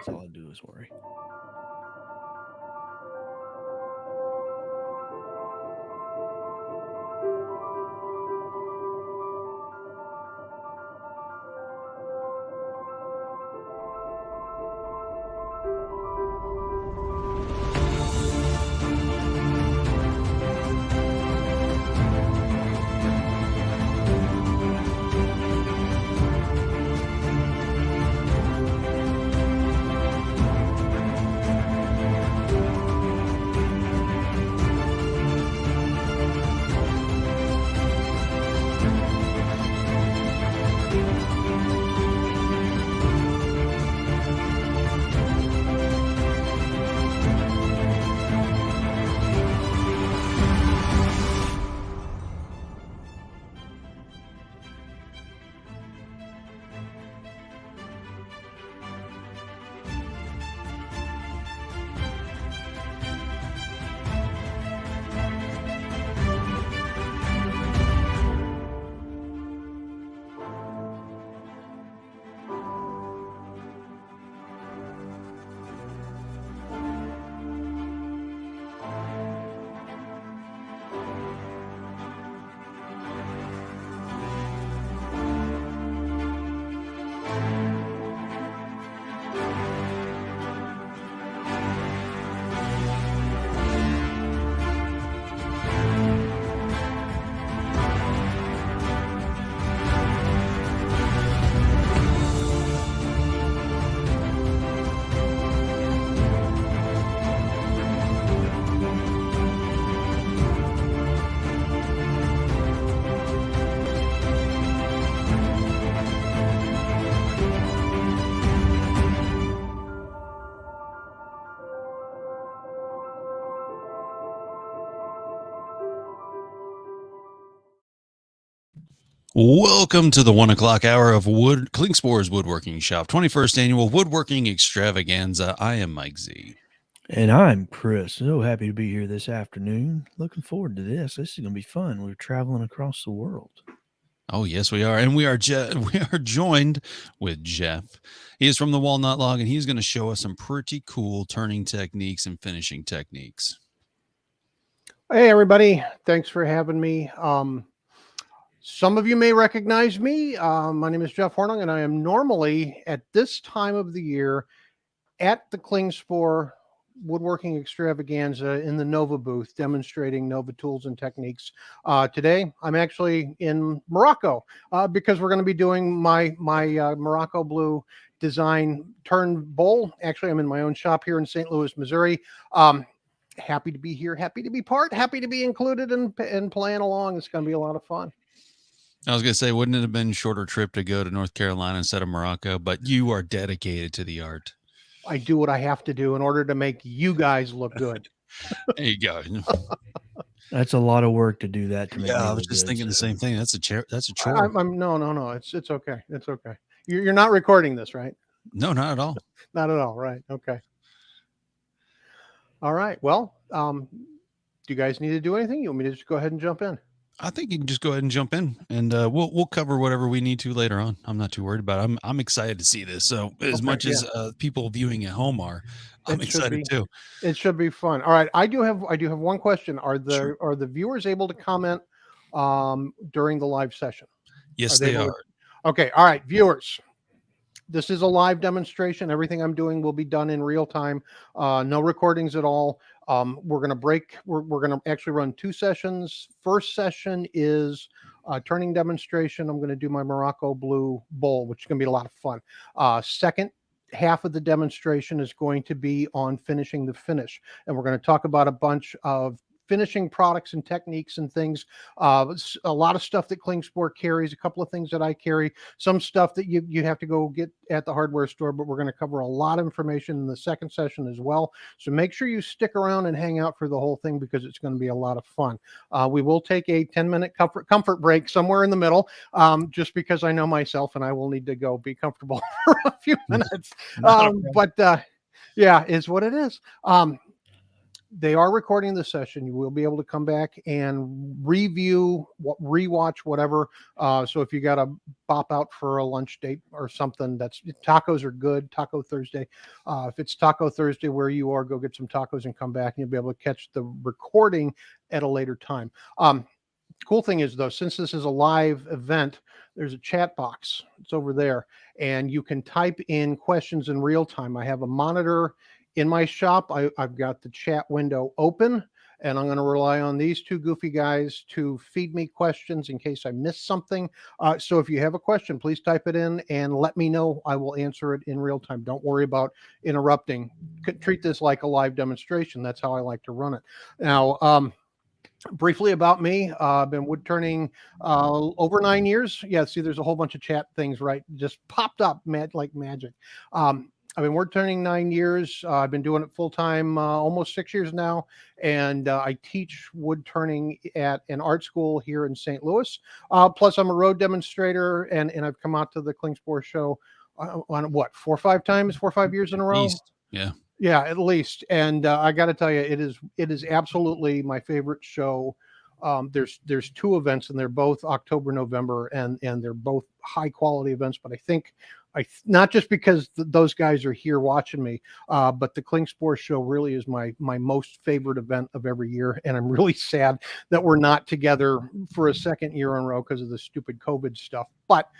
That's all I do is worry. Welcome to the 1 o'clock hour of Klingspor's Woodworking Shop, 21st Annual Woodworking Extravaganza. I am Mike Z. And I'm Chris. So happy to be here this afternoon. Looking forward to this. This is going to be fun. We're traveling across the world. Oh, yes, we are. And we are joined with Jeff. He is from the Walnut Log, and he's going to show us some pretty cool turning techniques and finishing techniques. Hey, everybody. Thanks for having me. Some of you may recognize me. My name is Jeff Hornung, and I am normally at this time of the year at the Klingspor Woodworking Extravaganza in the Nova booth, demonstrating Nova tools and techniques. Today, I'm actually in Morocco because we're going to be doing my Morocco blue design turn bowl. Actually, I'm in my own shop here in St. Louis, Missouri. Happy to be here, happy to be happy to be included and playing along. It's going to be a lot of fun. I was going to say, wouldn't it have been a shorter trip to go to North Carolina instead of Morocco? But you are dedicated to the art. I do what I have to do in order to make you guys look good. There you go. That's a lot of work to do that. To make I was just thinking the same thing. That's a chore. No. It's okay. It's okay. You're not recording this, right? No, not at all. Not at all. Right. Okay. All right. Well, do you guys need to do anything? You want me to just go ahead and jump in? I think you can just go ahead and jump in, and we'll cover whatever we need to later on. I'm not too worried about it. I'm excited to see this. So as much as people viewing at home are, I'm excited too. It should be fun. All right, I do have one question. Are the viewers able to comment during the live session? Yes, they are. Okay. All right, viewers. This is a live demonstration. Everything I'm doing will be done in real time. No recordings at all. We're going to break. We're going to actually run two sessions. First session is a turning demonstration. I'm going to do my Morocco blue bowl, which is going to be a lot of fun. Second half of the demonstration is going to be on finishing the finish. And we're going to talk about a bunch of finishing products and techniques and things. A lot of stuff that Klingspor carries, a couple of things that I carry, some stuff that you have to go get at the hardware store, but we're going to cover a lot of information in the second session as well. So make sure you stick around and hang out for the whole thing because it's going to be a lot of fun. We will take a 10-minute comfort break somewhere in the middle, just because I know myself and I will need to go be comfortable for a few minutes. Yeah, is what it is. They are recording the session. You will be able to come back and rewatch whatever. So if you got to bop out for a lunch date or something, tacos are good. Taco Thursday. If it's Taco Thursday where you are, go get some tacos and come back, and you'll be able to catch the recording at a later time. Cool thing is, though, since this is a live event, there's a chat box. It's over there, and you can type in questions in real time. I have a monitor in my shop. I've got the chat window open, and I'm going to rely on these two goofy guys to feed me questions in case I miss something. So if you have a question, please type it in and let me know. I will answer it in real time. Don't worry about interrupting. Treat this like a live demonstration. That's how I like to run it. Now, briefly about me, I've been wood turning over 9 years. Yeah, see, there's a whole bunch of chat things, right? Just popped up like magic. I've been wood turning 9 years. I've been doing it full time almost 6 years now. And I teach wood turning at an art school here in St. Louis. Plus, I'm a road demonstrator, and I've come out to the Klingspor show on what, 4 or 5 years in a row? East. Yeah. Yeah, at least. And I got to tell you, it is absolutely my favorite show. There's two events, and they're both October, November, and they're both high quality events. But I think not just because those guys are here watching me, but the Klingspor show really is my most favorite event of every year. And I'm really sad that we're not together for a second year in a row because of the stupid COVID stuff. But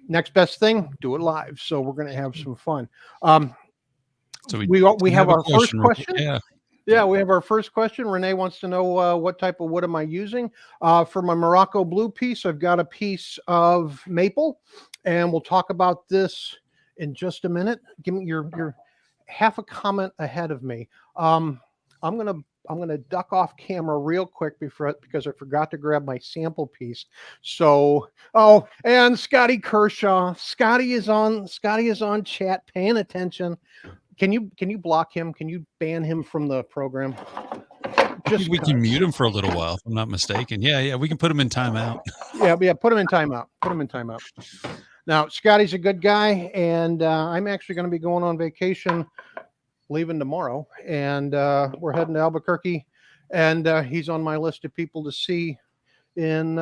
next best thing, do it live. So we're going to have some fun. So we have our first question. Yeah, we have our first question. Renee wants to know what type of wood am I using? For my Morocco blue piece, I've got a piece of maple, and we'll talk about this in just a minute. Give me your half a comment ahead of me. I'm gonna duck off camera real quick because I forgot to grab my sample piece. So, and Scotty Kershaw. Scotty is on chat, paying attention. Can you block him? Can you ban him from the program? We can mute him for a little while, if I'm not mistaken. Yeah, we can put him in timeout. Yeah, put him in timeout. Now, Scotty's a good guy, and I'm actually going to be going on vacation, leaving tomorrow, and we're heading to Albuquerque, and he's on my list of people to see in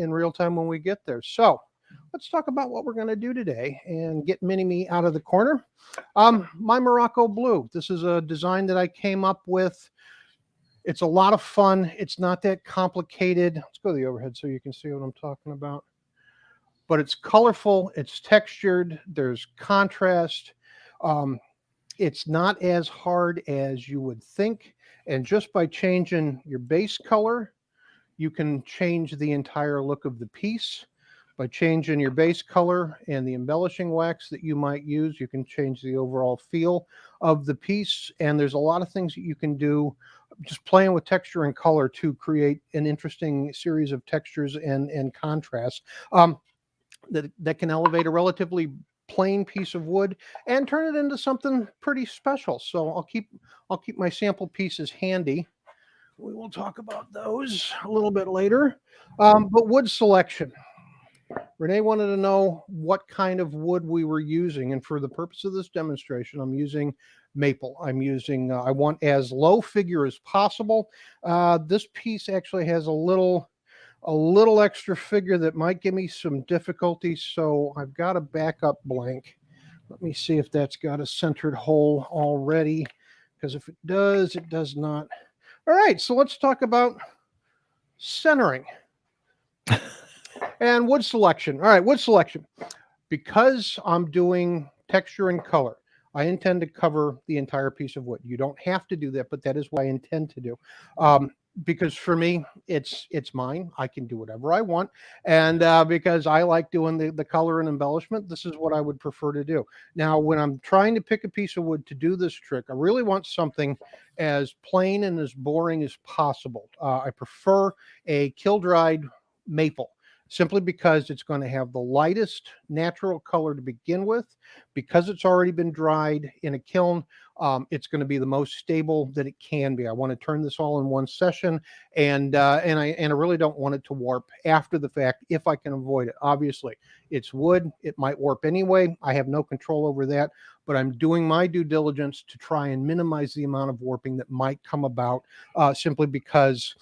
real time when we get there. So let's talk about what we're going to do today and get Mini-Me out of the corner. My Morocco blue. This is a design that I came up with. It's a lot of fun. It's not that complicated. Let's go to the overhead so you can see what I'm talking about. But it's colorful. It's textured. There's contrast. It's not as hard as you would think. And just by changing your base color, you can change the entire look of the piece. By changing your base color and the embellishing wax that you might use, you can change the overall feel of the piece. And there's a lot of things that you can do just playing with texture and color to create an interesting series of textures and contrasts that can elevate a relatively plain piece of wood and turn it into something pretty special. So I'll keep my sample pieces handy. We will talk about those a little bit later. But wood selection. Renee wanted to know what kind of wood we were using, and for the purpose of this demonstration, I'm using maple. I want as low figure as possible. This piece actually has a little extra figure that might give me some difficulty, so I've got a backup blank. Let me see if that's got a centered hole already, because if it does not. All right, so let's talk about centering. And wood selection. All right, wood selection. Because I'm doing texture and color, I intend to cover the entire piece of wood. You don't have to do that, but that is what I intend to do. Because for me, it's mine. I can do whatever I want. And because I like doing the color and embellishment, this is what I would prefer to do. Now, when I'm trying to pick a piece of wood to do this trick, I really want something as plain and as boring as possible. I prefer a kiln-dried maple, simply because it's going to have the lightest natural color to begin with. Because it's already been dried in a kiln, it's going to be the most stable that it can be. I want to turn this all in one session, and I really don't want it to warp after the fact if I can avoid it. Obviously, it's wood. It might warp anyway. I have no control over that. but I'm doing my due diligence to try and minimize the amount of warping that might come about simply because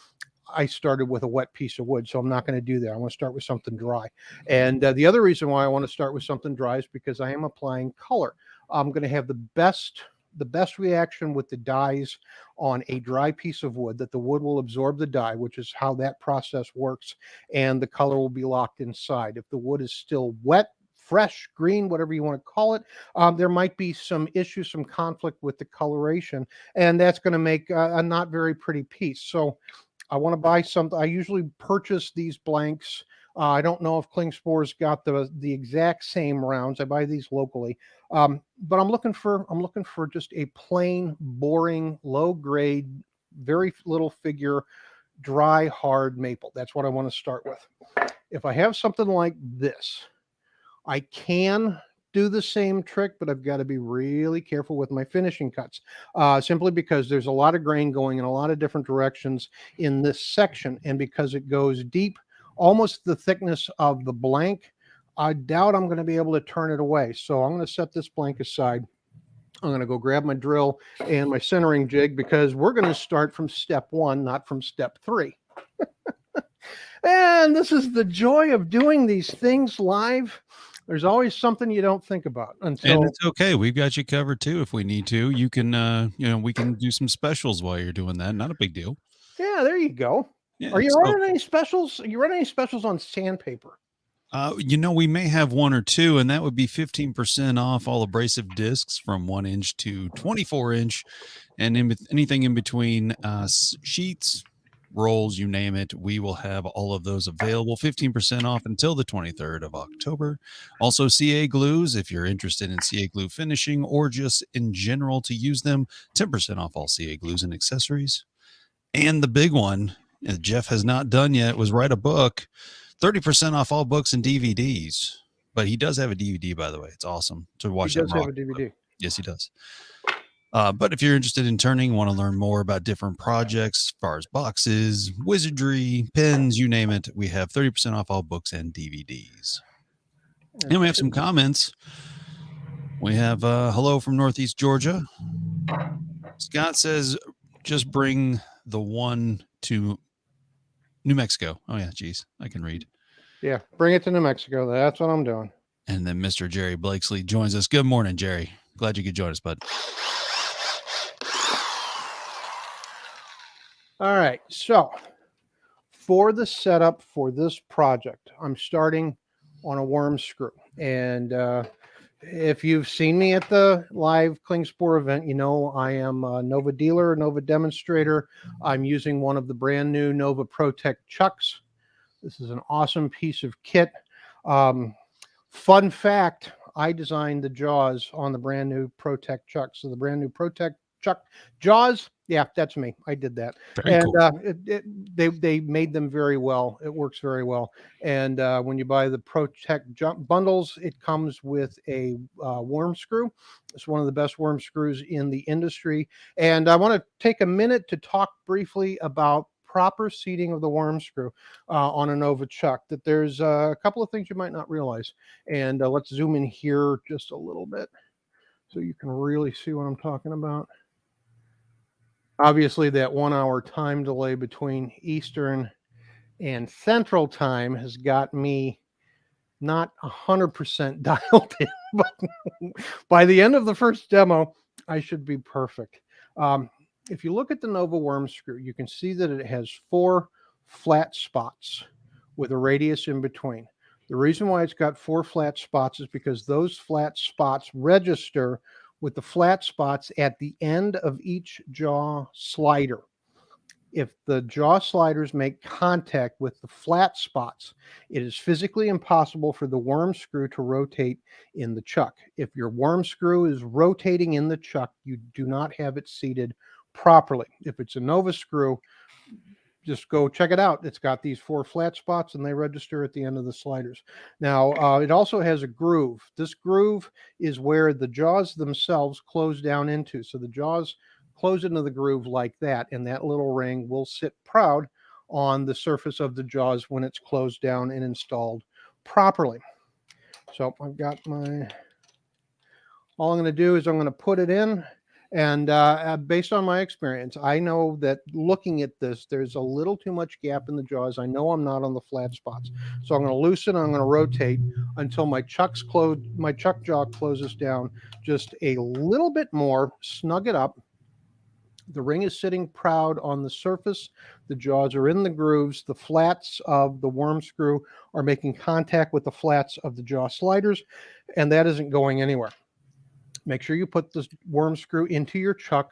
I started with a wet piece of wood, so I'm not going to do that. I want to start with something dry. And the other reason why I want to start with something dry is because I am applying color. I'm going to have the best reaction with the dyes on a dry piece of wood, that the wood will absorb the dye, which is how that process works, and the color will be locked inside. If the wood is still wet, fresh, green, whatever you want to call it, there might be some issues, some conflict with the coloration, and that's going to make a not very pretty piece. So I want to buy something. I usually purchase these blanks. I don't know if Klingspor's got the exact same rounds. I buy these locally, but I'm looking for just a plain, boring, low grade, very little figure, dry, hard maple. That's what I want to start with. If I have something like this, I can do the same trick, but I've got to be really careful with my finishing cuts, simply because there's a lot of grain going in a lot of different directions in this section. And because it goes deep, almost the thickness of the blank, I doubt I'm going to be able to turn it away. So I'm going to set this blank aside. I'm going to go grab my drill and my centering jig, because we're going to start from step 1, not from step 3. And this is the joy of doing these things live. There's always something you don't think about until. And it's okay. We've got you covered too. If we need to, you can, we can do some specials while you're doing that. Not a big deal. Yeah, there you go. Yeah, Are you running any specials? Are you running any specials on sandpaper? We may have 1 or 2, and that would be 15% off all abrasive discs from 1 inch to 24 inch, and anything in between, sheets, rolls, you name it. We will have all of those available. 15% off until the 23rd of October. Also, CA glues, if you're interested in CA glue finishing or just in general to use them, 10% off all CA glues and accessories. And the big one, that Jeff has not done yet, was write a book. 30% off all books and DVDs. But he does have a DVD, by the way. It's awesome to watch. He does have a DVD. Yes, he does. But if you're interested in turning, want to learn more about different projects, as far as boxes, wizardry, pens, you name it, we have 30% off all books and DVDs. And we have some comments. We have hello from Northeast Georgia. Scott says, just bring the one to New Mexico. Oh, yeah, geez, I can read. Yeah, bring it to New Mexico. That's what I'm doing. And then Mr. Jerry Blakesley joins us. Good morning, Jerry. Glad you could join us, bud. All right, so for the setup for this project, I'm starting on a WormScrew. And if you've seen me at the live Klingspor event, you know I am a Nova dealer, Nova demonstrator. I'm using one of the brand new Nova ProTech chucks. This is an awesome piece of kit. Fun fact, I designed the jaws on the brand new ProTech chuck. So the brand new ProTech chuck jaws, yeah, that's me. I did that. Very and cool. They made them very well. It works very well. And when you buy the ProTech bundles, it comes with a WormScrew. It's one of the best WormScrews in the industry. And I want to take a minute to talk briefly about proper seating of the WormScrew on a Nova chuck. That there's a couple of things you might not realize. And let's zoom in here just a little bit so you can really see what I'm talking about. Obviously, that 1 hour time delay between Eastern and Central time has got me not 100% dialed in, but by the end of the first demo, I should be perfect. If you look at the Nova WormScrew, you can see that it has 4 flat spots with a radius in between. The reason why it's got 4 flat spots is because those flat spots register with the flat spots at the end of each jaw slider. If the jaw sliders make contact with the flat spots, it is physically impossible for the WormScrew to rotate in the chuck. If your WormScrew is rotating in the chuck, you do not have it seated properly. If it's a Nova screw, just go check it out. It's got these 4 flat spots and they register at the end of the sliders. Now, it also has a groove. This groove is where the jaws themselves close down into. So the jaws close into the groove like that, and that little ring will sit proud on the surface of the jaws when it's closed down and installed properly. So I've got my All I'm going to do is I'm going to put it in. And based on my experience, I know that looking at this, there's a little too much gap in the jaws. I know I'm not on the flat spots. So I'm going to loosen, I'm going to rotate until my chuck jaw closes down just a little bit more, snug it up. The ring is sitting proud on the surface. The jaws are in the grooves. The flats of the worm screw are making contact with the flats of the jaw sliders, and that isn't going anywhere. Make sure you put the worm screw into your chuck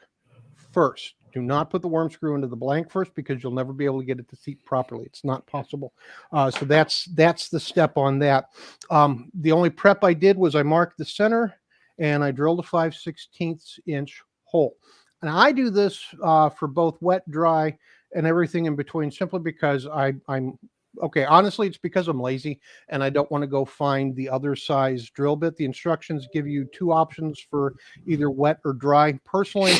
first. Do not put the worm screw into the blank first because you'll never be able to get it to seat properly. It's not possible. So that's the step on that. The only prep I did was I marked the center and I drilled a 5/16 inch hole. And I do this for both wet, dry, and everything in between simply because I'm okay, honestly, it's because I'm lazy and I don't want to go find the other size drill bit. The instructions give you two options for either wet or dry. Personally,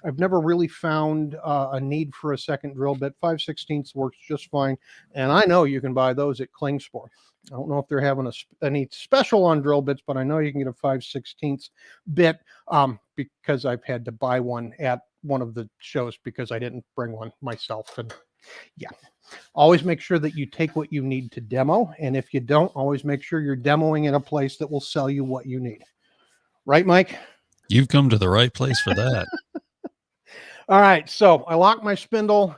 I've never really found a need for a second drill bit. 5/16 works just fine. And I know you can buy those at Klingspor. I don't know if they're having any special on drill bits, but I know you can get a 5/16 bit because I've had to buy one at one of the shows because I didn't bring one myself. And yeah, always make sure that you take what you need to demo. And if you don't, always make sure you're demoing in a place that will sell you what you need. Right, Mike? You've come to the right place for that. All right. So I lock my spindle.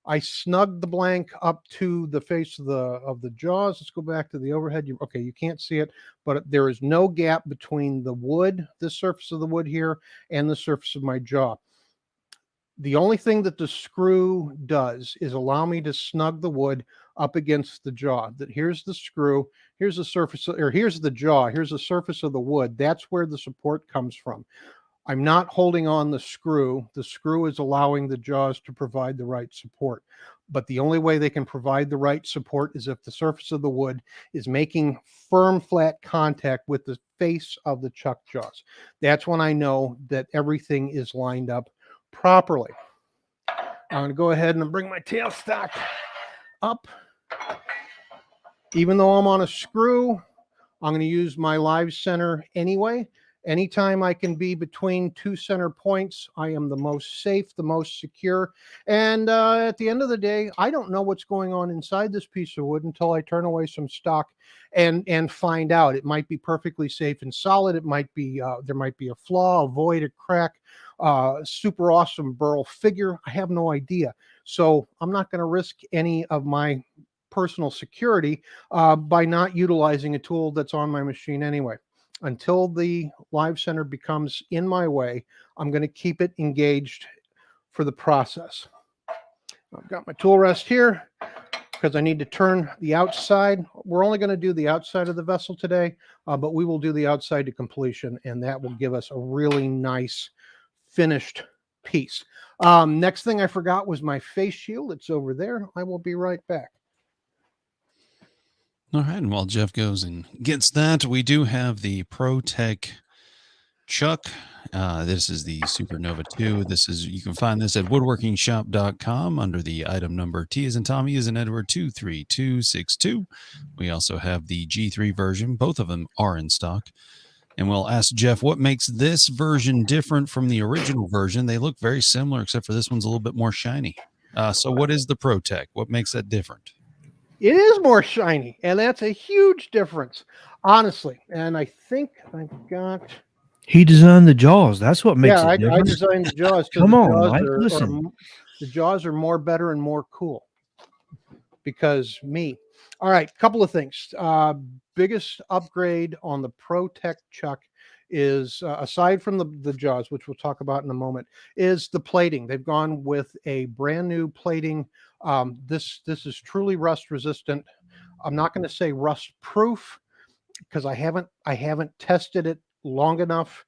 I snug the blank up to the face of the jaws. Let's go back to the overhead. Okay, you can't see it, but there is no gap between the wood, the surface of the wood here, and the surface of my jaw. The only thing that the screw does is allow me to snug the wood up against the jaw. That here's the screw, here's the surface, or here's the jaw, here's the surface of the wood. That's where the support comes from. I'm not holding on the screw. The screw is allowing the jaws to provide the right support. But the only way they can provide the right support is if the surface of the wood is making firm, flat contact with the face of the chuck jaws. That's when I know that everything is lined up properly. I'm going to go ahead and bring my tailstock up. Even though I'm on a screw, I'm going to use my live center anyway. Anytime I can be between two center points, I am the most safe, the most secure. And at the end of the day, I don't know what's going on inside this piece of wood until I turn away some stock and find out. It might be perfectly safe and solid. It might be there might be a flaw, a void, a crack, super awesome burl figure. I have no idea. So I'm not going to risk any of my personal security by not utilizing a tool that's on my machine anyway. Until the live center becomes in my way, I'm going to keep it engaged for the process. I've got my tool rest here because I need to turn the outside. We're only going to do the outside of the vessel today, but we will do the outside to completion, and that will give us a really nice finished piece. Next thing I forgot was my face shield. It's over there. I will be right back. All right, and while Jeff goes and gets that, we do have the ProTech chuck. This is the Supernova 2. You can find this at woodworkingshop.com under the item number T as in Tommy as in Edward 23262. We also have the G3 version. Both of them are in stock. And we'll ask Jeff, what makes this version different from the original version? They look very similar, except for this one's a little bit more shiny. So what is the ProTech? What makes that different? It is more shiny, and that's a huge difference, honestly. And I think I've got... He designed the jaws. That's what makes it different. I designed the jaws. Come on, Mike, listen. The jaws are more better and more cool because me. All right, couple of things. Biggest upgrade on the ProTech chuck is, aside from the jaws, which we'll talk about in a moment, is the plating. They've gone with a brand new plating. This is truly rust resistant. I'm not going to say rust proof because I haven't tested it long enough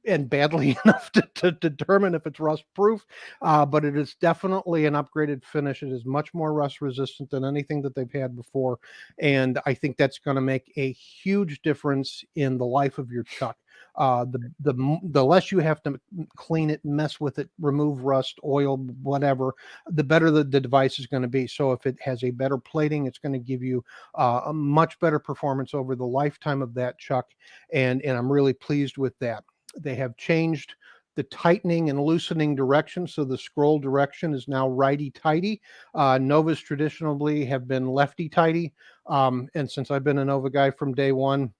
and badly enough to determine if it's rust proof, but it is definitely an upgraded finish. It is much more rust resistant than anything that they've had before, and I think that's going to make a huge difference in the life of your chuck. The less you have to clean it, mess with it, remove rust, oil, whatever, the better the device is going to be. So if it has a better plating, it's going to give you a much better performance over the lifetime of that chuck, and I'm really pleased with that. They have changed the tightening and loosening direction. So the scroll direction is now righty-tighty. Novas traditionally have been lefty-tighty. And since I've been a Nova guy from day one,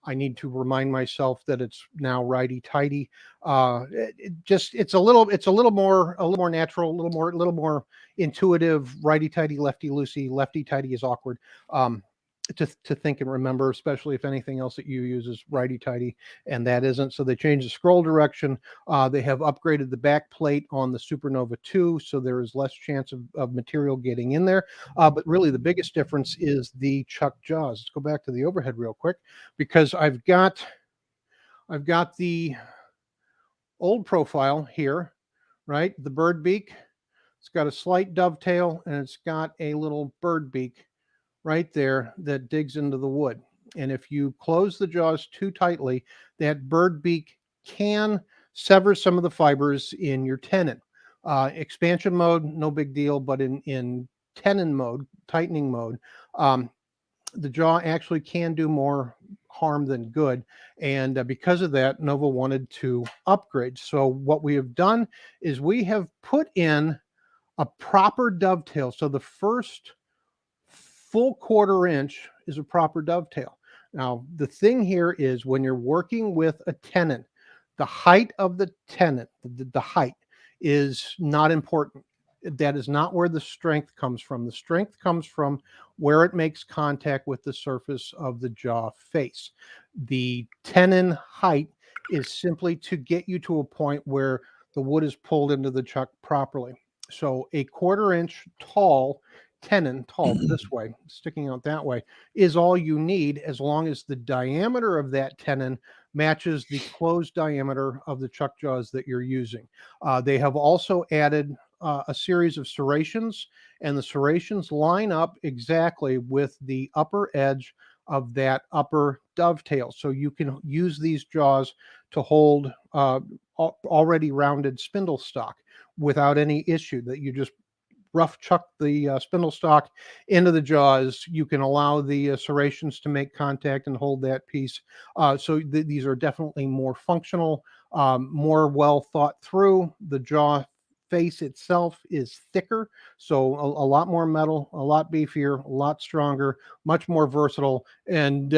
I need to remind myself that it's now righty-tighty. It's a little more natural, a little more intuitive. Righty-tighty, lefty-loosey. Lefty-tighty is awkward. To think and remember, especially if anything else that you use is righty-tighty, and that isn't. So they changed the scroll direction. They have upgraded the back plate on the Supernova 2, so there is less chance of material getting in there. But really the biggest difference is the chuck jaws. Let's go back to the overhead real quick, because I've got the old profile here, right? The bird beak. It's got a slight dovetail, and it's got a little bird beak right there that digs into the wood. And if you close the jaws too tightly, that bird beak can sever some of the fibers in your tenon. Expansion mode, no big deal, but in tenon mode, tightening mode, the jaw actually can do more harm than good. And because of that, Nova wanted to upgrade. So what we have done is we have put in a proper dovetail. So the first full 1/4 inch is a proper dovetail. Now, the thing here is when you're working with a tenon, the height of the tenon, the height is not important. That is not where the strength comes from. The strength comes from where it makes contact with the surface of the jaw face. The tenon height is simply to get you to a point where the wood is pulled into the chuck properly. So a 1/4 inch tall tenon, tall this way, sticking out that way, is all you need, as long as the diameter of that tenon matches the closed diameter of the chuck jaws that you're using. They have also added a series of serrations, and the serrations line up exactly with the upper edge of that upper dovetail. So you can use these jaws to hold already rounded spindle stock without any issue, that you just rough chuck the spindle stock into the jaws. You can allow the serrations to make contact and hold that piece. So these are definitely more functional, more well thought through. The jaw face itself is thicker, so a lot more metal, a lot beefier, a lot stronger, much more versatile. And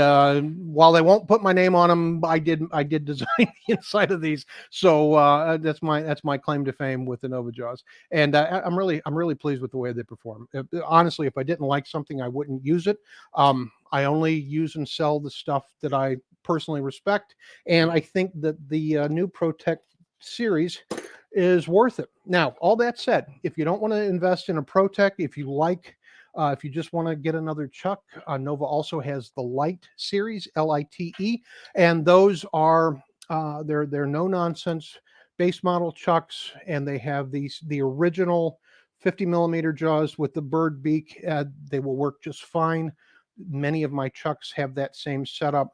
while they won't put my name on them, I did design the inside of these. So that's my claim to fame with the Nova jaws. And I'm really pleased with the way they perform. Honestly, if I didn't like something, I wouldn't use it. I only use and sell the stuff that I personally respect, and I think that the new Protect series is worth it. Now, all that said, if you don't want to invest in a Protect, if you just want to get another chuck, Nova also has the Lite series, LITE, and those are they're no nonsense base model chucks, and they have the original 50 millimeter jaws with the bird beak. They will work just fine. Many of my chucks have that same setup.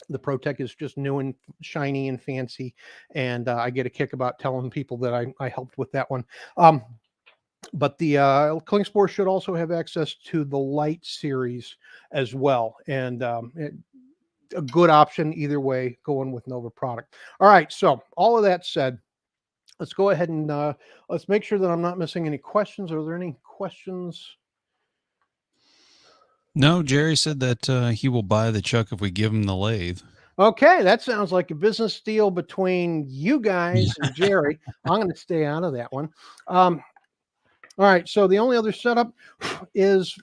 The Protect is just new and shiny and fancy, and I get a kick about telling people that I helped with that one. But the Klingspor should also have access to the Lite series as well, and a good option either way, going with Nova product. All right, so all of that said, let's go ahead and let's make sure that I'm not missing any questions. Are there any questions? No, Jerry said that he will buy the chuck if we give him the lathe. Okay, that sounds like a business deal between you guys and Jerry. I'm going to stay out of that one. All right, so the only other setup is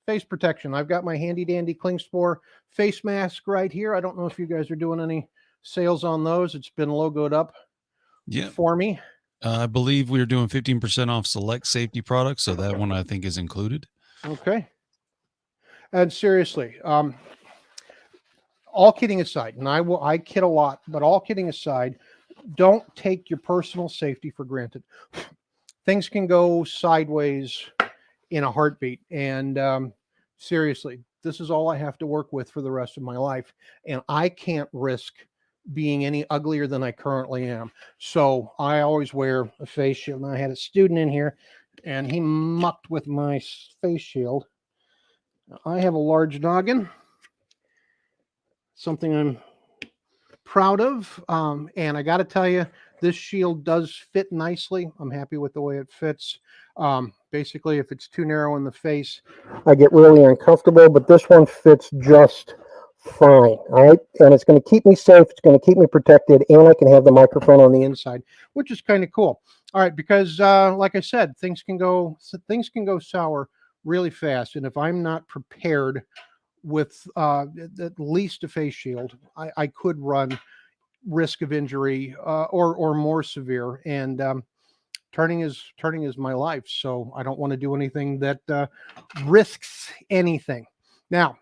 face protection. I've got my handy dandy Klingspor face mask right here. I don't know if you guys are doing any sales on those. It's been logoed up for me. I believe we are doing 15% off select safety products, so that one I think is included. Okay. And seriously, all kidding aside, and I kid a lot, but all kidding aside, don't take your personal safety for granted. Things can go sideways in a heartbeat. And seriously, this is all I have to work with for the rest of my life. And I can't risk being any uglier than I currently am. So I always wear a face shield. And I had a student in here, and he mucked with my face shield. I have a large noggin, something I'm proud of. And I got to tell you, this shield does fit nicely. I'm happy with the way it fits. Basically, if it's too narrow in the face, I get really uncomfortable, but this one fits just fine. All right. And it's going to keep me safe. It's going to keep me protected. And I can have the microphone on the inside, which is kind of cool. All right. Because like I said, things can go sour really fast. And if I'm not prepared with at least a face shield, I could run risk of injury or more severe. And turning is my life, so I don't want to do anything that risks anything. Now,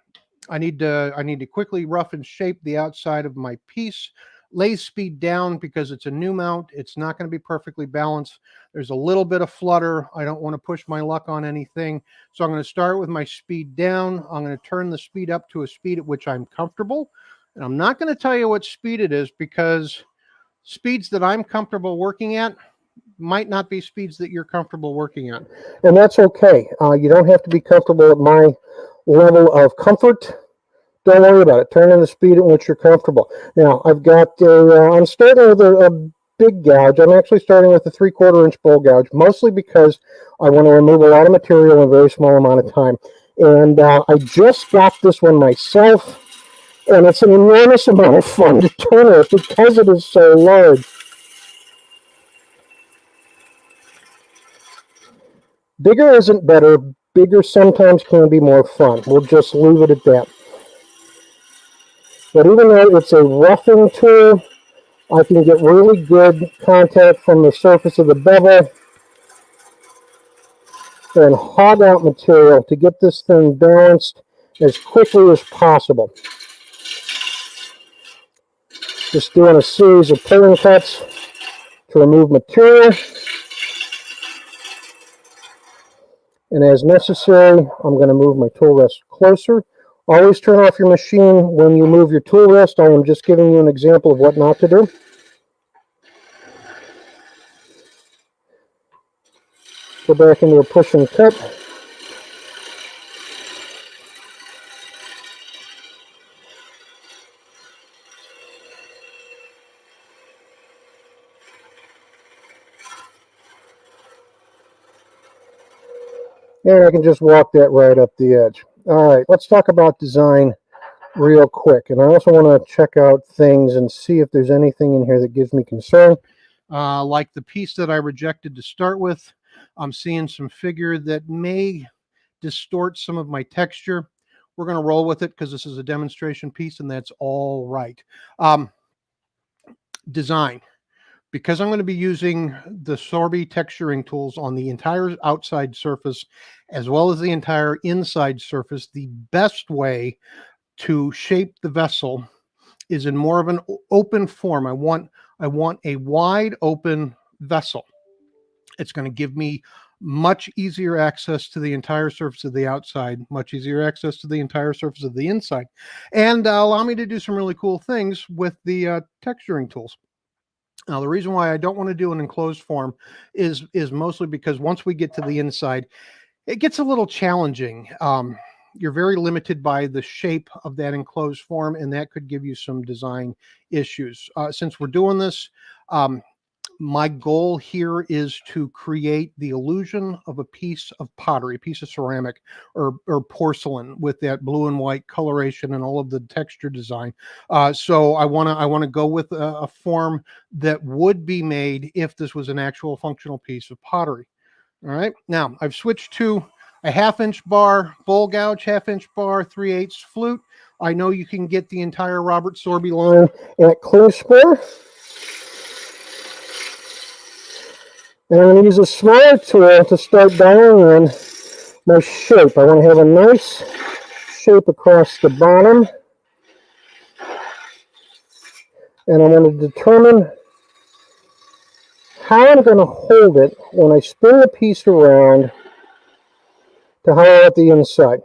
I need to quickly rough and shape the outside of my piece. Lay speed down because it's a new mount. It's not going to be perfectly balanced. There's a little bit of flutter. I don't want to push my luck on anything. So I'm going to start with my speed down. I'm going to turn the speed up to a speed at which I'm comfortable. And I'm not going to tell you what speed it is because speeds that I'm comfortable working at might not be speeds that you're comfortable working at. And that's okay. You don't have to be comfortable at my level of comfort. Don't worry about it. Turn on the speed at which you're comfortable. Now, I've got I'm starting with a big gouge. I'm actually starting with a 3/4 inch bowl gouge, mostly because I want to remove a lot of material in a very small amount of time. And I just got this one myself, and it's an enormous amount of fun to turn it because it is so large. Bigger isn't better. Bigger sometimes can be more fun. We'll just leave it at that. But even though it's a roughing tool, I can get really good contact from the surface of the bevel and hog out material to get this thing balanced as quickly as possible. Just doing a series of pulling cuts to remove material. And as necessary, I'm going to move my tool rest closer. Always turn off your machine when you move your tool rest. I am just giving you an example of what not to do. Go back into a push and cut. And I can just walk that right up the edge. All right, let's talk about design real quick. And I also want to check out things and see if there's anything in here that gives me concern. Like the piece that I rejected to start with, I'm seeing some figure that may distort some of my texture. We're going to roll with it because this is a demonstration piece and that's all right. Design. Because I'm going to be using the Sorby texturing tools on the entire outside surface as well as the entire inside surface, the best way to shape the vessel is in more of an open form. I want a wide open vessel. It's going to give me much easier access to the entire surface of the outside, much easier access to the entire surface of the inside, and allow me to do some really cool things with the texturing tools. Now, the reason why I don't want to do an enclosed form is mostly because once we get to the inside, it gets a little challenging. You're very limited by the shape of that enclosed form, and that could give you some design issues. Since we're doing this, my goal here is to create the illusion of a piece of pottery, a piece of ceramic or porcelain with that blue and white coloration and all of the texture design. So I want to go with a form that would be made if this was an actual functional piece of pottery. All right. Now I've switched to a 1/2 inch bar bowl gouge, 1/2 inch bar, 3/8 flute. I know you can get the entire Robert Sorby line at Klingspor. And I'm going to use a smaller tool to start dialing in my shape. I want to have a nice shape across the bottom. And I'm going to determine how I'm going to hold it when I spin the piece around to hollow out the inside.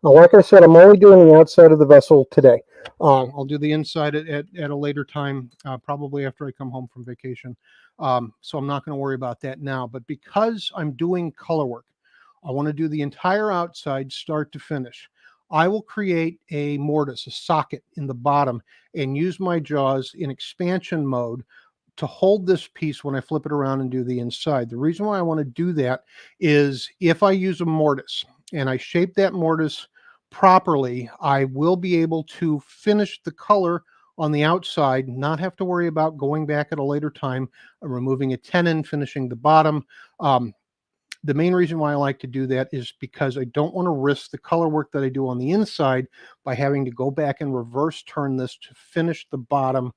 Now, like I said, I'm only doing the outside of the vessel today. I'll do the inside at a later time, probably after I come home from vacation. So I'm not going to worry about that now. But because I'm doing color work, I want to do the entire outside start to finish. I will create a mortise, a socket in the bottom, and use my jaws in expansion mode to hold this piece when I flip it around and do the inside. The reason why I want to do that is if I use a mortise and I shape that mortise properly, I will be able to finish the color on the outside, not have to worry about going back at a later time, removing a tenon, finishing the bottom. The main reason why I like to do that is because I don't want to risk the color work that I do on the inside by having to go back and reverse turn this to finish the bottom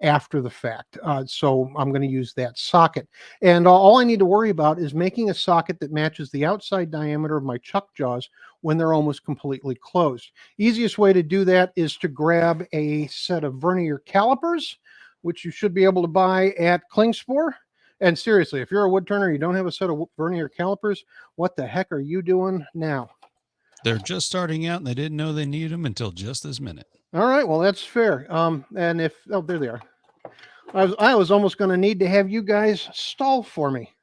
after the fact. So I'm going to use that socket. And all I need to worry about is making a socket that matches the outside diameter of my chuck jaws when they're almost completely closed. Easiest way to do that is to grab a set of vernier calipers, which you should be able to buy at Klingspor. And seriously, if you're a wood turner, you don't have a set of vernier calipers, what the heck are you doing now? They're just starting out and they didn't know they needed them until just this minute. All right, well, that's fair. And if, oh, there they are. I was almost going to need to have you guys stall for me.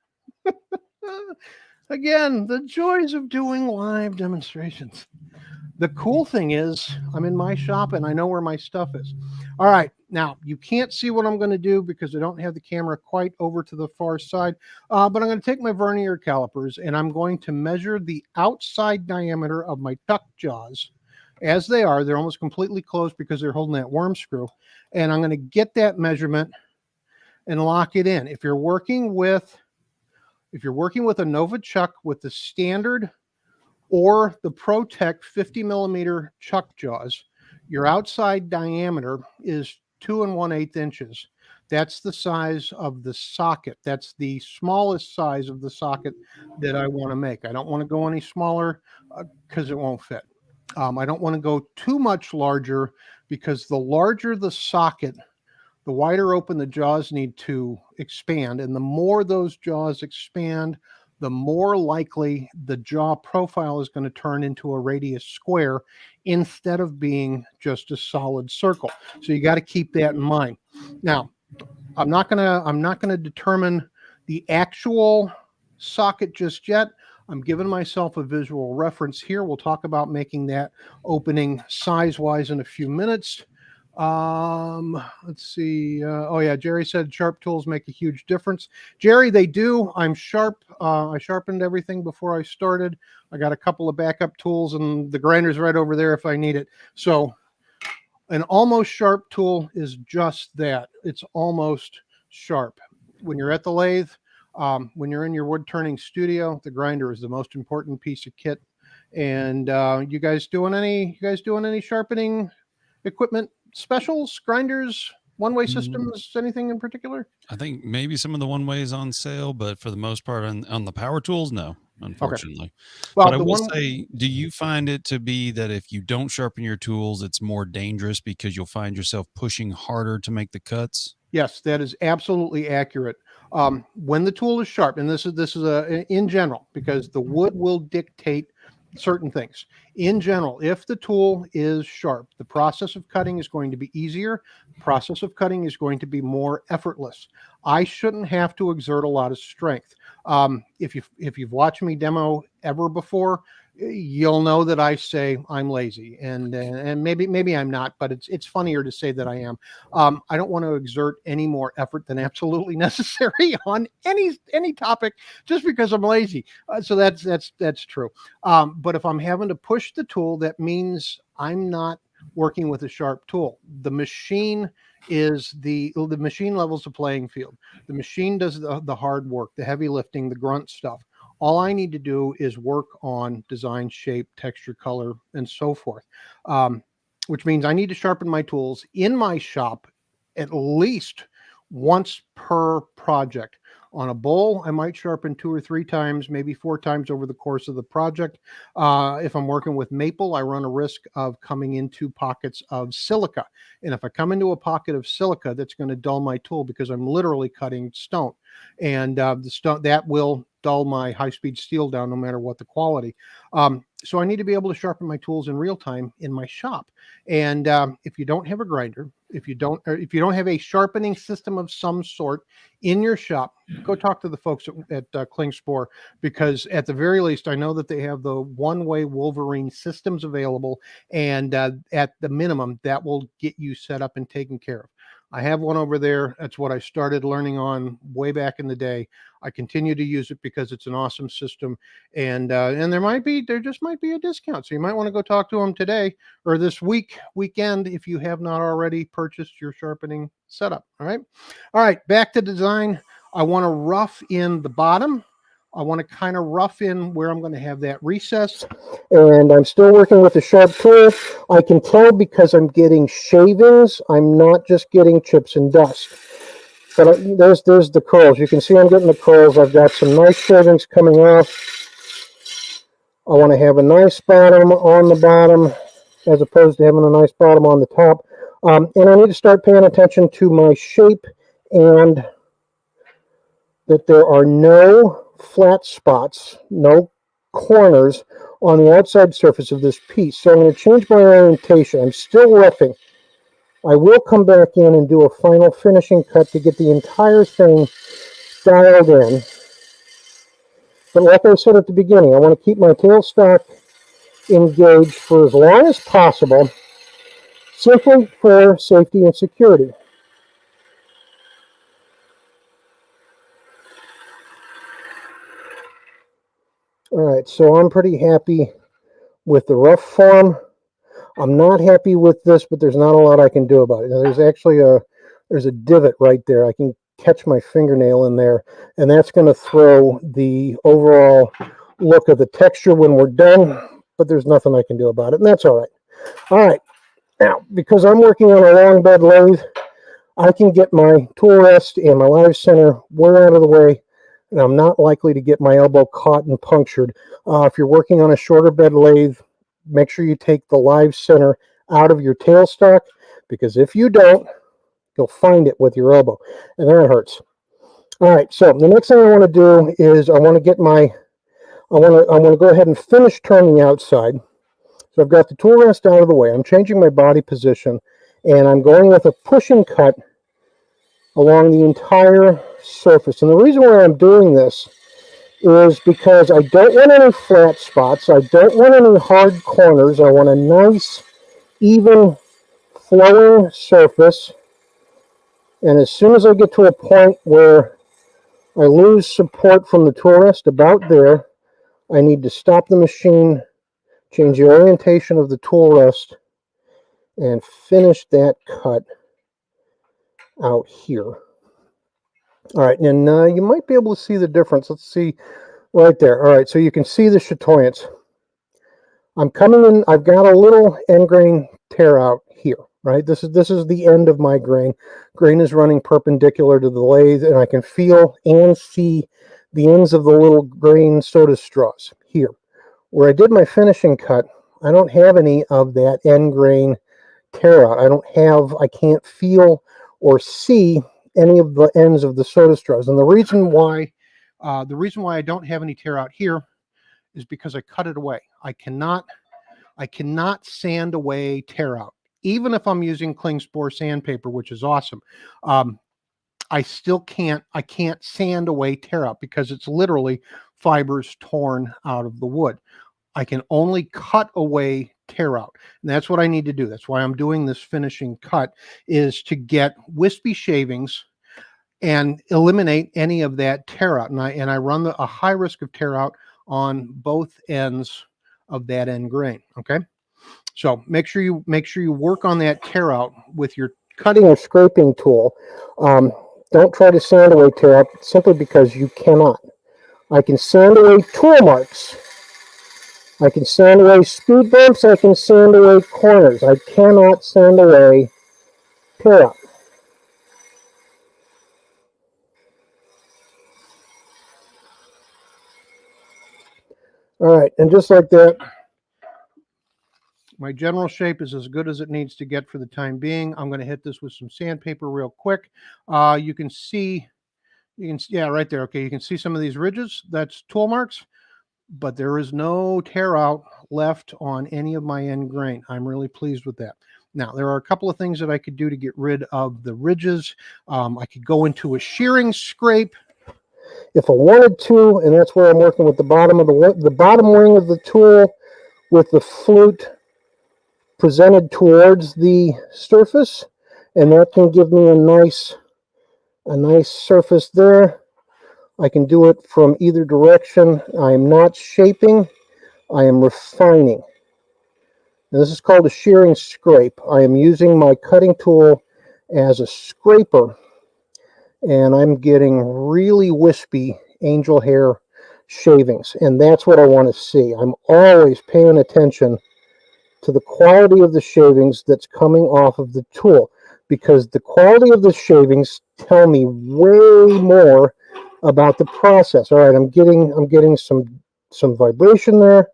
Again, the joys of doing live demonstrations. The cool thing is I'm in my shop and I know where my stuff is. All right, now you can't see what I'm going to do because I don't have the camera quite over to the far side, but I'm going to take my vernier calipers and I'm going to measure the outside diameter of my chuck jaws as they are. They're almost completely closed because they're holding that worm screw. And I'm going to get that measurement and lock it in. If you're working with a Nova chuck with the standard or the ProTech 50 millimeter chuck jaws, your outside diameter is 2 1/8 inches. That's the size of the socket. That's the smallest size of the socket that I want to make. I don't want to go any smaller because it won't fit. I don't want to go too much larger because the larger the socket, the wider open the jaws need to expand. And the more those jaws expand, the more likely the jaw profile is going to turn into a radius square instead of being just a solid circle. So you got to keep that in mind. Now, I'm not gonna determine the actual socket just yet. I'm giving myself a visual reference here. We'll talk about making that opening size-wise in a few minutes. Let's see. Oh yeah, Jerry said sharp tools make a huge difference. Jerry, they do. I'm sharp. I sharpened everything before I started. I got a couple of backup tools and the grinder's right over there if I need it. So an almost sharp tool is just that. It's almost sharp. When you're at the lathe, when you're in your wood turning studio, the grinder is the most important piece of kit. And you guys doing any sharpening equipment specials, grinders, one-way systems, anything in particular? I think maybe some of the one ways on sale, but for the most part on the power tools, no, unfortunately. Okay. Well, but I will say, do you find it to be that if you don't sharpen your tools, it's more dangerous because you'll find yourself pushing harder to make the cuts? Yes, that is absolutely accurate. When the tool is sharp, and this is in general, because the wood will dictate certain things. In general, if the tool is sharp, the process of cutting is going to be easier. The process of cutting is going to be more effortless. I shouldn't have to exert a lot of strength. If you've watched me demo ever before, you'll know that I say I'm lazy, and maybe I'm not, but it's funnier to say that I am. I don't want to exert any more effort than absolutely necessary on any topic just because I'm lazy. So that's true. But if I'm having to push the tool, that means I'm not working with a sharp tool. The machine is the machine levels the playing field. The machine does the hard work, the heavy lifting, the grunt stuff. All I need to do is work on design, shape, texture, color, and so forth, which means I need to sharpen my tools in my shop at least once per project. On a bowl, I might sharpen 2 or 3 times, maybe 4 times over the course of the project. If I'm working with maple, I run a risk of coming into pockets of silica. And if I come into a pocket of silica, that's going to dull my tool because I'm literally cutting stone. And the stone that will dull my high-speed steel down no matter what the quality. So I need to be able to sharpen my tools in real time in my shop. And if you don't have a grinder, if you don't have a sharpening system of some sort in your shop, go talk to the folks at Klingspor, because at the very least, I know that they have the one-way Wolverine systems available, and at the minimum, that will get you set up and taken care of. I have one over there. That's what I started learning on way back in the day. I continue to use it because it's an awesome system, and there just might be a discount. So you might want to go talk to them today or this weekend if you have not already purchased your sharpening setup. All right, back to design. I want to rough in the bottom. I want to kind of rough in where I'm going to have that recess. And I'm still working with the sharp tool. I can tell because I'm getting shavings. I'm not just getting chips and dust. But there's the curls. You can see I'm getting the curls. I've got some nice shavings coming off. I want to have a nice bottom on the bottom as opposed to having a nice bottom on the top. And I need to start paying attention to my shape and that there are no flat spots, no corners on the outside surface of this piece. So I'm going to change my orientation. I'm still roughing. I will come back in and do a final finishing cut to get the entire thing dialed in. But like I said at the beginning, I want to keep my tailstock engaged for as long as possible, simply for safety and security. All right, so I'm pretty happy with the rough form. I'm not happy with this, but there's not a lot I can do about it. Now, there's actually there's a divot right there. I can catch my fingernail in there, and that's going to throw the overall look of the texture when we're done, but there's nothing I can do about it, and that's all right. All right, now, because I'm working on a long bed lathe, I can get my tool rest and my live center way out of the way, and I'm not likely to get my elbow caught and punctured. If you're working on a shorter bed lathe, make sure you take the live center out of your tailstock, because if you don't, you'll find it with your elbow, and then it hurts. All right, so the next thing I want to do is I want to go ahead and finish turning the outside. So I've got the tool rest out of the way. I'm changing my body position, and I'm going with a pushing cut along the entire surface. And the reason why I'm doing this is because I don't want any flat spots. I don't want any hard corners. I want a nice, even, flowing surface. And as soon as I get to a point where I lose support from the tool rest, about there, I need to stop the machine, change the orientation of the tool rest, and finish that cut out here. All right, and you might be able to see the difference. Let's see right there. All right, so you can see the chatoyance. I'm coming in, I've got a little end grain tear out here, right? This is the end of my grain. Grain is running perpendicular to the lathe, and I can feel and see the ends of the little grain soda straws here. Where I did my finishing cut, I don't have any of that end grain tear out. I can't feel or see any of the ends of the soda straws. And the reason why I don't have any tear out here is because I cut it away. I cannot sand away tear out. Even if I'm using Klingspor sandpaper, which is awesome, I can't sand away tear out because it's literally fibers torn out of the wood. I can only cut away tear out. And that's what I need to do. That's why I'm doing this finishing cut, is to get wispy shavings and eliminate any of that tear out. And I run a high risk of tear out on both ends of that end grain. Okay. So make sure you work on that tear out with your cutting or scraping tool. Don't try to sand away tear out simply because you cannot. I can sand away tool marks. I can sand away speed bumps. I can sand away corners. I cannot sand away tear out. All right, and just like that, my general shape is as good as it needs to get for the time being. I'm going to hit this with some sandpaper real quick. You can see, yeah, right there. Okay, you can see some of these ridges. That's tool marks. but there is no tear out left on any of my end grain. I'm really pleased with that. Now, there are a couple of things that I could do to get rid of the ridges. I could go into a shearing scrape if I wanted to, and that's where I'm working with the bottom of the bottom wing of the tool with the flute presented towards the surface, and that can give me a nice surface there. I can do it from either direction. I am not shaping, I am refining. And this is called a shearing scrape. I am using my cutting tool as a scraper, and I'm getting really wispy angel hair shavings, and that's what I want to see. I'm always paying attention to the quality of the shavings that's coming off of the tool, because the quality of the shavings tell me way more about the process. All right, I'm getting some vibration there.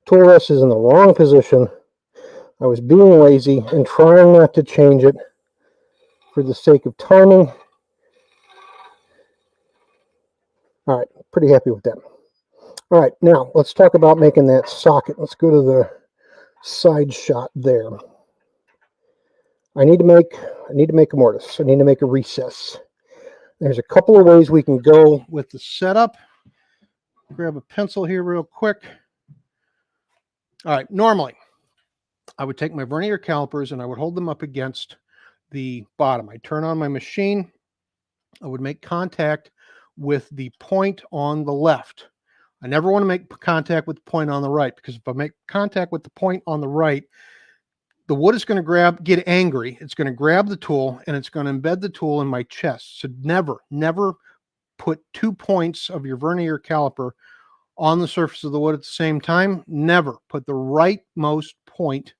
Tool rest is in the wrong position. I was being lazy and trying not to change it for the sake of timing. All right, pretty happy with that. All right, now let's talk about making that socket. Let's go to the side shot there. I need to make a mortise. I need to make a recess. There's a couple of ways we can go with the setup. Grab a pencil here real quick. All right, normally I would take my vernier calipers and I would hold them up against the bottom. I turn on my machine. I would make contact with the point on the left. I never want to make contact with the point on the right, because if I make contact with the point on the right, the wood is going to get angry. It's going to grab the tool and it's going to embed the tool in my chest. So never put 2 points of your vernier caliper on the surface of the wood at the same time. Never put the rightmost point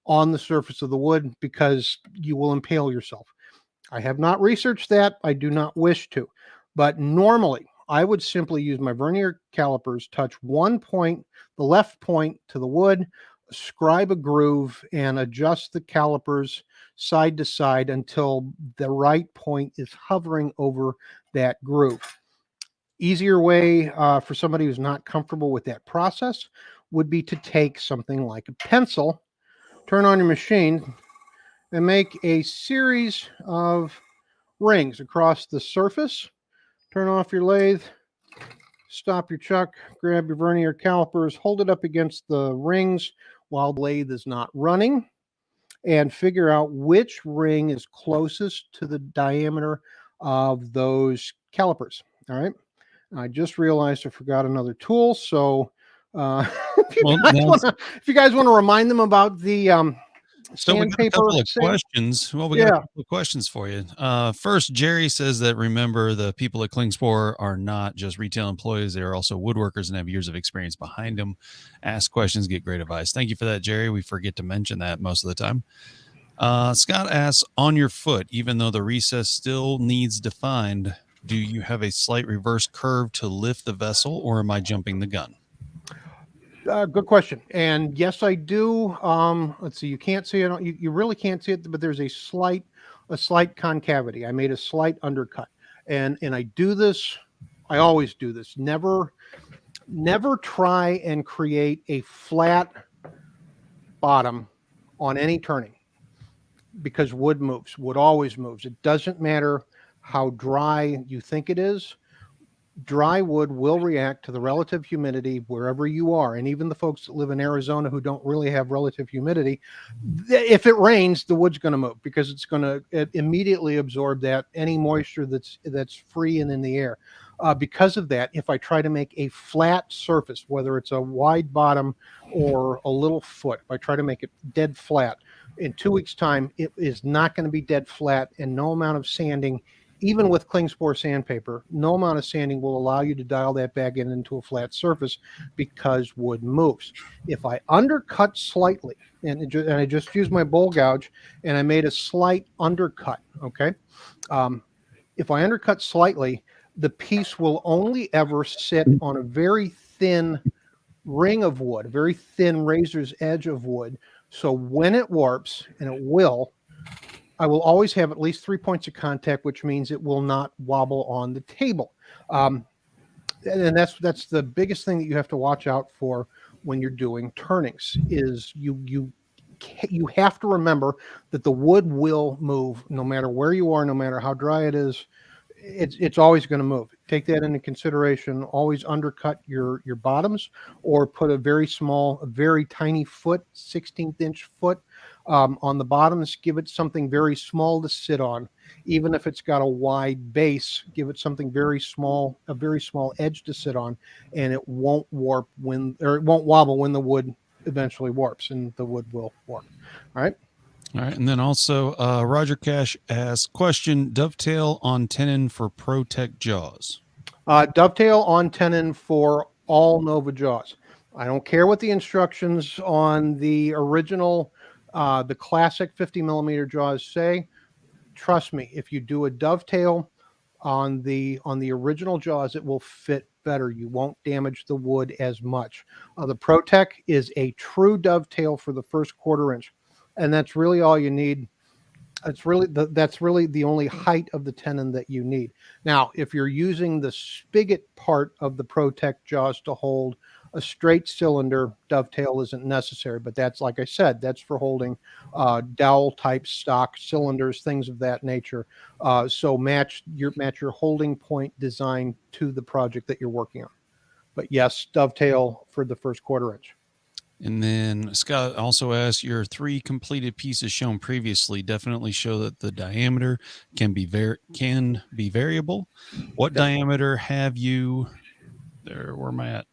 on the surface of the wood, because you will impale yourself. I have not researched that. I do not wish to, but normally I would simply use my vernier calipers, touch one point, the left point to the wood, scribe a groove, and adjust the calipers side to side until the right point is hovering over that groove. Easier way for somebody who's not comfortable with that process would be to take something like a pencil, turn on your machine, and make a series of rings across the surface. Turn off your lathe, stop your chuck, grab your vernier calipers, hold it up against the rings while the lathe is not running, and figure out which ring is closest to the diameter of those calipers. All right. I just realized I forgot another tool. So if you guys want to remind them about the so we got a couple of questions. Well, we got a couple of questions for you. First, Jerry says that, remember, the people at Klingspor are not just retail employees. They are also woodworkers and have years of experience behind them. Ask questions, get great advice. Thank you for that, Jerry. We forget to mention that most of the time. Scott asks, on your foot, even though the recess still needs defined, do you have a slight reverse curve to lift the vessel, or am I jumping the gun? Good question. And yes, I do. Let's see. You can't see it. You really can't see it, but there's a slight concavity. I made a slight undercut, and I do this. I always do this. Never try and create a flat bottom on any turning, because wood moves. Wood always moves. It doesn't matter how dry you think it is. Dry wood will react to the relative humidity wherever you are. And even the folks that live in Arizona who don't really have relative humidity, if it rains, the wood's going to move, because it's going to immediately absorb that any moisture that's free and in the air. Because of that, if I try to make a flat surface, whether it's a wide bottom or a little foot, if I try to make it dead flat, in 2 weeks' time, it is not going to be dead flat, and no amount of sanding, even with Klingspor sandpaper, no amount of sanding will allow you to dial that back into a flat surface, because wood moves. If I undercut slightly, and I just used my bowl gouge and I made a slight undercut, okay? If I undercut slightly, the piece will only ever sit on a very thin ring of wood, a very thin razor's edge of wood. So when it warps, and it will, I will always have at least 3 points of contact, which means it will not wobble on the table. and that's the biggest thing that you have to watch out for when you're doing turnings is you have to remember that the wood will move no matter where you are, no matter how dry it is. It's always going to move. Take that into consideration. Always undercut your bottoms, or put a very tiny foot, 16th inch foot on the bottoms. Give it something very small to sit on. Even if it's got a wide base, give it something very small, a very small edge to sit on, and it won't warp it won't wobble when the wood eventually warps, and the wood will warp. All right. All right. And then also Roger Cash asks, question, dovetail on tenon for ProTech jaws. Dovetail on tenon for all Nova jaws. I don't care what the instructions on the original, the classic 50 millimeter jaws say. Trust me, if you do a dovetail on the original jaws, it will fit better. You won't damage the wood as much. The ProTech is a true dovetail for the first 1/4 inch, and that's really all you need. That's really the only height of the tenon that you need. Now, if you're using the spigot part of the ProTech jaws to hold a straight cylinder, dovetail isn't necessary. But that's, like I said, that's for holding dowel type stock cylinders, things of that nature. So match your holding point design to the project that you're working on. But yes, dovetail for the first 1/4 inch. And then Scott also asks, your 3 completed pieces shown previously definitely show that the diameter can be variable. What diameter have you there? Where am I at?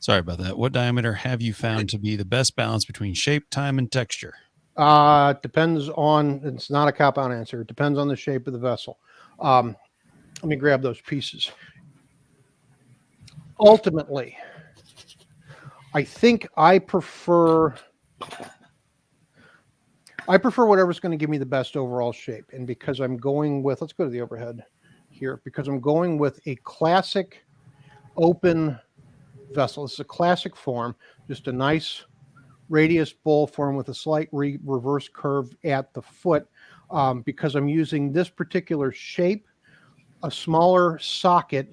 Sorry about that. What diameter have you found to be the best balance between shape, time, and texture? Depends on, it's not a cop-out answer. It depends on the shape of the vessel. Let me grab those pieces. Ultimately, I think I prefer whatever's going to give me the best overall shape. And because I'm going with, let's go to the overhead here, because I'm going with a classic open vessel. This is a classic form, just a nice radius bowl form with a slight reverse curve at the foot. Because I'm using this particular shape, a smaller socket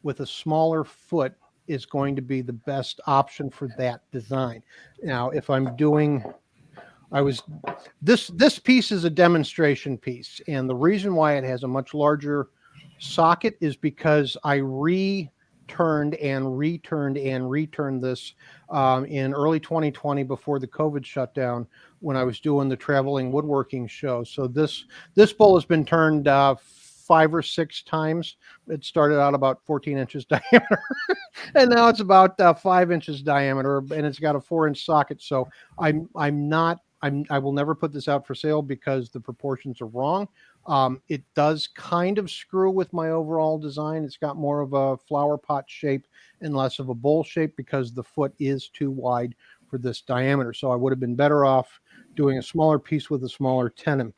with a smaller foot is going to be the best option for that design. Now, if I'm doing, this piece is a demonstration piece, and the reason why it has a much larger socket is because I returned this in early 2020 before the COVID shutdown when I was doing the traveling woodworking show. So this bowl has been turned 5 or 6 times. It started out about 14 inches diameter, and now it's about 5 inches diameter, and it's got a 4-inch socket. So I will never put this out for sale because the proportions are wrong. It does kind of screw with my overall design. It's got more of a flower pot shape and less of a bowl shape because the foot is too wide for this diameter. So I would have been better off doing a smaller piece with a smaller tenon.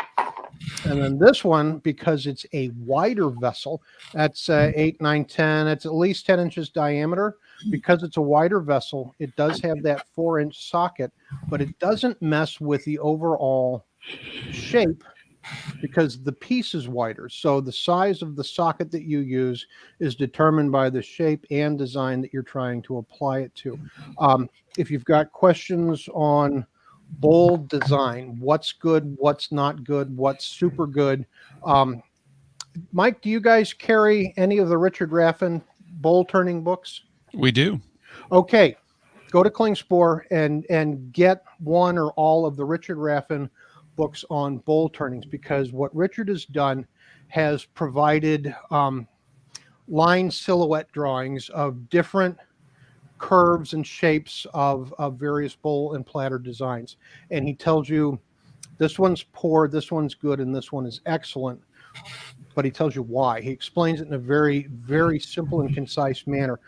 And then this one, because it's a wider vessel, that's 8, 9, 10. It's at least 10 inches diameter. Because it's a wider vessel, it does have that 4-inch socket, but it doesn't mess with the overall shape because the piece is wider. So the size of the socket that you use is determined by the shape and design that you're trying to apply it to. If you've got questions on bowl design, what's good, what's not good, what's super good. Mike, do you guys carry any of the Richard Raffan bowl turning books? We do. Okay, go to Klingspor and get one or all of the Richard Raffan books on bowl turnings, because what Richard has done has provided line silhouette drawings of different curves and shapes of various bowl and platter designs. And he tells you this one's poor, this one's good, and this one is excellent. But he tells you why. He explains it in a very, very simple and concise manner.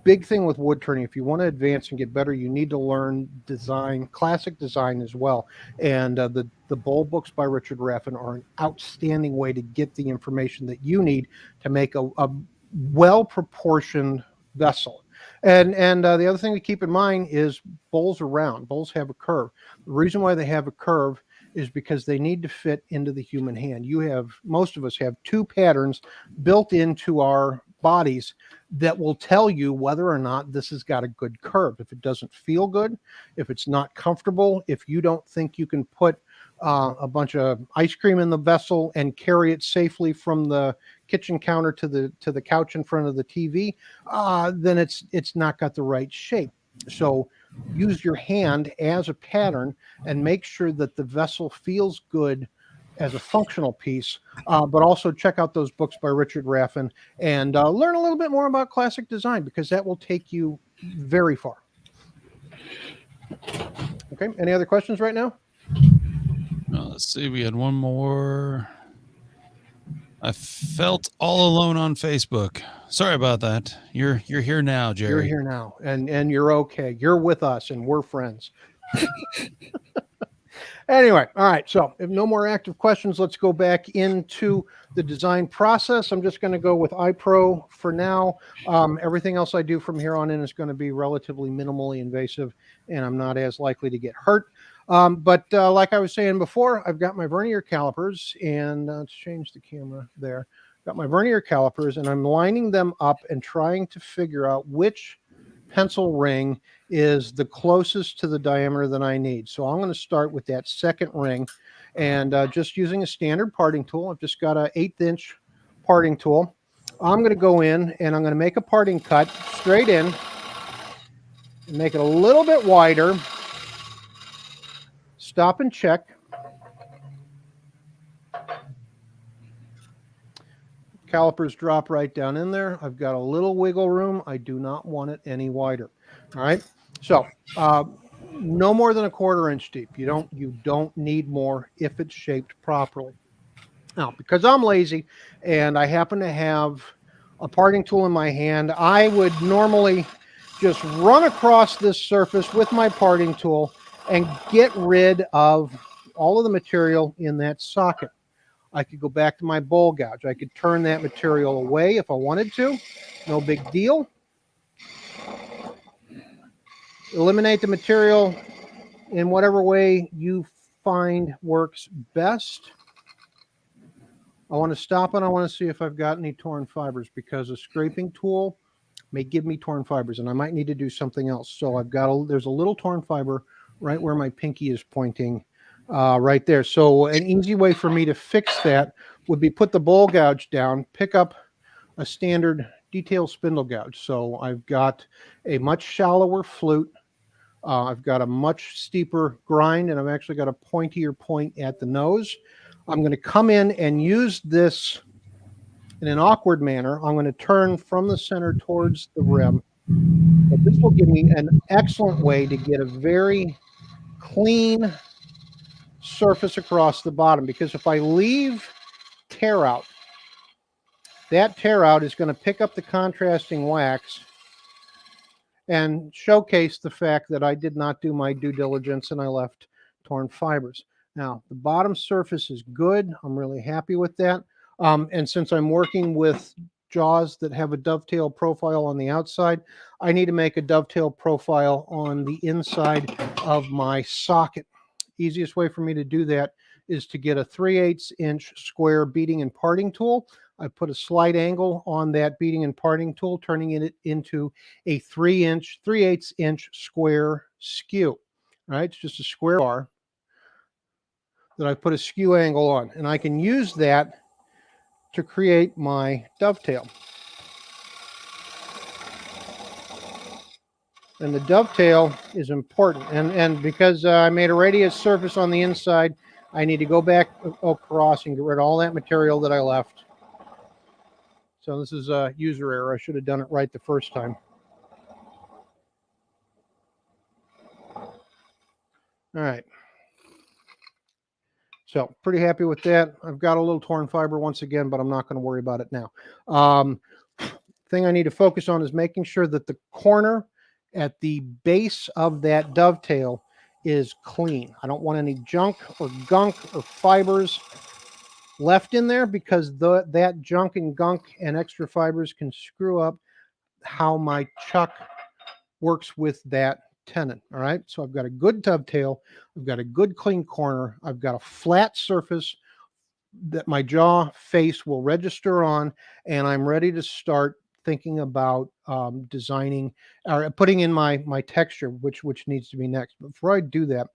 Big thing with wood turning, if you want to advance and get better, you need to learn design, classic design as well. And the bowl books by Richard Raffan are an outstanding way to get the information that you need to make a well-proportioned vessel. And the other thing to keep in mind is bowls are round. Bowls have a curve. The reason why they have a curve is because they need to fit into the human hand. Most of us have 2 patterns built into our bodies that will tell you whether or not this has got a good curve. If it doesn't feel good, if it's not comfortable, if you don't think you can put a bunch of ice cream in the vessel and carry it safely from the kitchen counter to the couch in front of the TV, then it's not got the right shape. So use your hand as a pattern and make sure that the vessel feels good as a functional piece, but also check out those books by Richard Raffan and learn a little bit more about classic design, because that will take you very far. Okay, any other questions right now? Let's see, we had one more. I felt all alone on Facebook. Sorry about that. You're here now, Jerry. You're here now, and you're okay. You're with us, and we're friends. Anyway, all right. So if no more active questions, let's go back into the design process. I'm just going to go with iPro for now. Everything else I do from here on in is going to be relatively minimally invasive, and I'm not as likely to get hurt. But like I was saying before, I've got my vernier calipers, and let's change the camera there. Got my vernier calipers, and I'm lining them up and trying to figure out which pencil ring is the closest to the diameter that I need. So I'm going to start with that second ring, and just using a standard parting tool. I've just got an 1/8 inch parting tool. I'm going to go in and I'm going to make a parting cut straight in and make it a little bit wider. Stop and check. Calipers drop right down in there. I've got a little wiggle room. I do not want it any wider. All right. So no more than 1/4 inch deep. You don't need more if it's shaped properly. Now, because I'm lazy and I happen to have a parting tool in my hand, I would normally just run across this surface with my parting tool and get rid of all of the material in that socket. I could go back to my bowl gouge. I could turn that material away if I wanted to. No big deal. Eliminate the material in whatever way you find works best. I want to stop and I want to see if I've got any torn fibers, because a scraping tool may give me torn fibers and I might need to do something else. So there's a little torn fiber right where my pinky is pointing, right there. So an easy way for me to fix that would be put the bowl gouge down, pick up a standard detail spindle gouge. So I've got a much shallower flute. I've got a much steeper grind, and I've actually got a pointier point at the nose. I'm going to come in and use this in an awkward manner. I'm going to turn from the center towards the rim. But this will give me an excellent way to get a very clean surface across the bottom, because if I leave tear out, that tear out is going to pick up the contrasting wax and showcase the fact that I did not do my due diligence and I left torn fibers. Now, the bottom surface is good. I'm really happy with that. And since I'm working with jaws that have a dovetail profile on the outside, I need to make a dovetail profile on the inside of my socket. Easiest way for me to do that is to get a 3/8 inch square beading and parting tool. I put a slight angle on that beading and parting tool, turning it into a 3/8 inch square skew. All right, it's just a square bar that I put a skew angle on, and I can use that to create my dovetail. And the dovetail is important, and because I made a radius surface on the inside, I need to go back across and get rid of all that material that I left. So this is a user error. I should have done it right the first time. All right. So pretty happy with that. I've got a little torn fiber once again, but I'm not going to worry about it now. Thing I need to focus on is making sure that the corner at the base of that dovetail is clean. I don't want any junk or gunk or fibers left in there, because that junk and gunk and extra fibers can screw up how my chuck works with that tenon. All right, so I've got a good dovetail, I've got a good clean corner, I've got a flat surface that my jaw face will register on, and I'm ready to start thinking about designing or putting in my texture, which needs to be next. But before I do that,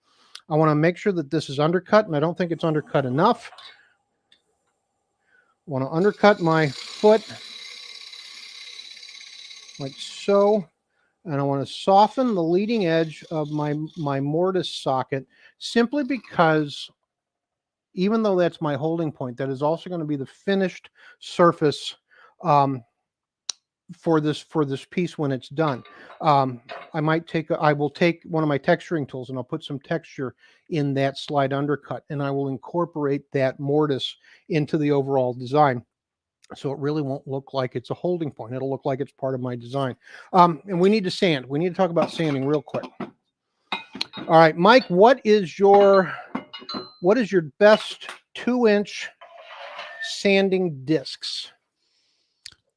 I want to make sure that this is undercut, and I don't think it's undercut enough. I want to undercut my foot like so, and I want to soften the leading edge of my mortise socket, simply because even though that's my holding point, that is also going to be the finished surface for this piece when it's done. I will take one of my texturing tools and I'll put some texture in that slide undercut, and I will incorporate that mortise into the overall design. So it really won't look like it's a holding point. It'll look like it's part of my design. And we need to sand. We need to talk about sanding real quick. All right, Mike, what is your best 2-inch sanding discs?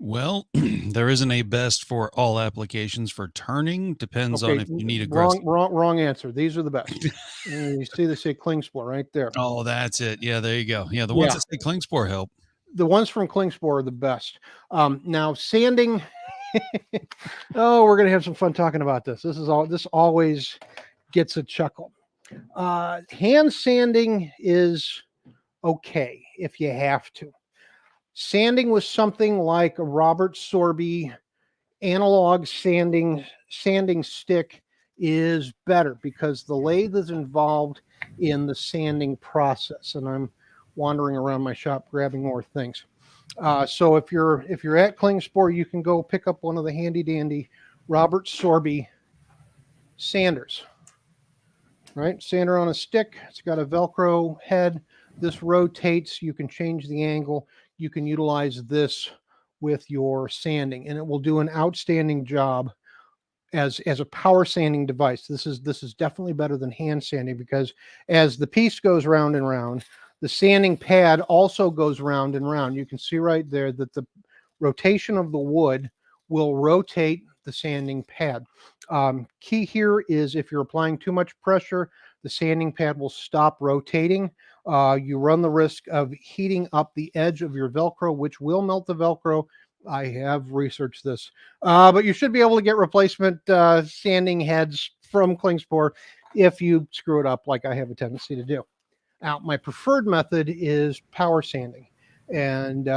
Well, there isn't a best for all applications. For turning, depends on if you need aggressive. Wrong answer. These are the best. You see, they say Klingspor right there. Oh, that's it. Yeah, there you go. Yeah, the ones that say Klingspor help. The ones from Klingspor are the best. Now, sanding. Oh, we're gonna have some fun talking about this. This always gets a chuckle. Hand sanding is okay if you have to. Sanding with something like a Robert Sorby analog sanding stick is better because the lathe is involved in the sanding process. And I'm wandering around my shop grabbing more things. So if you're at Klingspor, you can go pick up one of the handy dandy Robert Sorby sanders. Right, sander on a stick. It's got a Velcro head. This rotates. You can change the angle. You can utilize this with your sanding, and it will do an outstanding job as a power sanding device. This is definitely better than hand sanding, because as the piece goes round and round, the sanding pad also goes round and round. You can see right there that the rotation of the wood will rotate the sanding pad. Key here is if you're applying too much pressure, the sanding pad will stop rotating. You run the risk of heating up the edge of your Velcro, which will melt the Velcro. I have researched this, but you should be able to get replacement sanding heads from Klingspor if you screw it up, like I have a tendency to do. Now, my preferred method is power sanding, and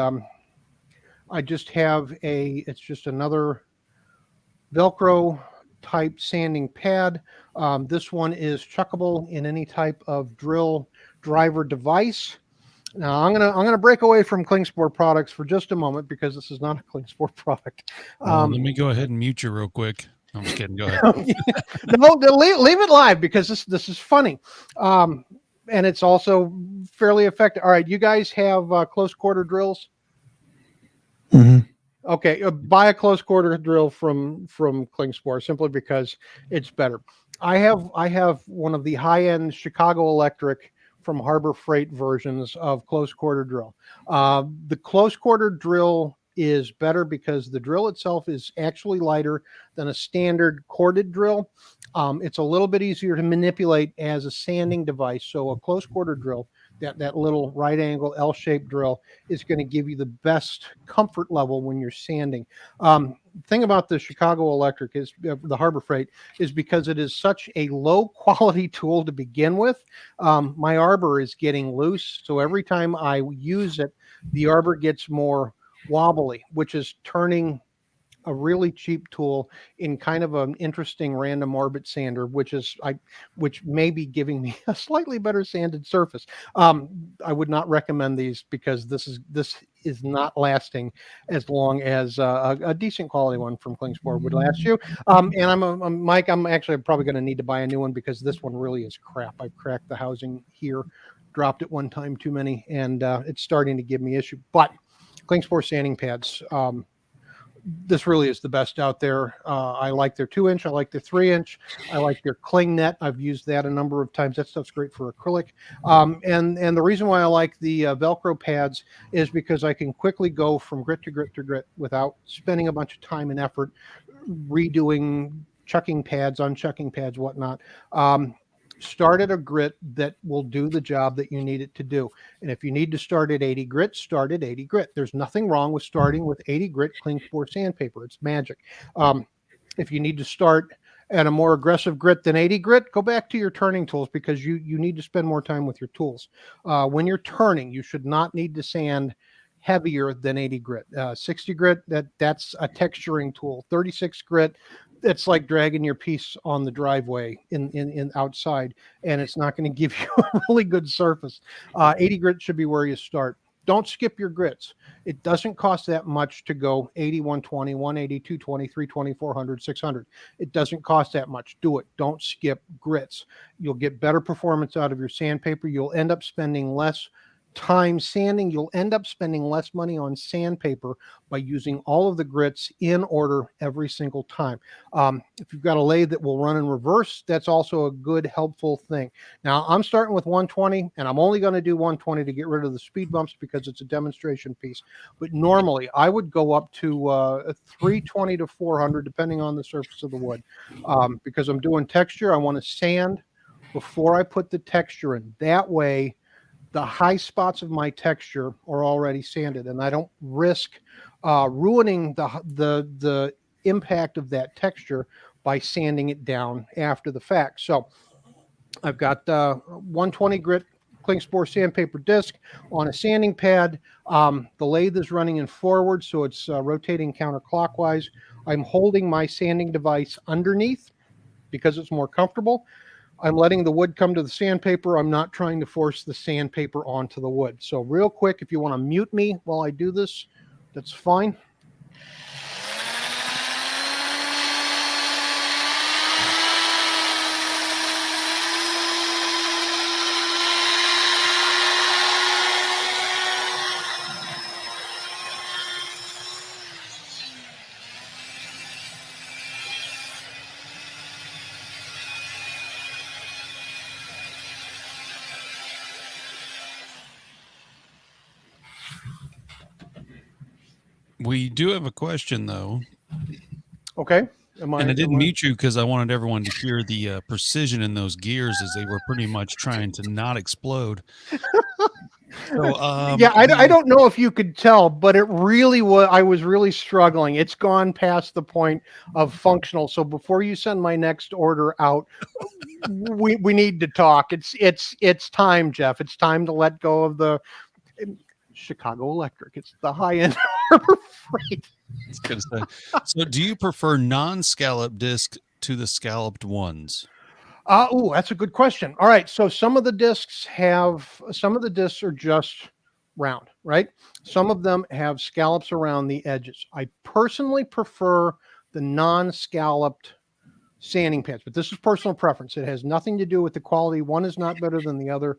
I just have it's just another Velcro type sanding pad. This one is chuckable in any type of drill driver device. Now I'm gonna break away from Klingspor products for just a moment, because this is not a Klingspor product. Let me go ahead and mute you real quick. I'm just kidding. Go ahead. No, leave it live, because this is funny, and it's also fairly effective. All right, you guys have close quarter drills. Mm-hmm. Okay, buy a close quarter drill from Klingspor, simply because it's better. I have one of the high-end Chicago Electric from Harbor Freight versions of close quarter drill. The close quarter drill is better because the drill itself is actually lighter than a standard corded drill. It's a little bit easier to manipulate as a sanding device. So a close quarter drill, that little right angle L-shaped drill, is going to give you the best comfort level when you're sanding. Thing about the Chicago Electric is the Harbor Freight is because it is such a low quality tool to begin with. My arbor is getting loose, so every time I use it, the arbor gets more wobbly, which is turning a really cheap tool in kind of an interesting random orbit sander, which may be giving me a slightly better sanded surface. I would not recommend these, because this is not lasting as long as a decent quality one from Klingspor would last you. And Mike, I'm actually probably going to need to buy a new one, because this one really is crap. I've cracked the housing here, dropped it one time too many, and it's starting to give me issue. But Klingspor sanding pads, this really is the best out there. I like their 2-inch. I like their 3-inch. I like their Kling Net. I've used that a number of times. That stuff's great for acrylic. And the reason why I like the Velcro pads is because I can quickly go from grit to grit to grit without spending a bunch of time and effort redoing chucking pads, unchucking pads, whatnot. start at a grit that will do the job that you need it to do. And if you need to start at 80 grit, start at 80 grit. There's nothing wrong with starting with 80 grit Klingspor sandpaper. It's magic. If you need to start at a more aggressive grit than 80 grit, go back to your turning tools, because you need to spend more time with your tools. When you're turning, you should not need to sand heavier than 80 grit. 60 grit, that's a texturing tool. 36 grit, it's like dragging your piece on the driveway in outside, and it's not going to give you a really good surface. 80 grit should be where you start. Don't skip your grits. It doesn't cost that much to go 80, 120, 180, 220, 320, 400, 600. It doesn't cost that much. Do it. Don't skip grits. You'll get better performance out of your sandpaper. You'll end up spending less time sanding. You'll end up spending less money on sandpaper by using all of the grits in order every single time. If you've got a lathe that will run in reverse, that's also a good, helpful thing. Now, I'm starting with 120, and I'm only going to do 120 to get rid of the speed bumps because it's a demonstration piece. But normally, I would go up to 320 to 400, depending on the surface of the wood. Because I'm doing texture, I want to sand before I put the texture in. That way, the high spots of my texture are already sanded, and I don't risk ruining the impact of that texture by sanding it down after the fact. So I've got 120 grit Klingspor sandpaper disc on a sanding pad. The lathe is running in forward, so it's rotating counterclockwise. I'm holding my sanding device underneath because it's more comfortable. I'm letting the wood come to the sandpaper. I'm not trying to force the sandpaper onto the wood. So real quick, if you want to mute me while I do this, that's fine. We do have a question, though. Okay. And I didn't mute you because I wanted everyone to hear the precision in those gears as they were pretty much trying to not explode. So, yeah, I don't know if you could tell, but it really was. I was really struggling. It's gone past the point of functional. So before you send my next order out, we need to talk. It's time, Jeff. It's time to let go of the Chicago Electric. It's the high end freight. So, do you prefer non-scalloped disc to the scalloped ones? That's a good question. All right. So some of the discs are just round, right? Some of them have scallops around the edges. I personally prefer the non-scalloped sanding pads, but this is personal preference. It has nothing to do with the quality. One is not better than the other.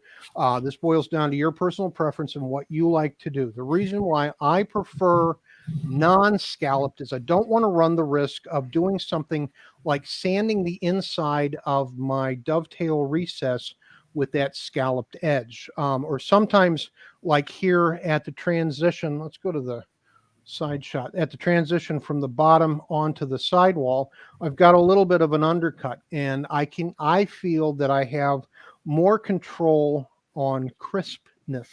This boils down to your personal preference and what you like to do. The reason why I prefer non-scalloped is I don't want to run the risk of doing something like sanding the inside of my dovetail recess with that scalloped edge. Or sometimes, like here at the transition, let's go to the side shot. At the transition from the bottom onto the sidewall, I've got a little bit of an undercut, and I feel that I have more control on crispness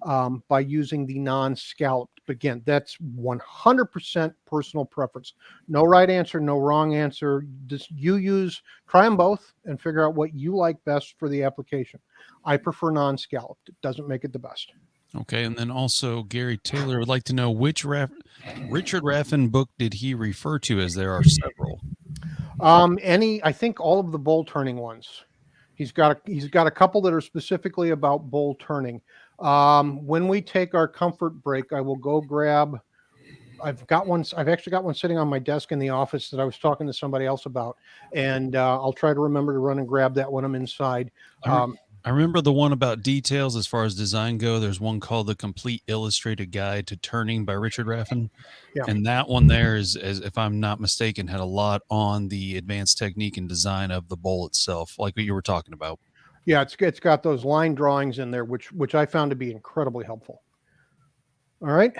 by using the non-scalloped. But again, that's 100% personal preference. No right answer, no wrong answer. Just try them both and figure out what you like best for the application. I prefer non-scalloped. It doesn't make it the best. Okay, and then also Gary Taylor would like to know which Richard Raffan book did he refer to, as there are several. I think all of the bowl turning ones. He's got a couple that are specifically about bowl turning. When we take our comfort break, I will go grab. I've actually got one sitting on my desk in the office that I was talking to somebody else about, and I'll try to remember to run and grab that when I'm inside. I remember the one about details as far as design go. There's one called The Complete Illustrated Guide to Turning by Richard Raffan. Yeah. And that one there is, if I'm not mistaken, had a lot on the advanced technique and design of the bowl itself, like what you were talking about. Yeah, it's got those line drawings in there, which I found to be incredibly helpful. All right.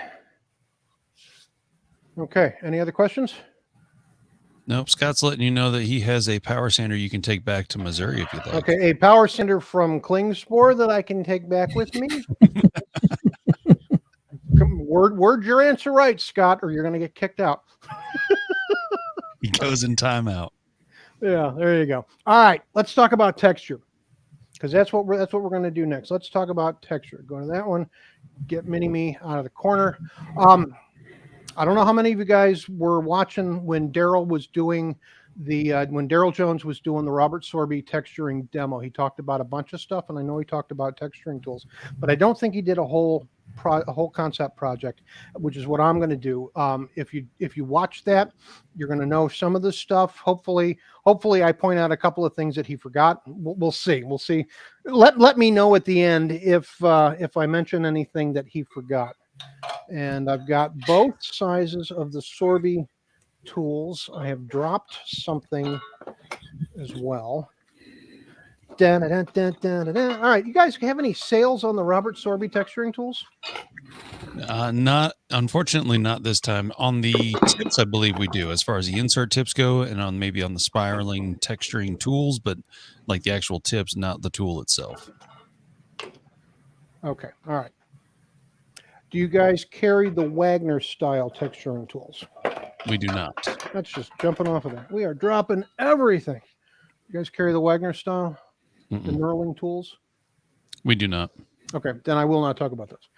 Okay. Any other questions? Nope. Scott's letting you know that he has a power sander you can take back to Missouri if you'd like. Okay, a power sander from Klingspor that I can take back with me. Word your answer right, Scott, or you're going to get kicked out. He goes in timeout. Yeah, there you go. All right, let's talk about texture, because that's what we're going to do next. Let's talk about texture. Go to that one. Get Mini-Me out of the corner. I don't know how many of you guys were watching when Daryl was doing when Daryl Jones was doing the Robert Sorby texturing demo. He talked about a bunch of stuff, and I know he talked about texturing tools, but I don't think he did a whole concept project, which is what I'm going to do. If you watch that, you're going to know some of this stuff. Hopefully I point out a couple of things that he forgot. We'll see. Let me know at the end if I mention anything that he forgot. And I've got both sizes of the Sorby tools. I have dropped something as well. All right, you guys have any sales on the Robert Sorby texturing tools? Unfortunately, not this time. On the tips, I believe we do, as far as the insert tips go, and on maybe on the spiraling texturing tools, but like the actual tips, not the tool itself. Okay, all right. Do you guys carry the Wagner style texturing tools? We do not. That's just jumping off of that. We are dropping everything. You guys carry the Wagner style, the knurling tools? We do not. Okay, then I will not talk about those.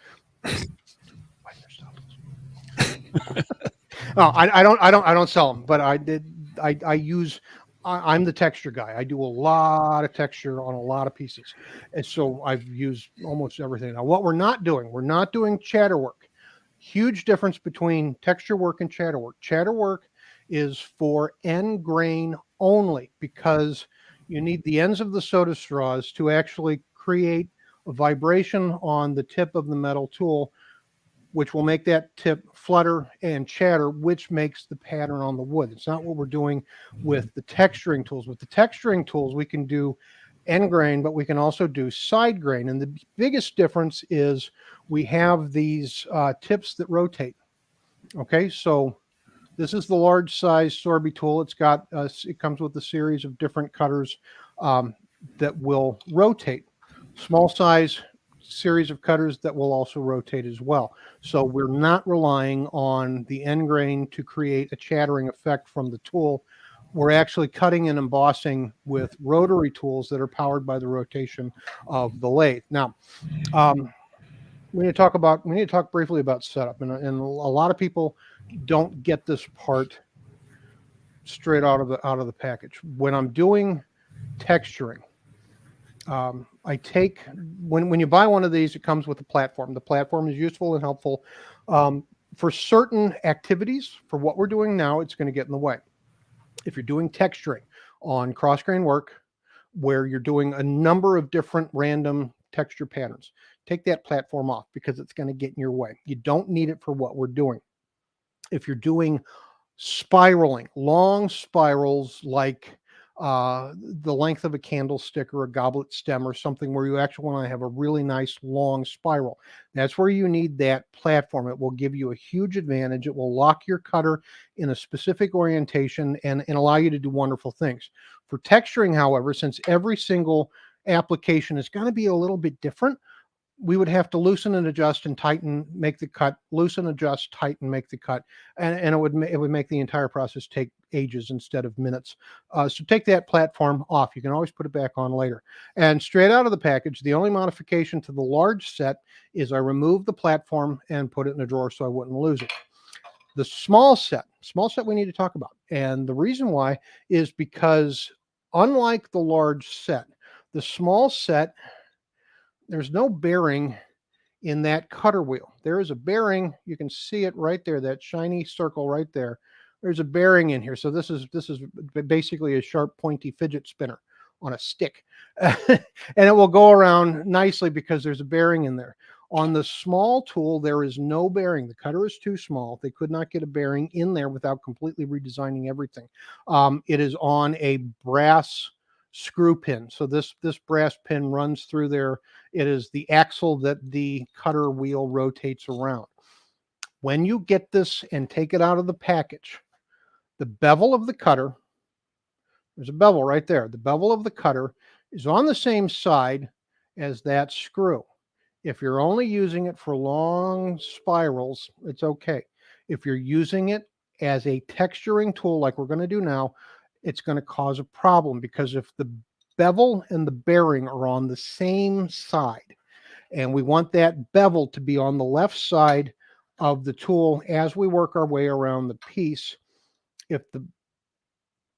Wagner style tools. Oh, I don't sell them, but I use. I'm the texture guy. I do a lot of texture on a lot of pieces. And so I've used almost everything. Now, what we're not doing chatter work. Huge difference between texture work and chatter work. Chatter work is for end grain only, because you need the ends of the soda straws to actually create a vibration on the tip of the metal tool, which will make that tip flutter and chatter, which makes the pattern on the wood. It's not what we're doing with the texturing tools. With the texturing tools, we can do end grain, but we can also do side grain. And the biggest difference is we have these tips that rotate. Okay, so this is the large size Sorby tool. It's got it comes with a series of different cutters that will rotate. Small size series of cutters that will also rotate as well. So we're not relying on the end grain to create a chattering effect from the tool. We're actually cutting and embossing with rotary tools that are powered by the rotation of the lathe. Now, we need to talk briefly about setup, and a lot of people don't get this part straight out of the package. When I'm doing texturing, I take when you buy one of these, it comes with a platform. The platform is useful and helpful for certain activities. For what we're doing now, it's going to get in the way. If you're doing texturing on cross grain work, where you're doing a number of different random texture patterns, take that platform off, because it's going to get in your way. You don't need it for what we're doing. If you're doing spiraling, long spirals like the length of a candlestick or a goblet stem or something, where you actually want to have a really nice long spiral, that's where you need that platform. It will give you a huge advantage. It will lock your cutter in a specific orientation and allow you to do wonderful things. For texturing, however, since every single application is going to be a little bit different, we would have to loosen and adjust and tighten, make the cut, loosen, adjust, tighten, make the cut. And it would make the entire process take ages instead of minutes. So take that platform off. You can always put it back on later. And straight out of the package, the only modification to the large set is I remove the platform and put it in a drawer so I wouldn't lose it. The small set we need to talk about. And the reason why is because unlike the large set, the small set, there's no bearing in that cutter wheel. There is a bearing. You can see it right there, that shiny circle right there. There's a bearing in here. So this is basically a sharp, pointy fidget spinner on a stick. And it will go around nicely because there's a bearing in there. On the small tool, there is no bearing. The cutter is too small. They could not get a bearing in there without completely redesigning everything. It is on a brass screw pin. So this brass pin runs through there. It is the axle that the cutter wheel rotates around. When you get this and take it out of the package, The bevel of the cutter, there's a bevel right there. The bevel of the cutter is on the same side as that screw. If you're only using it for long spirals, it's okay. If you're using it as a texturing tool like we're going to do now, it's going to cause a problem, because if the bevel and the bearing are on the same side, and we want that bevel to be on the left side of the tool as we work our way around the piece,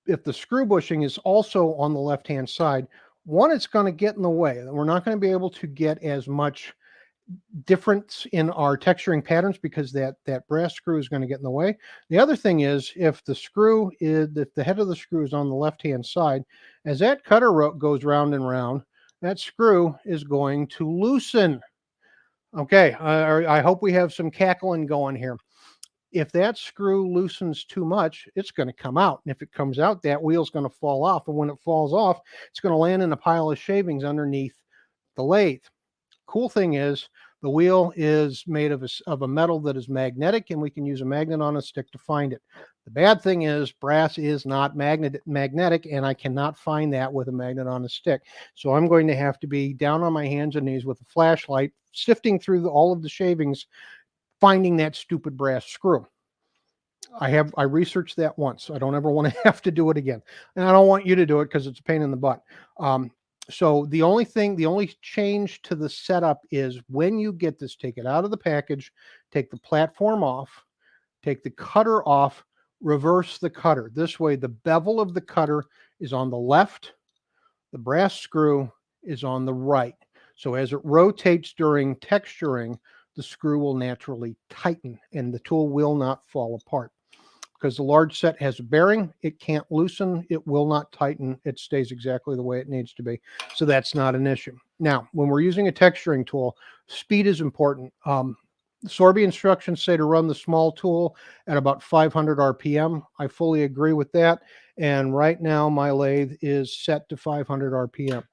if the screw bushing is also on the left-hand side, one, it's going to get in the way. We're not going to be able to get as much difference in our texturing patterns because that brass screw is going to get in the way. The other thing is, if the head of the screw is on the left-hand side, as that cutter goes round and round, that screw is going to loosen. Okay, I hope we have some cackling going here. If that screw loosens too much, it's going to come out. And if it comes out, that wheel's going to fall off. And when it falls off, it's going to land in a pile of shavings underneath the lathe. Cool thing is, the wheel is made of a metal that is magnetic, and we can use a magnet on a stick to find it. The bad thing is, brass is not magnetic, and I cannot find that with a magnet on a stick. So I'm going to have to be down on my hands and knees with a flashlight, sifting through all of the shavings, finding that stupid brass screw. I researched that once. I don't ever want to have to do it again. And I don't want you to do it because it's a pain in the butt. So the only change to the setup is, when you get this, take it out of the package, take the platform off, take the cutter off, reverse the cutter. This way, the bevel of the cutter is on the left, the brass screw is on the right. So as it rotates during texturing, the screw will naturally tighten and the tool will not fall apart. Because the large set has a bearing, it can't loosen, it will not tighten, it stays exactly the way it needs to be. So that's not an issue. Now, when we're using a texturing tool, speed is important. Sorby instructions say to run the small tool at about 500 RPM. I fully agree with that. And right now my lathe is set to 500 RPM.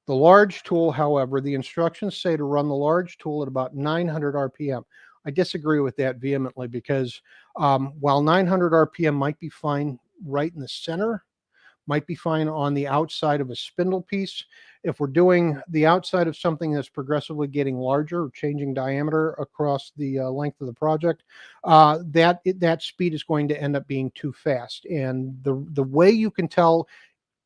The large tool, however, the instructions say to run the large tool at about 900 RPM. I disagree with that vehemently, because while 900 RPM might be fine right in the center, might be fine on the outside of a spindle piece, if we're doing the outside of something that's progressively getting larger, or changing diameter across the length of the project, that speed is going to end up being too fast. And the way you can tell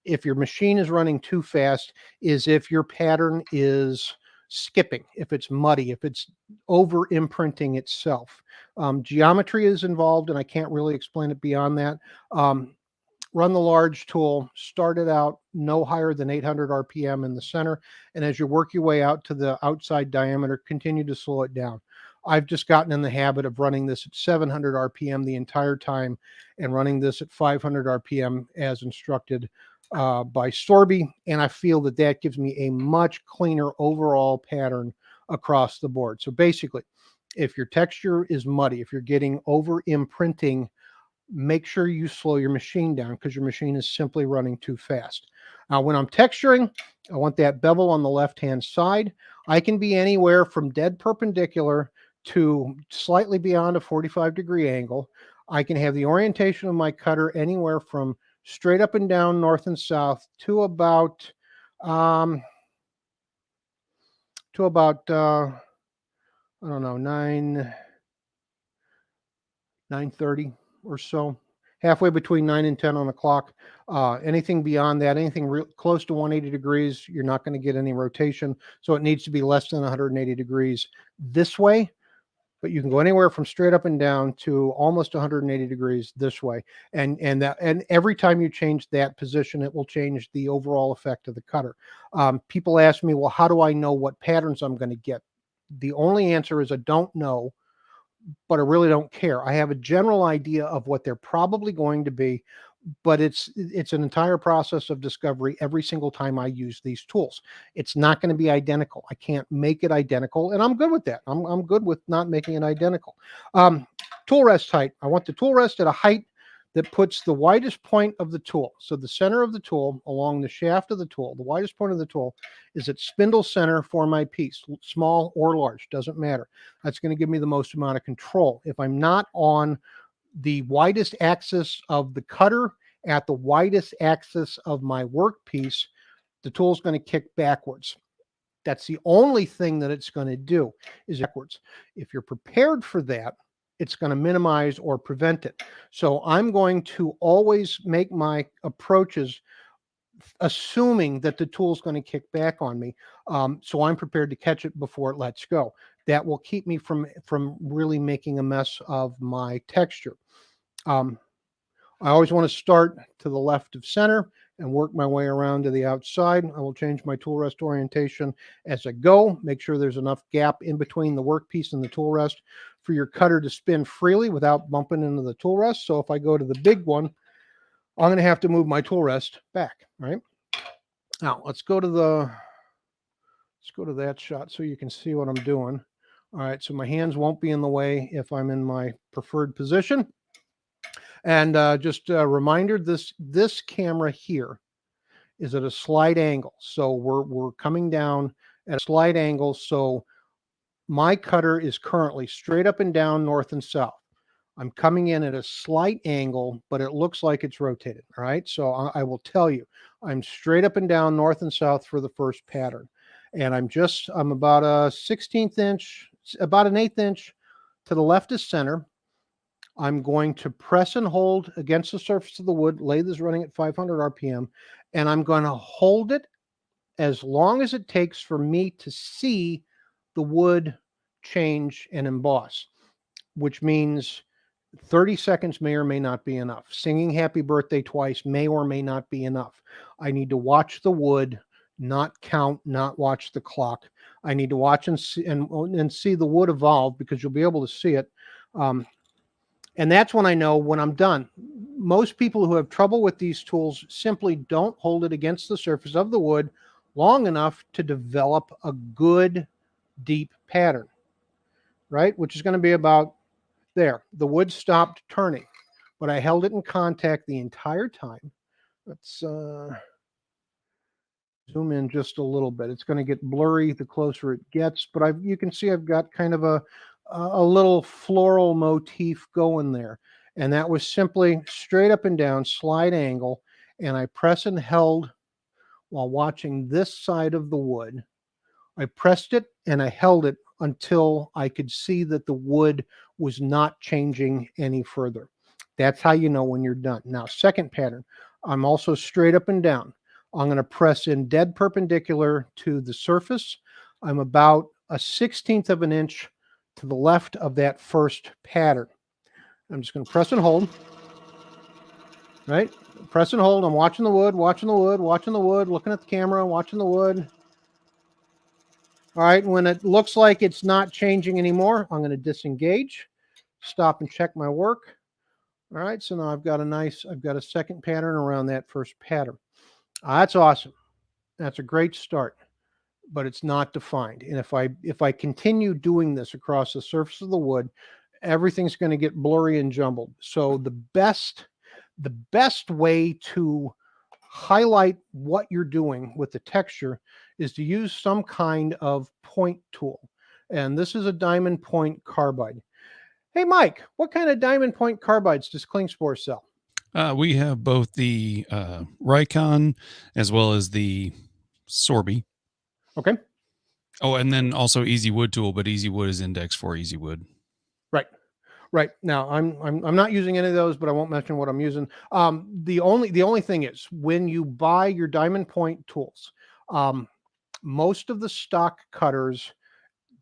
if your machine is running too fast is if your pattern is skipping, if it's muddy, if it's over imprinting itself. Geometry is involved, and I can't really explain it beyond that. Run the large tool, start it out no higher than 800 RPM in the center, and as you work your way out to the outside diameter, continue to slow it down. I've just gotten in the habit of running this at 700 RPM the entire time, and running this at 500 RPM as instructed by Sorby, and I feel that gives me a much cleaner overall pattern across the board. So basically, if your texture is muddy, if you're getting over imprinting, make sure you slow your machine down, because your machine is simply running too fast. Now, when I'm texturing, I want that bevel on the left-hand side. I can be anywhere from dead perpendicular to slightly beyond a 45-degree angle. I can have the orientation of my cutter anywhere from straight up and down, north and south, to about I don't know, 9:30 or so, halfway between 9 and 10 on the clock. Anything beyond that, anything close to 180 degrees, you're not going to get any rotation. So it needs to be less than 180 degrees this way. But you can go anywhere from straight up and down to almost 180 degrees this way. And every time you change that position, it will change the overall effect of the cutter. People ask me, well, how do I know what patterns I'm going to get? The only answer is I don't know, but I really don't care. I have a general idea of what they're probably going to be, but it's an entire process of discovery every single time I use these tools. It's not going to be identical. I can't make it identical, and I'm good with that. I'm good with not making it identical. Tool rest height. I want the tool rest at a height that puts the widest point of the tool. So the center of the tool along the shaft of the tool, the widest point of the tool is at spindle center for my piece, small or large, doesn't matter. That's going to give me the most amount of control. If I'm not on the widest axis of the cutter at the widest axis of my workpiece, the tool's going to kick backwards. That's the only thing that it's going to do is backwards. If you're prepared for that, it's going to minimize or prevent it. So I'm going to always make my approaches assuming that the tool's going to kick back on me. So I'm prepared to catch it before it lets go. That will keep me from really making a mess of my texture. I always want to start to the left of center and work my way around to the outside. I will change my tool rest orientation as I go. Make sure there's enough gap in between the workpiece and the tool rest for your cutter to spin freely without bumping into the tool rest. So if I go to the big one, I'm going to have to move my tool rest back, right? Now let's go to that shot so you can see what I'm doing. All right, so my hands won't be in the way if I'm in my preferred position. And just a reminder, this camera here is at a slight angle. So we're coming down at a slight angle. So my cutter is currently straight up and down, north and south. I'm coming in at a slight angle, but it looks like it's rotated. All right. So I will tell you, I'm straight up and down, north and south for the first pattern. And I'm about a 1/16 inch, about an 1/8 inch to the left of center. I'm going to press and hold against the surface of the wood. Lathe is running at 500 RPM, and I'm going to hold it as long as it takes for me to see the wood change and emboss, which means 30 seconds may or may not be enough. Singing happy birthday twice may or may not be enough. I need to watch the wood, not count, not watch the clock. I need to watch and see the wood evolve, because you'll be able to see it. And that's when I know when I'm done. Most people who have trouble with these tools simply don't hold it against the surface of the wood long enough to develop a good deep pattern, right? Which is going to be about there. The wood stopped turning, but I held it in contact the entire time. Let's zoom in just a little bit. It's going to get blurry the closer it gets, but you can see I've got kind of a little floral motif going there. And that was simply straight up and down, slight angle. And I press and held while watching this side of the wood. I pressed it and I held it until I could see that the wood was not changing any further. That's how you know when you're done. Now, second pattern, I'm also straight up and down. I'm going to press in dead perpendicular to the surface. I'm about a 1/16 of an inch to the left of that first pattern. I'm just going to press and hold, right? Press and hold. I'm watching the wood, watching the wood, watching the wood, looking at the camera, watching the wood. All right, when it looks like it's not changing anymore, I'm going to disengage, stop and check my work. All right, so now I've got a second pattern around that first pattern. That's awesome. That's a great start, but it's not defined. And if I continue doing this across the surface of the wood, everything's going to get blurry and jumbled. So the best way to highlight what you're doing with the texture is to use some kind of point tool. And this is a diamond point carbide. Hey, Mike, what kind of diamond point carbides does Klingspor sell? We have both the Rikon as well as the Sorby. Okay. Oh, and then also Easy Wood tool, but Easy Wood is indexed for Easy Wood. Right. Now I'm not using any of those, but I won't mention what I'm using. The only thing is, when you buy your diamond point tools, most of the stock cutters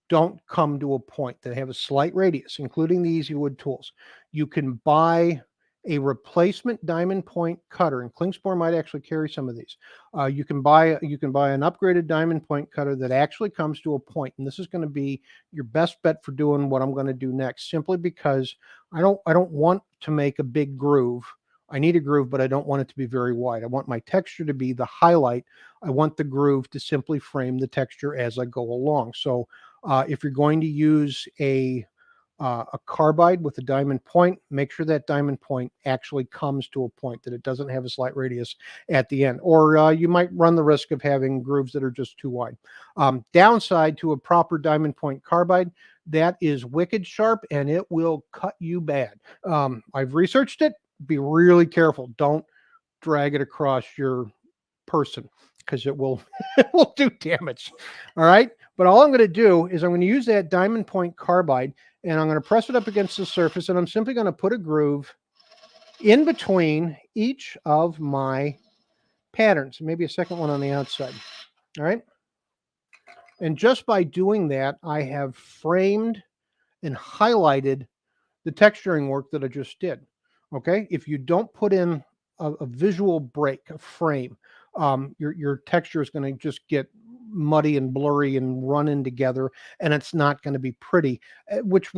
don't come to a point. They have a slight radius, including the Easy Wood tools. You can buy a replacement diamond point cutter, and Klingspor might actually carry some of these. You can buy an upgraded diamond point cutter that actually comes to a point, and this is going to be your best bet for doing what I'm going to do next, simply because I don't want to make a big groove. I need a groove, but I don't want it to be very wide. I want my texture to be the highlight. I want the groove to simply frame the texture as I go along. So if you're going to use a carbide with a diamond point, make sure that diamond point actually comes to a point, that it doesn't have a slight radius at the end, or you might run the risk of having grooves that are just too wide. Downside to a proper diamond point carbide, that is wicked sharp and it will cut you bad. I've researched it. Be really careful. Don't drag it across your person because it will it will do damage. All right. But all I'm going to do is I'm going to use that diamond point carbide and I'm going to press it up against the surface and I'm simply going to put a groove in between each of my patterns, maybe a second one on the outside. All right. And just by doing that, I have framed and highlighted the texturing work that I just did. Okay. If you don't put in a visual break, a frame, your texture is going to just get muddy and blurry and run in together, and it's not going to be pretty, which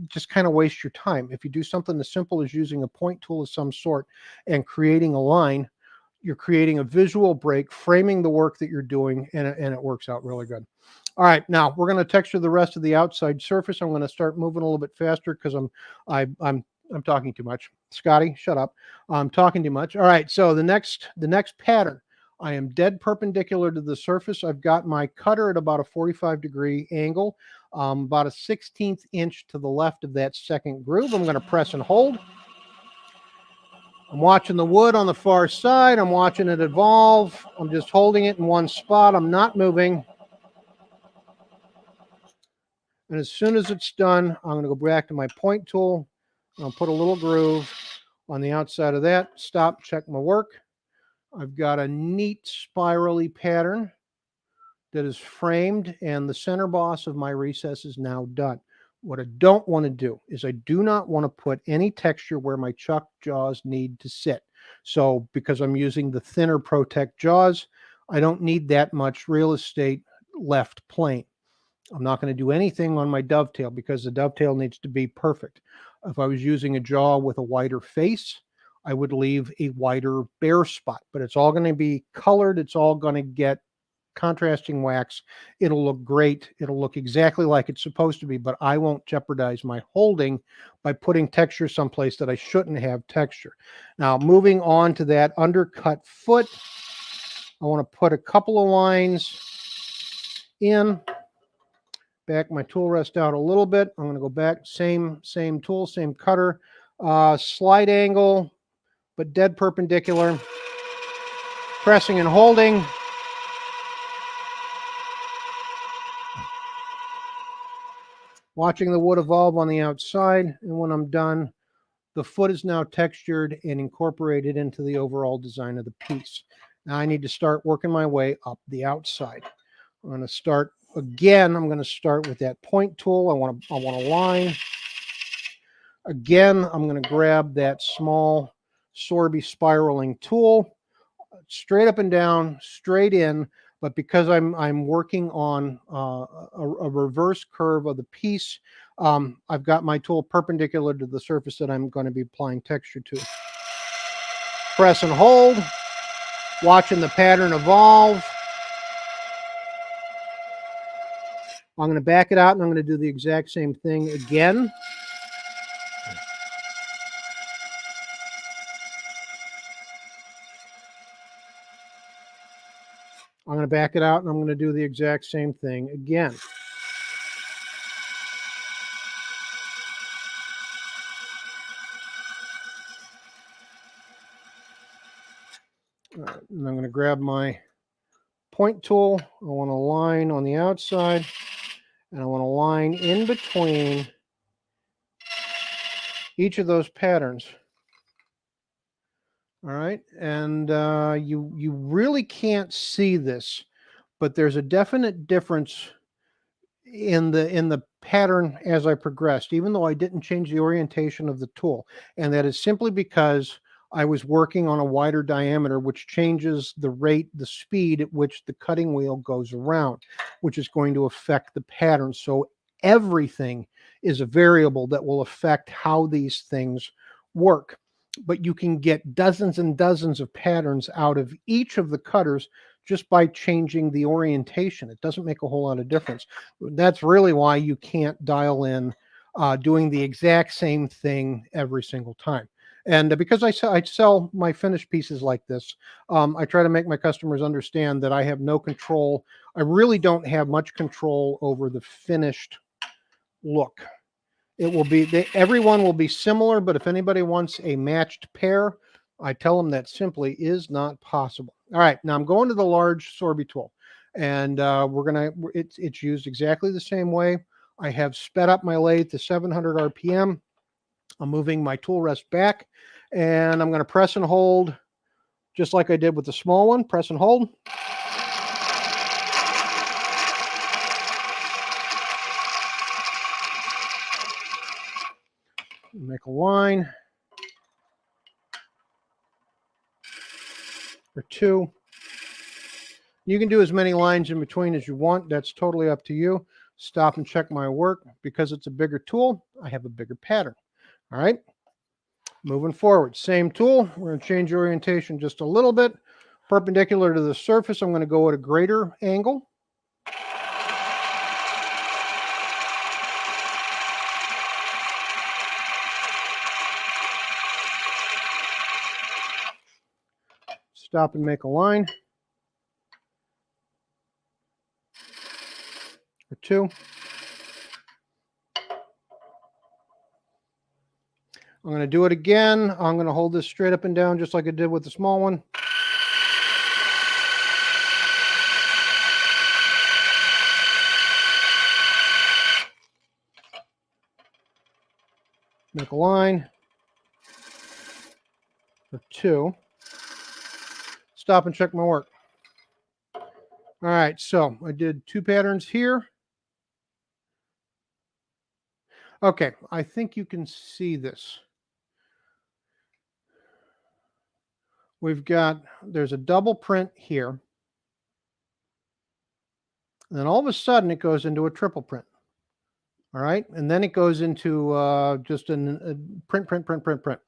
just kind of wastes your time. If you do something as simple as using a point tool of some sort and creating a line, you're creating a visual break, framing the work that you're doing, and it works out really good. All right, now we're going to texture the rest of the outside surface. I'm going to start moving a little bit faster because I'm talking too much. Scotty, shut up. I'm talking too much. All right, so the next pattern, I am dead perpendicular to the surface. I've got my cutter at about a 45-degree angle, about a 1/16 inch to the left of that second groove. I'm going to press and hold. I'm watching the wood on the far side. I'm watching it evolve. I'm just holding it in one spot. I'm not moving. And as soon as it's done, I'm going to go back to my point tool. I'll put a little groove on the outside of that. Stop, check my work. I've got a neat spirally pattern that is framed, and the center boss of my recess is now done. What I don't want to do is I do not want to put any texture where my chuck jaws need to sit. So because I'm using the thinner Protect jaws, I don't need that much real estate left plain. I'm not going to do anything on my dovetail because the dovetail needs to be perfect. If I was using a jaw with a wider face, I would leave a wider bare spot, but it's all going to be colored. It's all going to get contrasting wax. It'll look great. It'll look exactly like it's supposed to be, but I won't jeopardize my holding by putting texture someplace that I shouldn't have texture. Now, moving on to that undercut foot, I want to put a couple of lines in. Back my tool rest out a little bit. I'm going to go back, same tool, same cutter, slide angle, but dead perpendicular, pressing and holding. Watching the wood evolve on the outside, and when I'm done, the foot is now textured and incorporated into the overall design of the piece. Now I need to start working my way up the outside. I'm going to start again. I'm going to start with that point tool. I want to line. Again, I'm going to grab that small Sorby spiraling tool, straight up and down, straight in. But because I'm working on a reverse curve of the piece, I've got my tool perpendicular to the surface that I'm going to be applying texture to. Press and hold, watching the pattern evolve. I'm going to back it out and I'm going to do the exact same thing again. I'm going to back it out and I'm going to do the exact same thing again. And I'm going to grab my point tool. I want to line on the outside and I want to line in between each of those patterns. All right, and you really can't see this, but there's a definite difference in the pattern as I progressed, even though I didn't change the orientation of the tool, and that is simply because I was working on a wider diameter, which changes the rate, the speed at which the cutting wheel goes around, which is going to affect the pattern. So everything is a variable that will affect how these things work. But you can get dozens and dozens of patterns out of each of the cutters just by changing the orientation. It doesn't make a whole lot of difference. That's really why you can't dial in doing the exact same thing every single time. And because I sell my finished pieces like this, I try to make my customers understand that I have no control. I really don't have much control over the finished look. It will be, everyone will be similar, but if anybody wants a matched pair, I tell them that simply is not possible. All right, now I'm going to the large Sorby tool, and it's used exactly the same way. I have sped up my lathe to 700 RPM. I'm moving my tool rest back, and I'm going to press and hold just like I did with the small one. Press and hold. Make a line or two. You can do as many lines in between as you want. That's totally up to you. Stop and check my work. Because it's a bigger tool, I have a bigger pattern. All right. Moving forward, same tool. We're going to change orientation just a little bit. Perpendicular to the surface, I'm going to go at a greater angle. Stop and make a line or two. I'm going to do it again. I'm going to hold this straight up and down just like I did with the small one. Make a line or two. Stop and check my work. All right, so I did two patterns here. Okay, I think you can see this. There's a double print here. And then all of a sudden it goes into a triple print. All right, and then it goes into just a print.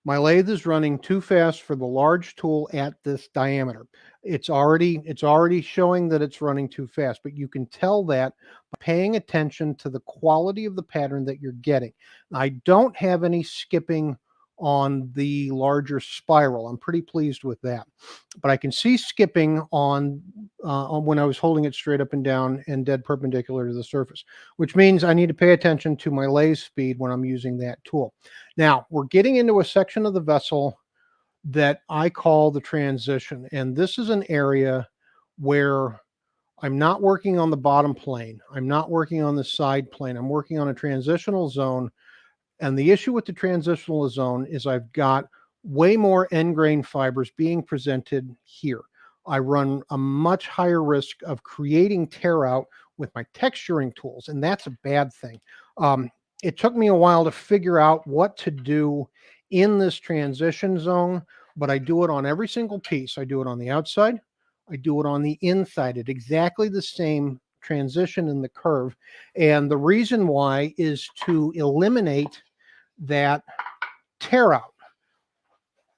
My lathe is running too fast for the large tool at this diameter. It's already showing that it's running too fast, but you can tell that by paying attention to the quality of the pattern that you're getting. I don't have any skipping on the larger spiral. I'm pretty pleased with that, but I can see skipping on when I was holding it straight up and down and dead perpendicular to the surface, which means I need to pay attention to my lathe speed when I'm using that tool. Now we're getting into a section of the vessel that I call the transition, and this is an area where I'm not working on the bottom plane. I'm not working on the side plane. I'm working on a transitional zone. And the issue with the transitional zone is I've got way more end grain fibers being presented here. I run a much higher risk of creating tear out with my texturing tools, and that's a bad thing. It took me a while to figure out what to do in this transition zone, but I do it on every single piece. I do it on the outside. I do it on the inside at exactly the same transition in the curve. And the reason why is to eliminate that tear out.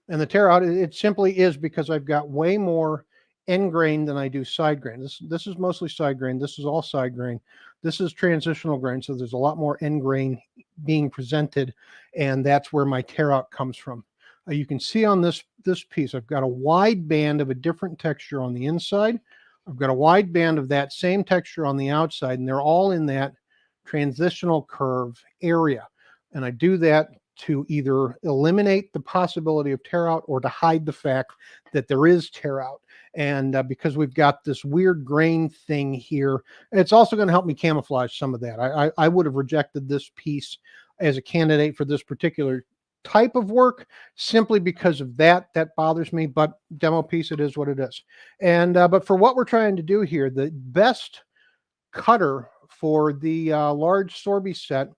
And the tear out, it simply is because I've got way more end grain than I do side grain. This is mostly side grain. This is all side grain. This is transitional grain. So there's a lot more end grain being presented. And that's where my tear out comes from. You can see on this piece, I've got a wide band of a different texture on the inside. I've got a wide band of that same texture on the outside, and they're all in that transitional curve area. And I do that to either eliminate the possibility of tear out or to hide the fact that there is tear out. And because we've got this weird grain thing here, it's also going to help me camouflage some of that. I would have rejected this piece as a candidate for this particular type of work simply because of that bothers me, but demo piece, it is what it is. And but for what we're trying to do here, the best cutter for the large Sorby set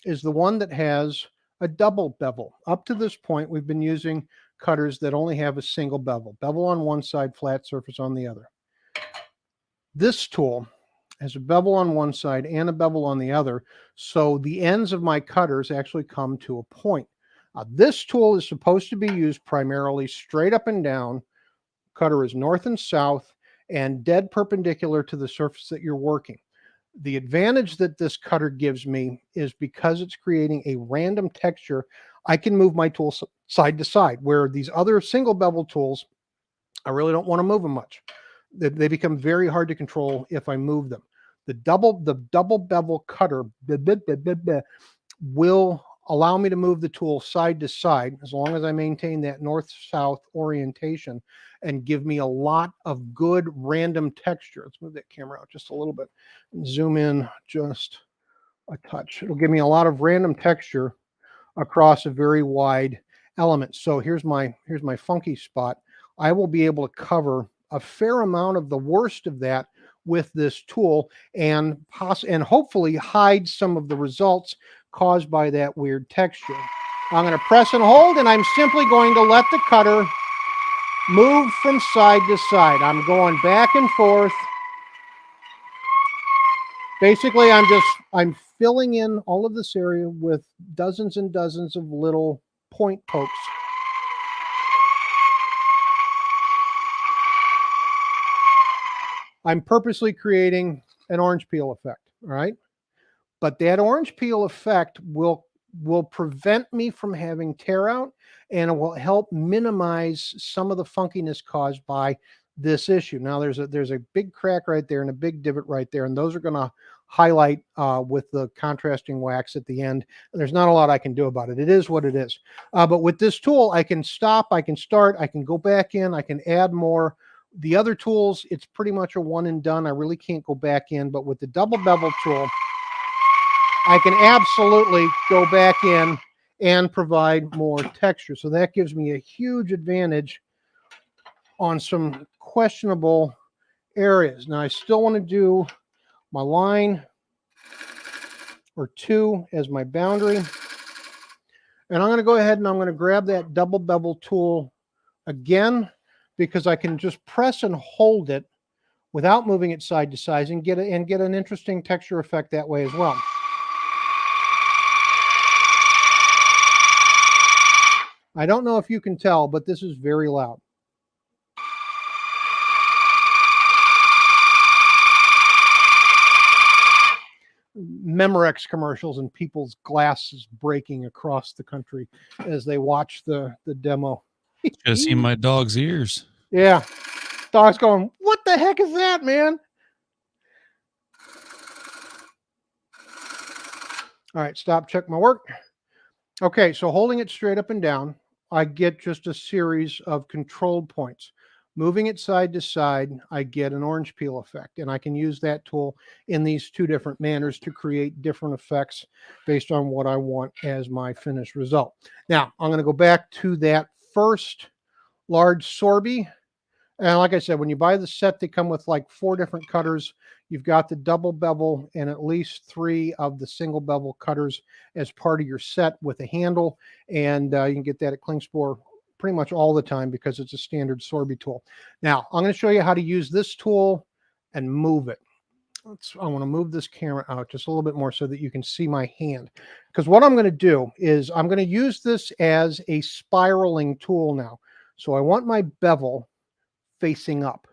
is the one that has a double bevel. Up to this point, we've been using cutters that only have a single bevel on one side, flat surface on the other. This tool has a bevel on one side and a bevel on the other, so the ends of my cutters actually come to a point. This tool is supposed to be used primarily straight up and down. Cutter is north and south and dead perpendicular to the surface that you're working. The advantage that this cutter gives me is because it's creating a random texture, I can move my tool side to side, where these other single bevel tools, I really don't want to move them much. They become very hard to control if I move them. The double bevel cutter will allow me to move the tool side to side as long as I maintain that north-south orientation and give me a lot of good random texture. Let's move that camera out just a little bit and zoom in just a touch. It'll give me a lot of random texture across a very wide element. So here's my funky spot. I will be able to cover a fair amount of the worst of that with this tool and hopefully hide some of the results caused by that weird texture. I'm going to press and hold, and I'm simply going to let the cutter move from side to side. I'm going back and forth. Basically, I'm filling in all of this area with dozens and dozens of little point pokes. I'm purposely creating an orange peel effect, all right? But that orange peel effect will prevent me from having tear out, and it will help minimize some of the funkiness caused by this issue. Now there's a big crack right there and a big divot right there, and those are going to highlight with the contrasting wax at the end. There's not a lot I can do about it. It is what it is. But with this tool, I can stop, I can start, I can go back in, I can add more. The other tools, it's pretty much a one and done. I really can't go back in, but with the double bevel tool, I can absolutely go back in and provide more texture. So that gives me a huge advantage on some questionable areas. Now I still want to do my line or two as my boundary. And I'm going to go ahead and I'm going to grab that double bevel tool again, because I can just press and hold it without moving it side to side and get an interesting texture effect that way as well. I don't know if you can tell, but this is very loud. Memorex commercials and people's glasses breaking across the country as they watch the demo. Just see my dog's ears. Yeah. Dog's going, what the heck is that, man? All right, stop, check my work. Okay, so holding it straight up and down, I get just a series of controlled points. Moving it side to side, I get an orange peel effect, and I can use that tool in these two different manners to create different effects based on what I want as my finished result. Now, I'm going to go back to that first large Sorby. And like I said, when you buy the set, they come with like 4 different cutters. You've got the double bevel and at least 3 of the single bevel cutters as part of your set with a handle. And you can get that at Klingspor pretty much all the time because it's a standard Sorby tool. Now, I'm going to show you how to use this tool and move it. I want to move this camera out just a little bit more so that you can see my hand. Because what I'm going to do is I'm going to use this as a spiraling tool now. So I want my bevel facing up.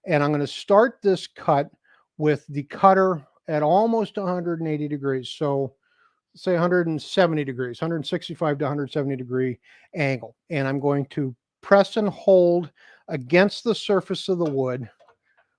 And I'm going to start this cut with the cutter at almost 180 degrees. So say 170 degrees, 165 to 170 degree angle. And I'm going to press and hold against the surface of the wood. I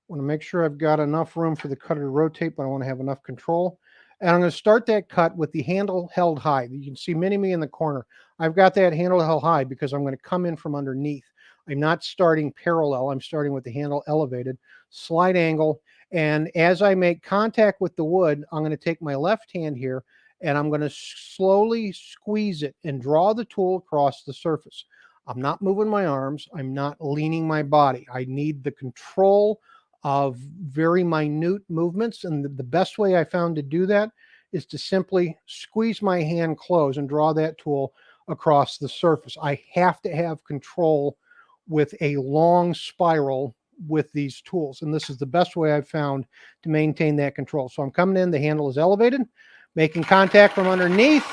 want to make sure I've got enough room for the cutter to rotate, but I want to have enough control. And I'm going to start that cut with the handle held high. You can see Mini-Me in the corner. I've got that handle held high because I'm going to come in from underneath. I'm not starting parallel. I'm starting with the handle elevated, slight angle. And as I make contact with the wood, I'm going to take my left hand here and I'm going to slowly squeeze it and draw the tool across the surface. I'm not moving my arms. I'm not leaning my body. I need the control of very minute movements. And the best way I found to do that is to simply squeeze my hand closed and draw that tool across the surface. I have to have control with a long spiral with these tools. And this is the best way I've found to maintain that control. So I'm coming in, the handle is elevated, making contact from underneath,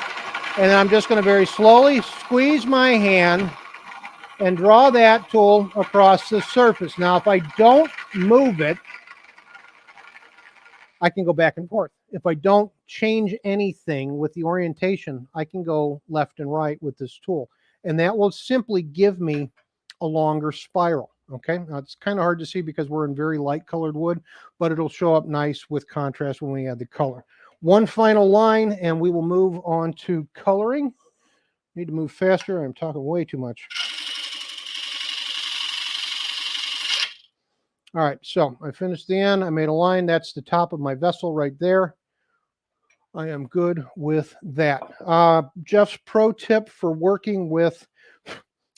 and I'm just going to very slowly squeeze my hand and draw that tool across the surface. Now, if I don't move it, I can go back and forth. If I don't change anything with the orientation, I can go left and right with this tool. And that will simply give me a longer spiral. Okay, now it's kind of hard to see because we're in very light colored wood, but it'll show up nice with contrast when we add the color. One final line and we will move on to coloring. Need to move faster. I'm talking way too much. All right, so I finished the end. I made a line. That's the top of my vessel right there. I am good with that. Jeff's pro tip for working with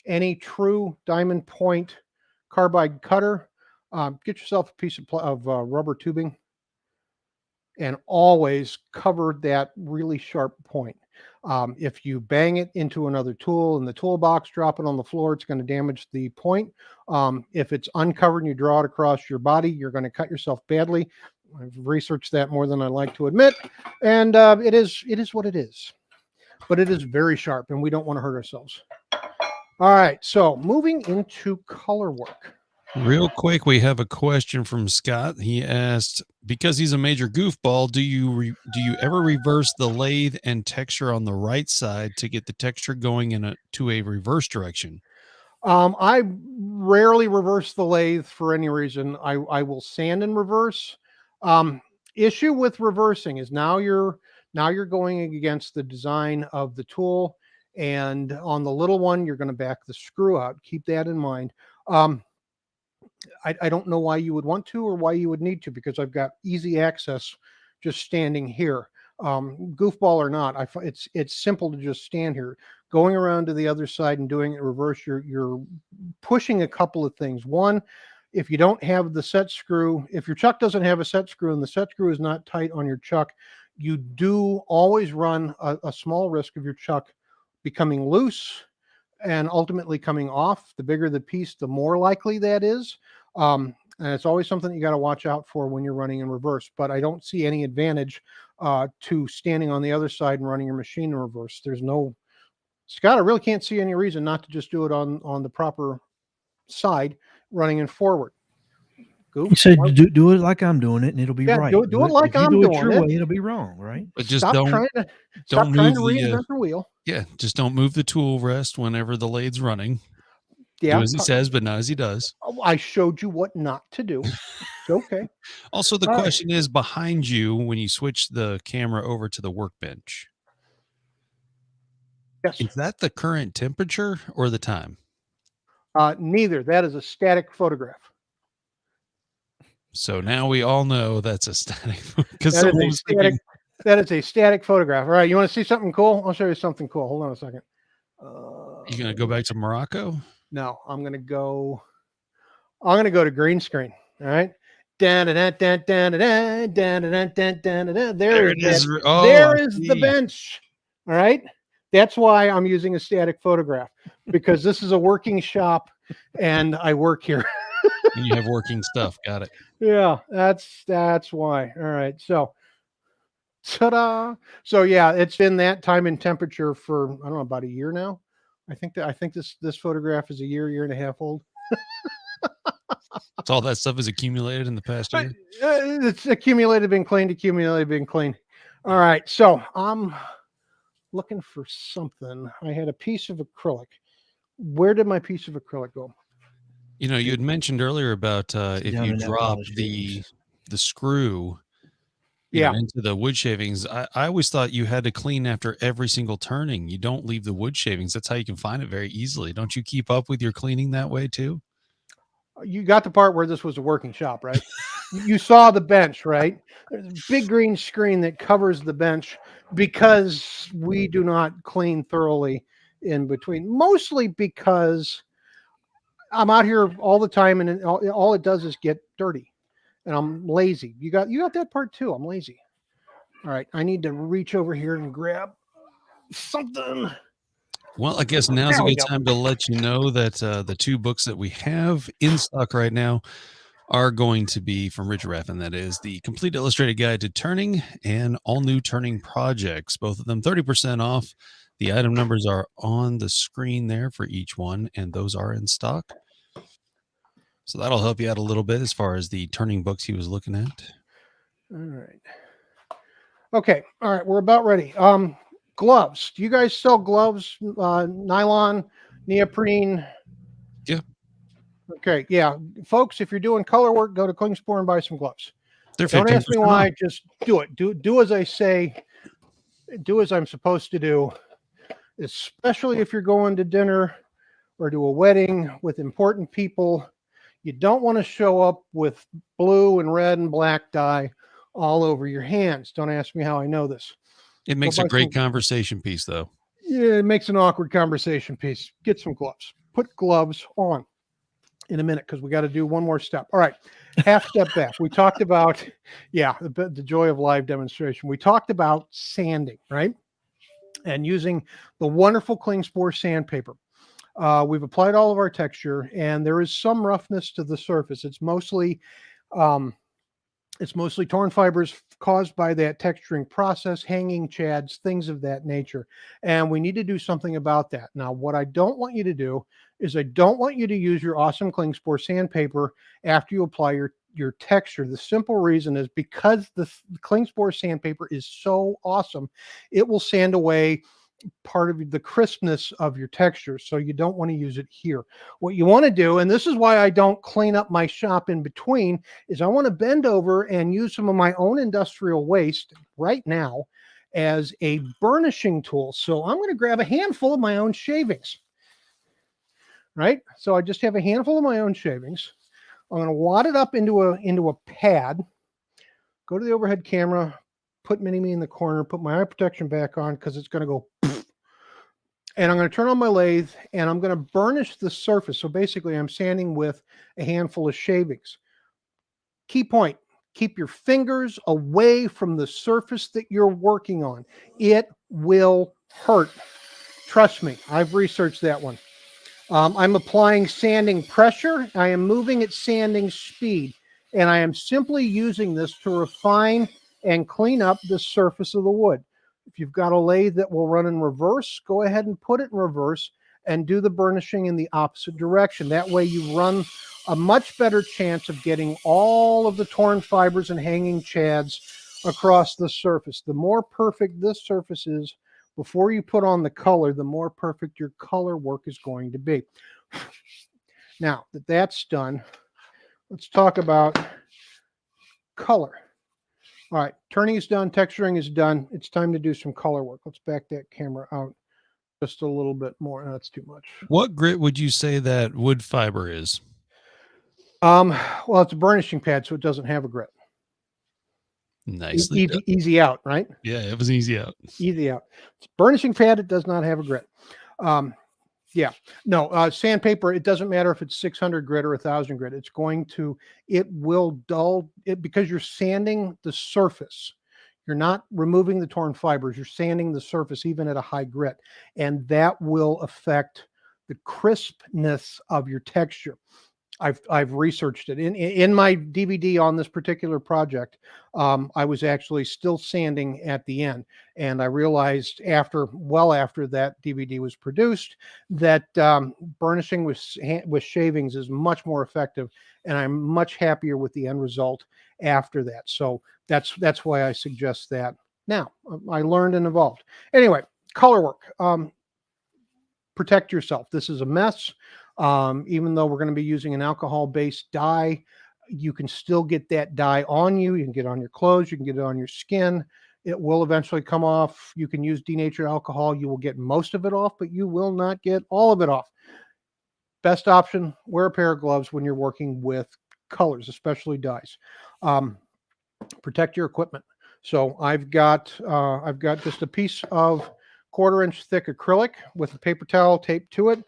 any true diamond point carbide cutter, get yourself a piece of rubber tubing and always cover that really sharp point. If you bang it into another tool in the toolbox, drop it on the floor, it's going to damage the point. If it's uncovered and you draw it across your body, you're going to cut yourself badly. I've researched that more than I like to admit, and it is what it is. But it is very sharp, and we don't want to hurt ourselves. All right, so moving into color work. Real quick, we have a question from Scott. He asked, because he's a major goofball, do you ever reverse the lathe and texture on the right side to get the texture going to a reverse direction? I rarely reverse the lathe for any reason. I will sand in reverse. Issue with reversing is now you're going against the design of the tool, and on the little one you're going to back the screw out. Keep that in mind. I don't know why you would want to or why you would need to, because I've got easy access just standing here. Goofball or not, it's simple to just stand here. Going around to the other side and doing it in reverse, you're pushing a couple of things. One, if you don't have the set screw, if your chuck doesn't have a set screw and the set screw is not tight on your chuck, you do always run a small risk of your chuck becoming loose and ultimately coming off. The bigger the piece, the more likely that is. And it's always something you got to watch out for when you're running in reverse. But I don't see any advantage to standing on the other side and running your machine in reverse. There's no, Scott, I really can't see any reason not to just do it on the proper side, running in forward. Goof, you said do it like I'm doing it, and it'll be right. Do it like I'm doing it. Your way, it'll be wrong, right? But just stop trying to reinvent the wheel. Yeah, just don't move the tool rest whenever the lathe's running. Yeah, do as he says, but not as he does. I showed you what not to do. It's okay. Also, the question is behind you when you switch the camera over to the workbench. Yes. Is that the current temperature or the time? Neither. That is a static photograph. So now we all know that's a static. Because that is a static photograph. All right, you want to see something cool? I'll show you something cool. Hold on a second. You gonna go back to Morocco? No, I'm gonna go to green screen. All right. There it is. There is the bench. All right. That's why I'm using a static photograph, because this is a working shop and I work here. And you have working stuff. Got it. Yeah, that's why. All right. So ta-da. So yeah, it's been that time and temperature for, I don't know, about a year now. I think this photograph is a year and a half old. So all that stuff is accumulated in the past year? It's accumulated, been cleaned. All right. So I'm looking for something. I had a piece of acrylic. Where did my piece of acrylic go? You know, you had mentioned earlier about if you drop the screw into the wood shavings. I always thought you had to clean after every single turning. You don't leave the wood shavings. That's how you can find it very easily. Don't you keep up with your cleaning that way too? You got the part where this was a working shop, right? You saw the bench, right? There's a big green screen that covers the bench because we do not clean thoroughly in between, mostly because I'm out here all the time and all it does is get dirty and I'm lazy. You got that part too. I'm lazy. All right. I need to reach over here and grab something. Well, I guess now's a good time to let you know that the two books that we have in stock right now are going to be from Richard Raffan. That is the Complete Illustrated Guide to Turning and All New Turning Projects. Both of them 30% off. The item numbers are on the screen there for each one, and those are in stock. So that'll help you out a little bit as far as the turning books he was looking at. All right. Okay. All right. We're about ready. Gloves. Do you guys sell gloves? Nylon, neoprene? Yeah. Okay, yeah, folks, if you're doing color work, go to Klingspor and buy some gloves. They're Don't 15% ask me why. off. Just do it. Do as I say. Do as I'm supposed to do. Especially if you're going to dinner or to a wedding with important people. You don't want to show up with blue and red and black dye all over your hands. Don't ask me how I know this. It makes a great conversation piece, though. Yeah, it makes an awkward conversation piece. Get some gloves. Put gloves on in a minute because we got to do one more step. All right, half step back. We talked about, the joy of live demonstration. We talked about sanding, right? And using the wonderful Klingspor sandpaper. We've applied all of our texture, and there is some roughness to the surface. It's mostly torn fibers caused by that texturing process, hanging chads, things of that nature. And we need to do something about that. Now, what I don't want you to do is I don't want you to use your awesome Klingspor sandpaper after you apply your texture. The simple reason is because the Klingspor sandpaper is so awesome, it will sand away part of the crispness of your texture. So you don't want to use it here. What you want to do, and this is why I don't clean up my shop in between, is I want to bend over and use some of my own industrial waste right now as a burnishing tool. So I'm going to grab a handful of my own shavings, right? So I just have a handful of my own shavings. I'm going to wad it up into a pad, go to the overhead camera, put Mini-Me in the corner, put my eye protection back on because it's going to go. And I'm going to turn on my lathe and I'm going to burnish the surface. So basically I'm sanding with a handful of shavings. Key point, keep your fingers away from the surface that you're working on. It will hurt. Trust me, I've researched that one. I'm applying sanding pressure. I am moving at sanding speed. And I am simply using this to refine and clean up the surface of the wood. If you've got a lathe that will run in reverse, go ahead and put it in reverse and do the burnishing in the opposite direction. That way you run a much better chance of getting all of the torn fibers and hanging chads across the surface. The more perfect this surface is before you put on the color, the more perfect your color work is going to be. Now that that's done, let's talk about color. All right, turning is done, texturing is done. It's time to do some color work. Let's back that camera out just a little bit more. That's too much. What grit would you say that wood fiber is? Well, it's a burnishing pad, so it doesn't have a grit. Nicely done. Easy out, right? Yeah, it was easy out. Easy out. It's a burnishing pad. It does not have a grit. Sandpaper, it doesn't matter if it's 600 grit or 1,000 grit. It will dull it because you're sanding the surface. You're not removing the torn fibers. You're sanding the surface even at a high grit. And that will affect the crispness of your texture. I've researched it in my DVD on this particular project. I was actually still sanding at the end, and I realized after that DVD was produced that burnishing with shavings is much more effective, and I'm much happier with the end result after that. So that's why I suggest that. Now I learned and evolved. Anyway, color work. Protect yourself. This is a mess. Even though we're going to be using an alcohol-based dye, you can still get that dye on you. You can get it on your clothes. You can get it on your skin. It will eventually come off. You can use denatured alcohol. You will get most of it off, but you will not get all of it off. Best option, wear a pair of gloves when you're working with colors, especially dyes. Protect your equipment. So I've got just a piece of 1/4 inch thick acrylic with a paper towel taped to it.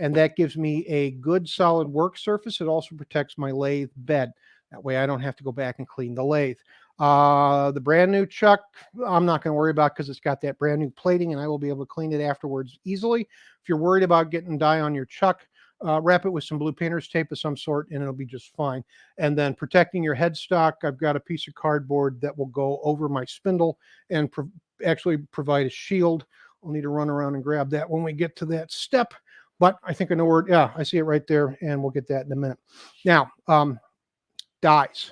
And that gives me a good solid work surface. It also protects my lathe bed. That way I don't have to go back and clean the lathe. The brand new chuck, I'm not going to worry about because it's got that brand new plating and I will be able to clean it afterwards easily. If you're worried about getting dye on your chuck, wrap it with some blue painter's tape of some sort and it'll be just fine. And then protecting your headstock, I've got a piece of cardboard that will go over my spindle and actually provide a shield. I'll need to run around and grab that when we get to that step. But I think I know where, yeah, I see it right there, and we'll get that in a minute. Now, dyes.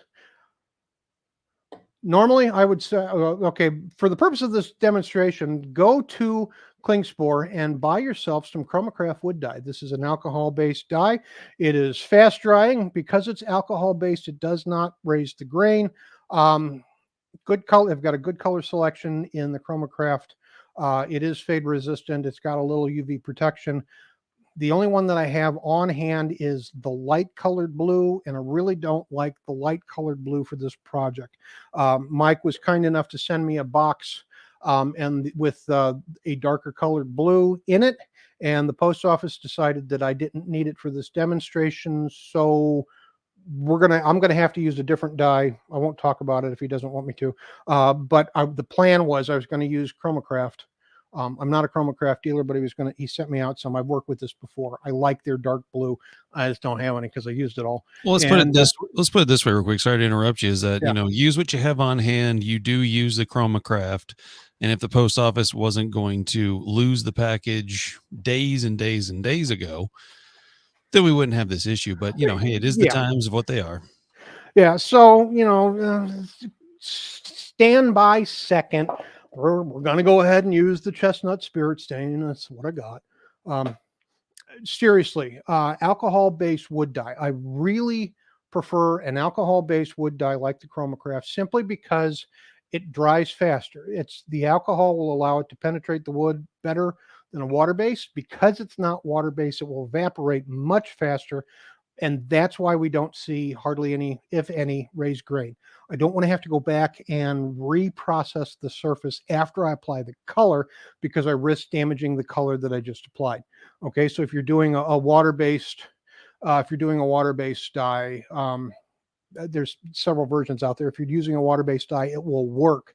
Normally, I would say, okay, for the purpose of this demonstration, go to Klingspor and buy yourself some Chromacraft wood dye. This is an alcohol-based dye. It is fast drying. Because it's alcohol-based, it does not raise the grain. Good color. I've got a good color selection in the Chromacraft. It is fade resistant. It's got a little UV protection. The only one that I have on hand is the light colored blue, and I really don't like the light colored blue for this project. Mike was kind enough to send me a box and with a darker colored blue in it, and the post office decided that I didn't need it for this demonstration, so I'm gonna have to use a different dye. I won't talk about it if he doesn't want me to. But the plan was I was going to use Chromacraft. I'm not a Chromacraft dealer, but he sent me out some. I've worked with this before. I like their dark blue. I just don't have any because I used it all. Well, let's put it this way real quick. Sorry to interrupt you. Is that, Yeah. Use what you have on hand. You do use the Chromacraft. And if the post office wasn't going to lose the package days and days and days ago, then we wouldn't have this issue. But, hey, it is the times of what they are. Yeah. So, stand by second. We're going to go ahead and use the chestnut spirit stain. That's what I got. Seriously, alcohol-based wood dye. I really prefer an alcohol-based wood dye like the Chromacraft simply because it dries faster. The alcohol will allow it to penetrate the wood better than a water-based. Because it's not water-based, it will evaporate much faster. And that's why we don't see hardly any, if any, raised grain. I don't want to have to go back and reprocess the surface after I apply the color because I risk damaging the color that I just applied. Okay, so if you're doing a water-based, dye, there's several versions out there. If you're using a water-based dye, it will work.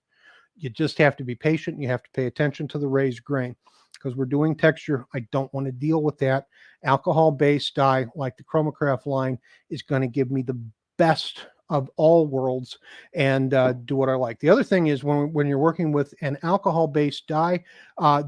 You just have to be patient. You have to pay attention to the raised grain. Because we're doing texture, I don't want to deal with that. Alcohol-based dye, like the Chromacraft line, is going to give me the best of all worlds and do what I like. The other thing is when you're working with an alcohol-based dye,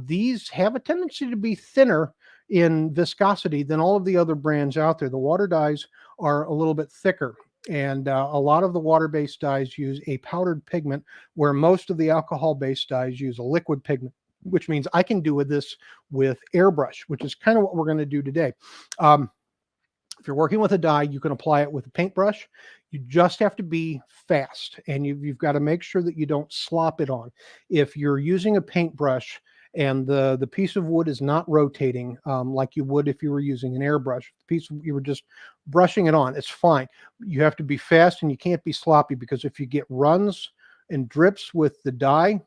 these have a tendency to be thinner in viscosity than all of the other brands out there. The water dyes are a little bit thicker. And a lot of the water-based dyes use a powdered pigment, where most of the alcohol-based dyes use a liquid pigment, which means I can do this with airbrush, which is kind of what we're going to do today. If you're working with a dye, you can apply it with a paintbrush. You just have to be fast, and you've got to make sure that you don't slop it on. If you're using a paintbrush and the piece of wood is not rotating like you would if you were using an airbrush, you were just brushing it on, it's fine. You have to be fast, and you can't be sloppy, because if you get runs and drips with the dye,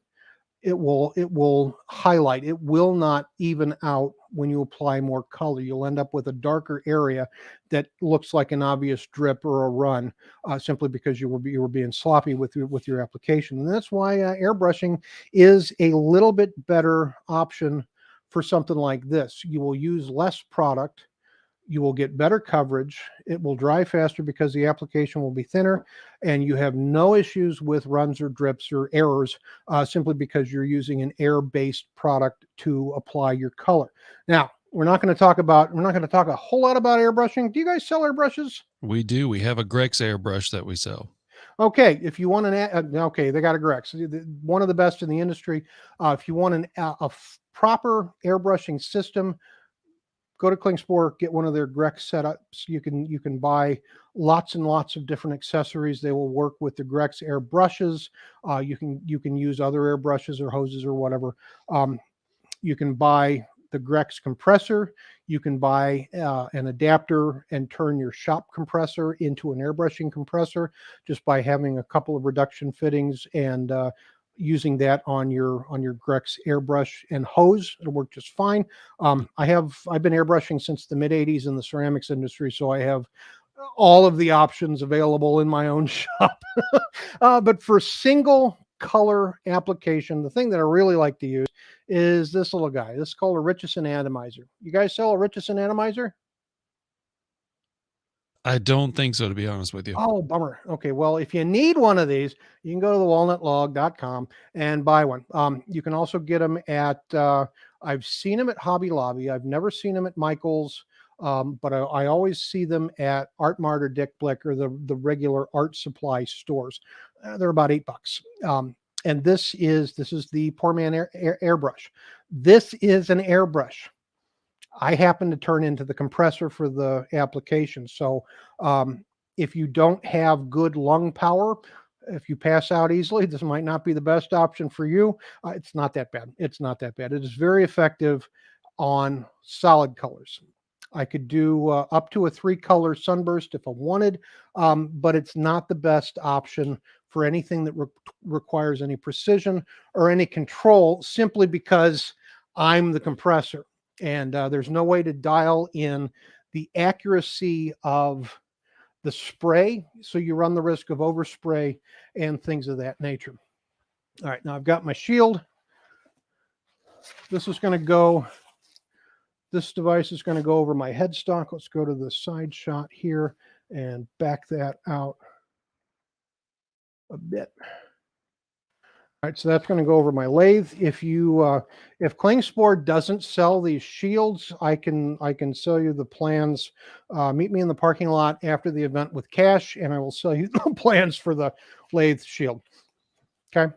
it will highlight. It will not even out when you apply more color. You'll end up with a darker area that looks like an obvious drip or a run, simply because you were being sloppy with your application. And that's why airbrushing is a little bit better option for something like this. You will use less product. You will get better coverage. It will dry faster because the application will be thinner, and you have no issues with runs or drips or errors simply because you're using an air-based product to apply your color. Now, we're not going to talk a whole lot about airbrushing. Do you guys sell airbrushes? We do. We have a Grex airbrush that we sell. Okay, if you want okay, they got a Grex, one of the best in the industry. If you want a proper airbrushing system, go to Klingspor, get one of their Grex setups. You can buy lots and lots of different accessories. They will work with the Grex airbrushes. You can use other airbrushes or hoses or whatever. You can buy the Grex compressor. You can buy an adapter and turn your shop compressor into an airbrushing compressor just by having a couple of reduction fittings and using that on your Grex airbrush and hose. It'll work just fine. I've been airbrushing since the mid 80s in the ceramics industry, so I have all of the options available in my own shop. But for single color application, the thing that I really like to use is this little guy. This is called a Richardson Atomizer. You guys sell a Richardson Atomizer? I don't think so, to be honest with you. Oh, bummer. Okay, well, if you need one of these, you can go to the walnutlog.com and buy one. You can also get them at, I've seen them at Hobby Lobby. I've never seen them at Michael's, but I always see them at Art Mart or Dick Blick or the regular art supply stores. They're about $8. And this is the Poor Man airbrush. This is an airbrush. I happen to turn into the compressor for the application. So if you don't have good lung power, if you pass out easily, this might not be the best option for you. It's not that bad. It's not that bad. It is very effective on solid colors. I could do up to a 3-color sunburst if I wanted, but it's not the best option for anything that requires any precision or any control, simply because I'm the compressor. And there's no way to dial in the accuracy of the spray, so you run the risk of overspray and things of that nature. All right, now I've got my shield. This device is going to go over my headstock. Let's go to the side shot here and back that out a bit. All right, so that's going to go over my lathe. If Klingspor doesn't sell these shields, I can sell you the plans. Meet me in the parking lot after the event with cash, and I will sell you the plans for the lathe shield. Okay.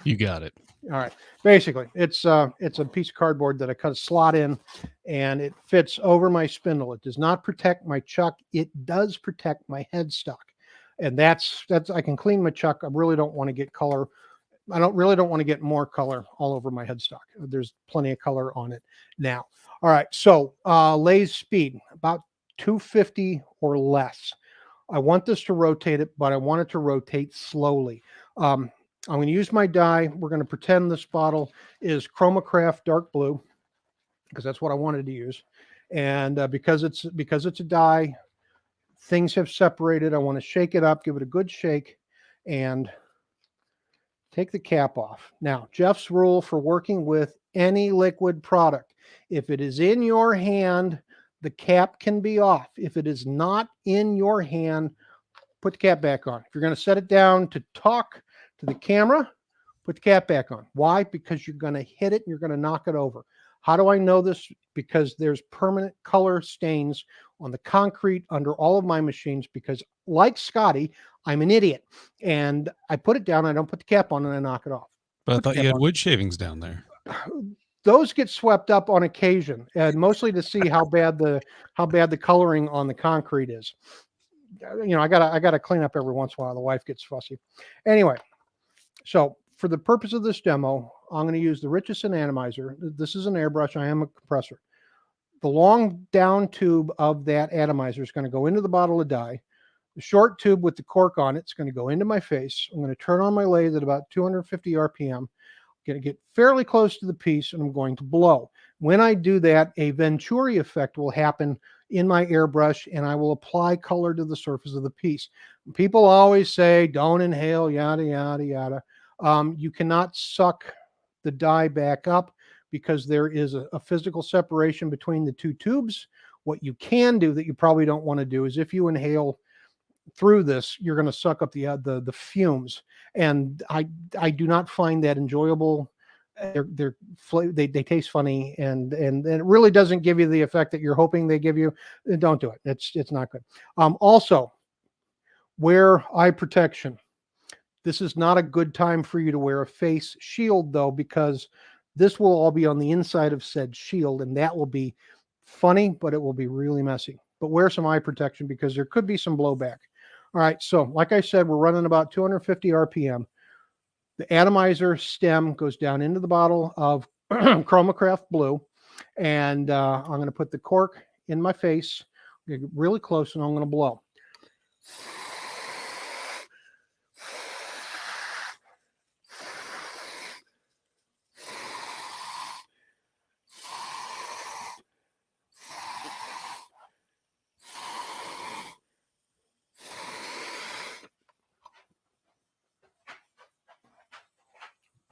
You got it. All right. Basically, it's a piece of cardboard that I cut a slot in, and it fits over my spindle. It does not protect my chuck. It does protect my headstock. And that's I can clean my chuck. I really don't want to get color. I really don't want to get more color all over my headstock. There's plenty of color on it now. All right. So lathe speed, about 250 or less. I want this to rotate it, but I want it to rotate slowly. I'm going to use my dye. We're going to pretend this bottle is Chromacraft dark blue, because that's what I wanted to use. And because it's a dye, things have separated. I want to shake it up, give it a good shake, and take the cap off. Now, Jeff's rule for working with any liquid product: if it is in your hand, the cap can be off. If it is not in your hand, put the cap back on. If you're going to set it down to talk to the camera, put the cap back on. Why? Because you're going to hit it and you're going to knock it over. How do I know this? Because there's permanent color stains on the concrete under all of my machines, because like Scotty, I'm an idiot. And I put it down, I don't put the cap on, and I knock it off. But I thought you had wood shavings down there. Those get swept up on occasion, and mostly to see how bad the coloring on the concrete is. You know, I gotta clean up every once in a while. The wife gets fussy. Anyway, so for the purpose of this demo, I'm going to use the Richardson atomizer. This is an airbrush. I am a compressor. The long down tube of that atomizer is going to go into the bottle of dye. The short tube with the cork on it is going to go into my face. I'm going to turn on my lathe at about 250 RPM. I'm going to get fairly close to the piece, and I'm going to blow. When I do that, a Venturi effect will happen in my airbrush, and I will apply color to the surface of the piece. People always say, don't inhale, yada, yada, yada. You cannot suck the dye back up, because there is a physical separation between the two tubes. What you can do that you probably don't want to do is, if you inhale through this, you're going to suck up the fumes, and I do not find that enjoyable. They taste funny, and it really doesn't give you the effect that you're hoping they give you. Don't do it. It's not good. Also, wear eye protection. This is not a good time for you to wear a face shield, though, because this will all be on the inside of said shield, and that will be funny, but it will be really messy. But wear some eye protection, because there could be some blowback. All right, so like I said, we're running about 250 RPM. The atomizer stem goes down into the bottle of Chromacraft blue, and I'm going to put the cork in my face, get really close, and I'm going to blow.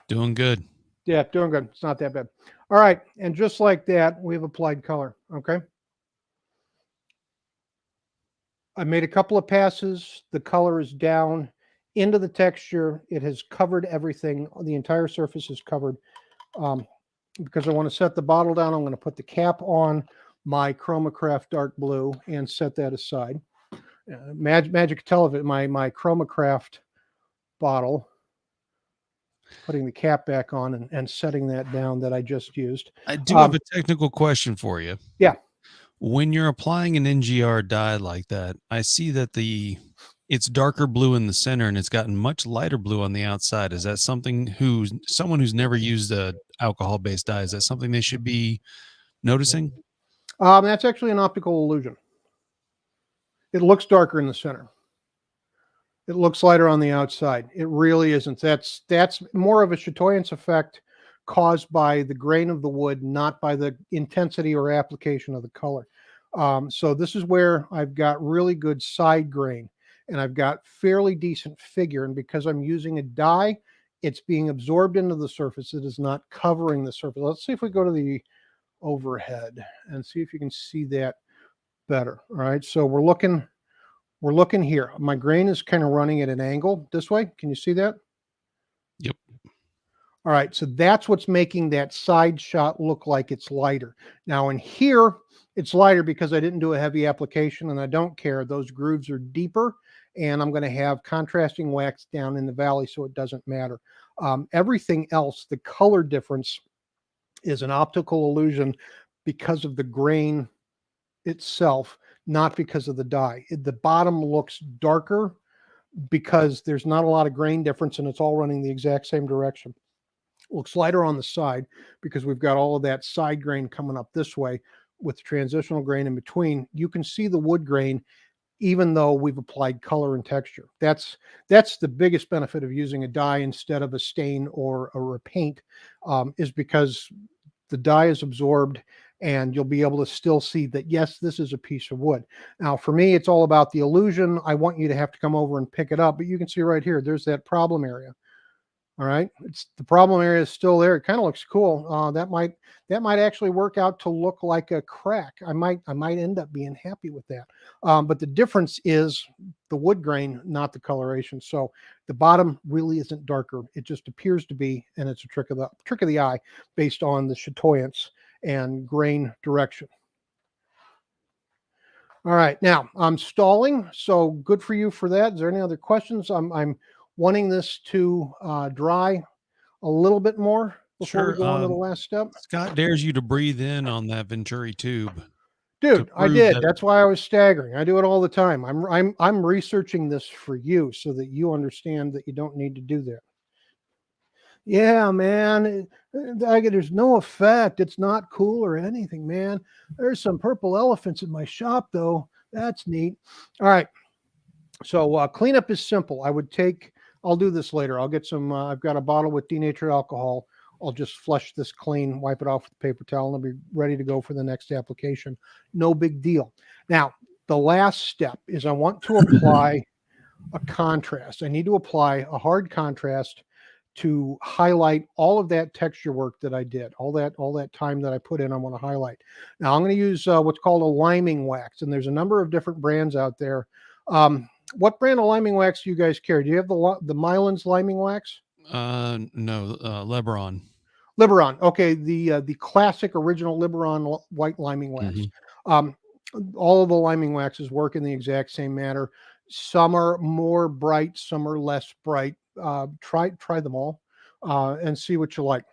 Doing good. Yeah, doing good. It's not that bad. All right, and just like that, we've applied color, okay? I made a couple of passes. The color is down into the texture. It has covered everything. The entire surface is covered. Because I want to set the bottle down, I'm going to put the cap on my Chromacraft dark blue and set that aside. Magic Television, my Chromacraft bottle putting the cap back on and setting that down that I just used. I do have a technical question for you. Yeah. When you're applying an NGR dye like that, I see that it's darker blue in the center and it's gotten much lighter blue on the outside. Is that someone who's never used a alcohol-based dye? Is that something they should be noticing? That's actually an optical illusion. It looks darker in the center. It looks lighter on the outside. It really isn't. That's more of a chatoyance effect caused by the grain of the wood, not by the intensity or application of the color. So this is where I've got really good side grain and I've got fairly decent figure. And because I'm using a dye, it's being absorbed into the surface. It is not covering the surface. Let's see if we go to the overhead and see if you can see that better. All right. So we're looking here. My grain is kind of running at an angle this way. Can you see that? Yep. All right, so that's what's making that side shot look like it's lighter. Now in here, it's lighter because I didn't do a heavy application, and I don't care. Those grooves are deeper, and I'm going to have contrasting wax down in the valley, so it doesn't matter. Everything else, the color difference is an optical illusion because of the grain itself, not because of the dye. The bottom looks darker because there's not a lot of grain difference, and it's all running the exact same direction. Looks lighter on the side because we've got all of that side grain coming up this way with the transitional grain in between. You can see the wood grain even though we've applied color and texture. That's the biggest benefit of using a dye instead of a stain or a paint, is because the dye is absorbed and you'll be able to still see that, yes, this is a piece of wood. Now, for me, it's all about the illusion. I want you to have to come over and pick it up, but you can see right here, there's that problem area. All right, the problem area is still there. It kind of looks cool. That might actually work out to look like a crack. I might end up being happy with that. But the difference is the wood grain, not the coloration. So the bottom really isn't darker. It just appears to be, and it's a trick of the eye based on the chatoyance and grain direction. All right, now I'm stalling, so good for you for that. Is there any other questions? I'm wanting this to dry a little bit more before we go on to the last step. Scott dares you to breathe in on that Venturi tube. Dude, I did. That's why I was staggering. I do it all the time. I'm researching this for you so that you understand that you don't need to do that. Yeah, man. There's no effect. It's not cool or anything, man. There's some purple elephants in my shop, though. That's neat. All right. So cleanup is simple. I'll do this later. I'll get some, I've got a bottle with denatured alcohol. I'll just flush this clean, wipe it off with a paper towel, and I'll be ready to go for the next application. No big deal. Now, the last step is I want to apply a contrast. I need to apply a hard contrast to highlight all of that texture work that I did, all that time that I put in, I want to highlight. Now, I'm going to use what's called a liming wax, and there's a number of different brands out there. What brand of liming wax do you guys carry? Do you have the Mylands liming wax? No, Lebaron. Liberon. Okay, the classic original Liberon white liming wax. All of the liming waxes work in the exact same manner. Some are more bright, some are less bright. Try them all and see what you like.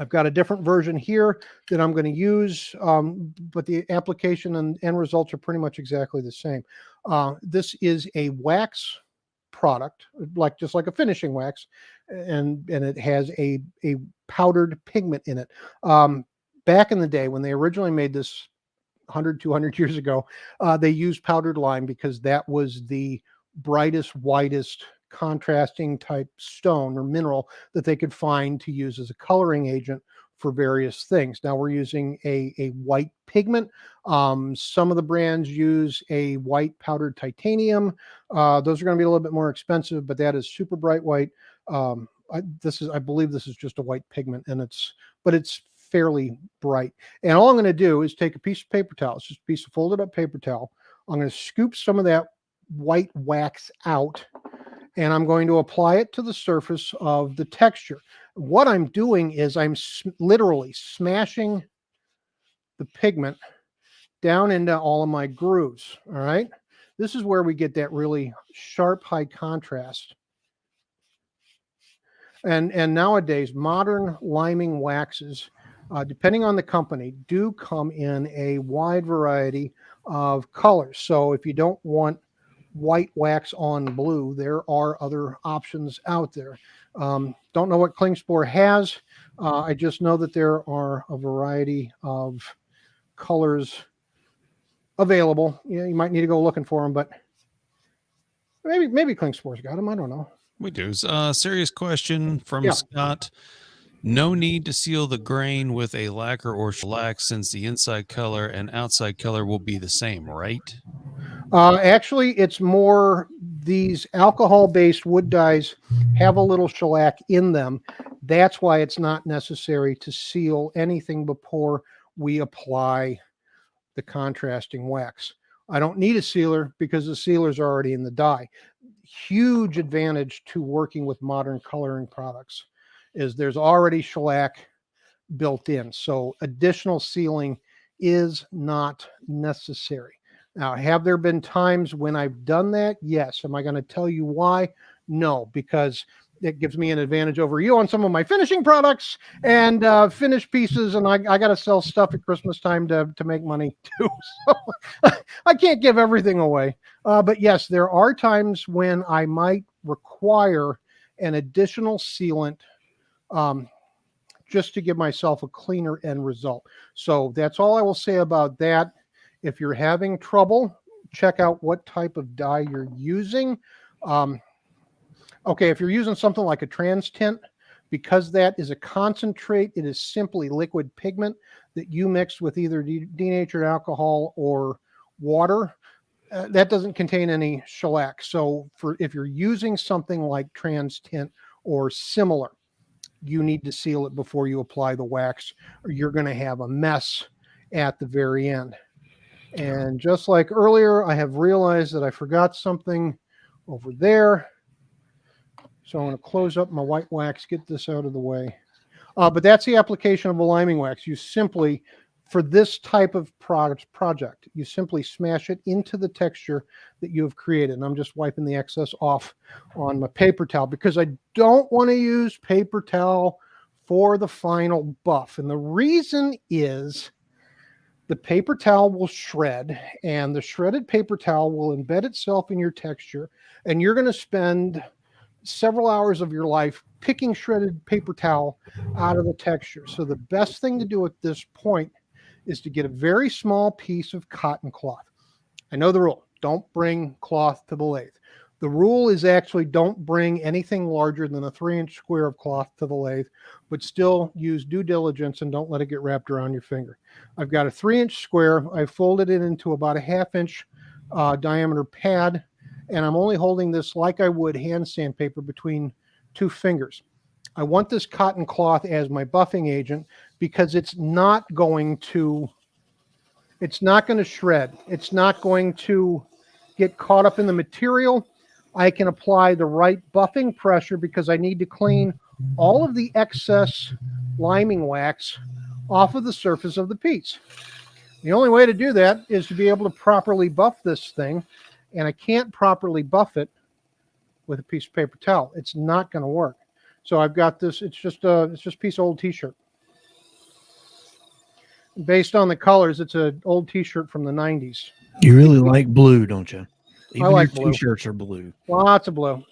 I've got a different version here that I'm going to use, but the application and end results are pretty much exactly the same. This is a wax product, just like a finishing wax, and it has a powdered pigment in it. Back in the day when they originally made this 100, 200 years ago, they used powdered lime because that was the brightest, whitest, contrasting type stone or mineral that they could find to use as a coloring agent for various things. Now we're using a white pigment. Some of the brands use a white powdered titanium. Those are going to be a little bit more expensive, but that is super bright white. I believe this is just a white pigment, and it's fairly bright. And all I'm going to do is take a piece of paper towel. It's just a piece of folded up paper towel. I'm going to scoop some of that white wax out, and I'm going to apply it to the surface of the texture. What I'm doing is I'm literally smashing the pigment down into all of my grooves. All right. This is where we get that really sharp, high contrast. And nowadays, modern liming waxes, depending on the company, do come in a wide variety of colors. So if you don't want white wax on blue, there are other options out there. Don't know what Klingspor has. I just know that there are a variety of colors available. You might need to go looking for them, but maybe Klingspor's got them. I don't know. We do. Serious question from Yeah. Scott. No need to seal the grain with a lacquer or shellac since the inside color and outside color will be the same, right? Actually, it's more these alcohol-based wood dyes have a little shellac in them. That's why it's not necessary to seal anything before we apply the contrasting wax. I don't need a sealer because the sealer's already in the dye. Huge advantage to working with modern coloring products is there's already shellac built in. So additional sealing is not necessary. Now, have there been times when I've done that? Yes. Am I going to tell you why? No, because it gives me an advantage over you on some of my finishing products and finished pieces. And I got to sell stuff at Christmas time to make money too. So I can't give everything away. But yes, there are times when I might require an additional sealant just to give myself a cleaner end result. So that's all I will say about that. If you're having trouble, check out what type of dye you're using. Okay, if you're using something like a trans tint, because that is a concentrate, it is simply liquid pigment that you mix with either denatured alcohol or water. That doesn't contain any shellac. So if you're using something like trans tint or similar, you need to seal it before you apply the wax, or you're going to have a mess at the very end. And just like earlier, I have realized that I forgot something over there. So I'm going to close up my white wax, get this out of the way. But that's the application of a liming wax. You simply, for this type of project, you simply smash it into the texture that you have created. And I'm just wiping the excess off on my paper towel because I don't want to use paper towel for the final buff. And the reason is the paper towel will shred, and the shredded paper towel will embed itself in your texture, and you're going to spend several hours of your life picking shredded paper towel out of the texture. So the best thing to do at this point is to get a very small piece of cotton cloth. I know the rule. Don't bring cloth to the lathe. The rule is actually don't bring anything larger than a 3-inch square of cloth to the lathe, but still use due diligence and don't let it get wrapped around your finger. I've got a 3-inch square. I folded it into about a 1/2-inch diameter pad, and I'm only holding this like I would hand sandpaper between 2 fingers. I want this cotton cloth as my buffing agent because it's not going to shred. It's not going to get caught up in the material. I can apply the right buffing pressure because I need to clean all of the excess liming wax off of the surface of the piece. The only way to do that is to be able to properly buff this thing, and I can't properly buff it with a piece of paper towel. It's not going to work. So I've got this. It's just a piece of old t-shirt. Based on the colors, it's an old t-shirt from the 90s. You really like blue, don't you? Even I like your blue. T-shirts are blue. Lots of blue.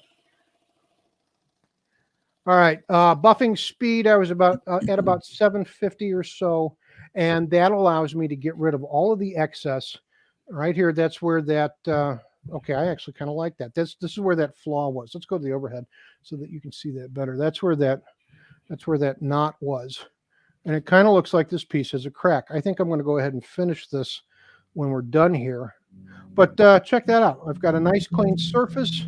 All right, buffing speed, I was at about 750 or so, and that allows me to get rid of all of the excess. Right here, that's where that, okay, I actually kind of like that. This is where that flaw was. Let's go to the overhead so that you can see that better. That's where that knot was. And it kind of looks like this piece has a crack. I think I'm going to go ahead and finish this when we're done here. But check that out. I've got a nice clean surface.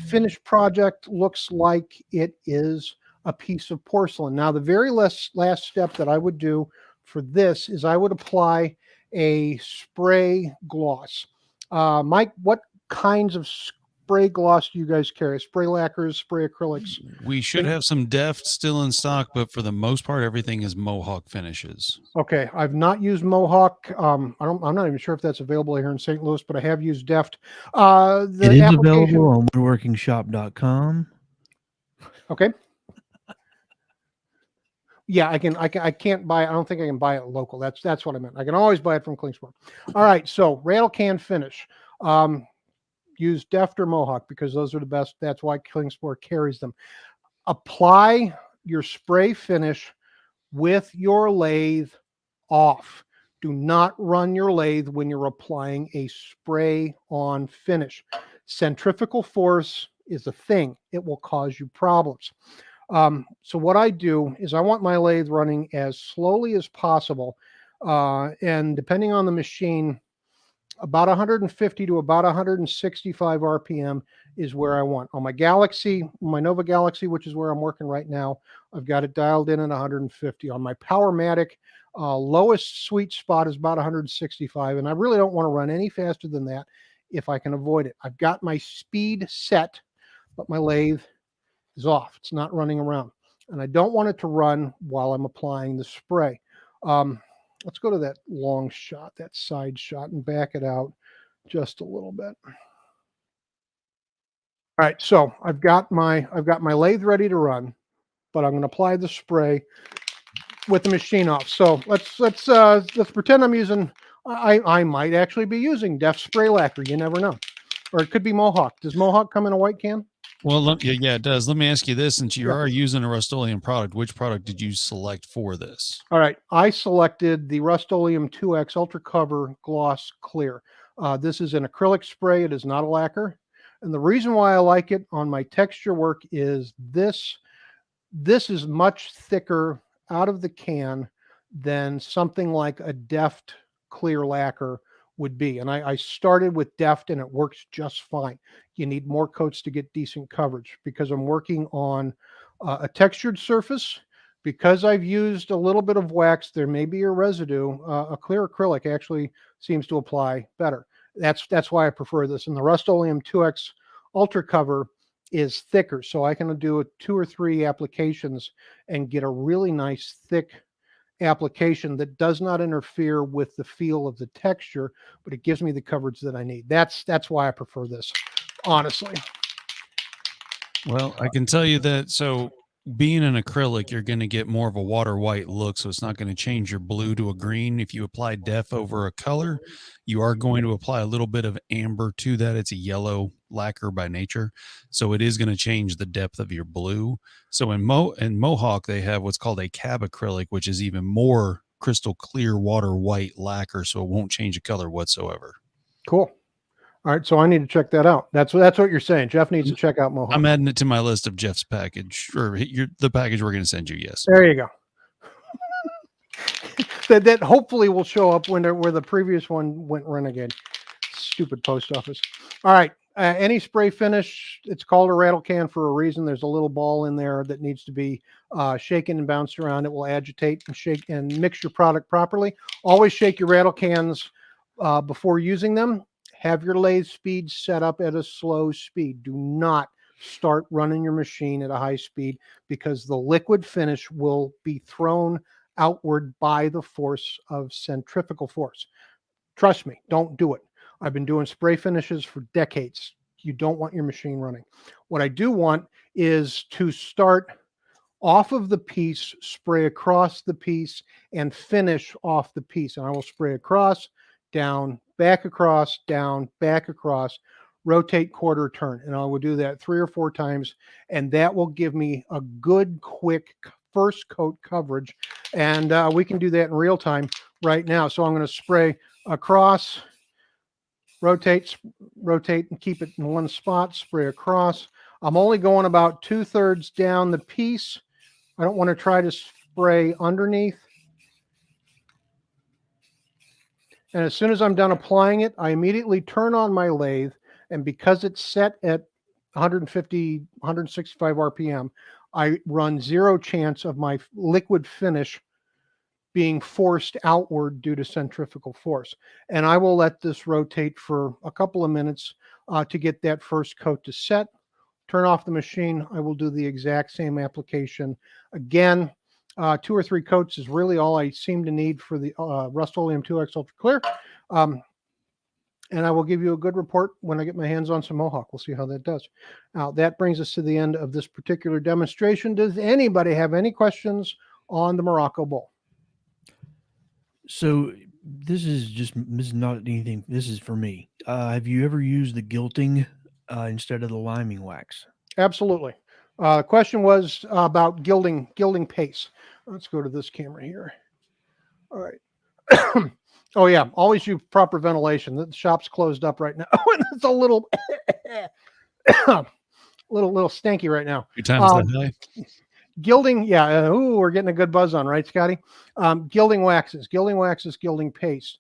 Finished project looks like it is a piece of porcelain. Now, the very last step that I would do for this is I would apply a spray gloss. Mike, what kinds of spray gloss do you guys carry? Spray lacquers, spray acrylics? We should have some Deft still in stock, but for the most part, everything is Mohawk finishes. Okay, I've not used Mohawk. I'm not even sure if that's available here in St. Louis, but I have used Deft. It is available on woodworkingshop.com. Okay. Yeah, I can't buy it. I don't think I can buy it local. That's what I meant. I can always buy it from Klingspor. All right, so rail can finish. Use Deft or Mohawk because those are the best. That's why Klingspor carries them. Apply your spray finish with your lathe off. Do not run your lathe when you're applying a spray on finish. Centrifugal force is a thing. It will cause you problems. So what I do is I want my lathe running as slowly as possible. And depending on the machine, about 150 to about 165 RPM is where I want. On my Galaxy, my Nova Galaxy, which is where I'm working right now, I've got it dialed in at 150. On my Powermatic, lowest sweet spot is about 165, and I really don't want to run any faster than that if I can avoid it. I've got my speed set, but my lathe is off. It's not running around, and I don't want it to run while I'm applying the spray. Let's go to that long shot, that side shot, and back it out just a little bit. All right, so I've got my lathe ready to run, but I'm going to apply the spray with the machine off. So let's pretend I'm using. I might actually be using Deft spray lacquer. You never know, or it could be Mohawk. Does Mohawk come in a white can? Well, yeah, it does. Let me ask you this: since you are using a Rust-Oleum product, which product did you select for this? All right, I selected the Rust-Oleum 2X Ultra Cover Gloss Clear. This is an acrylic spray. It is not a lacquer. And the reason why I like it on my texture work is this is much thicker out of the can than something like a Deft clear lacquer would be. And I started with Deft and it works just fine. You need more coats to get decent coverage because I'm working on a textured surface. Because I've used a little bit of wax, there may be a residue. A clear acrylic actually seems to apply better. That's why I prefer this. And the Rust-Oleum 2X Ultra Cover is thicker, so I can do 2 or 3 applications and get a really nice thick application that does not interfere with the feel of the texture, but it gives me the coverage that I need. That's why I prefer this, honestly. Well, I can tell you that. So being an acrylic, you're going to get more of a water white look, so it's not going to change your blue to a green. If you apply Def over a color, you are going to apply a little bit of amber to that. It's a yellow lacquer by nature, so it is going to change the depth of your blue. So in Mohawk, they have what's called a cab acrylic, which is even more crystal clear water white lacquer, so it won't change the color whatsoever. Cool. All right, so I need to check that out. That's what you're saying. Jeff needs to check out Mohawk. I'm adding it to my list of Jeff's package, or the package we're going to send you. Yes. There you go. that hopefully will show up where the previous one went renegade. Stupid post office. All right, any spray finish, it's called a rattle can for a reason. There's a little ball in there that needs to be shaken and bounced around. It will agitate and shake and mix your product properly. Always shake your rattle cans before using them. Have your lathe speed set up at a slow speed. Do not start running your machine at a high speed because the liquid finish will be thrown outward by the force of centrifugal force. Trust me, don't do it. I've been doing spray finishes for decades. You don't want your machine running. What I do want is to start off of the piece, spray across the piece, and finish off the piece. And I will spray across, down, back across, down, back across, rotate, quarter turn. And I will do that 3 or 4 times. And that will give me a good, quick first coat coverage. And we can do that in real time right now. So I'm going to spray across, rotate, and keep it in one spot, spray across. I'm only going about 2/3 down the piece. I don't want to try to spray underneath. And as soon as I'm done applying it, I immediately turn on my lathe. And because it's set at 150, 165 RPM, I run 0 chance of my liquid finish being forced outward due to centrifugal force. And I will let this rotate for a couple of minutes to get that first coat to set. Turn off the machine. I will do the exact same application again. 2 or 3 coats is really all I seem to need for the Rust-Oleum 2X Ultra Clear. And I will give you a good report when I get my hands on some Mohawk. We'll see how that does. Now, that brings us to the end of this particular demonstration. Does anybody have any questions on the Morocco bowl. So this is not anything. This is for me. Have you ever used the gilting instead of the liming wax? Absolutely. The question was about gilding paste. Let's go to this camera here. All right. Oh yeah, always use proper ventilation. The shop's closed up right now. It's a little little stanky right now. 2 times that high. Gilding, yeah. We're getting a good buzz on, right, Scotty? Gilding waxes, gilding paste.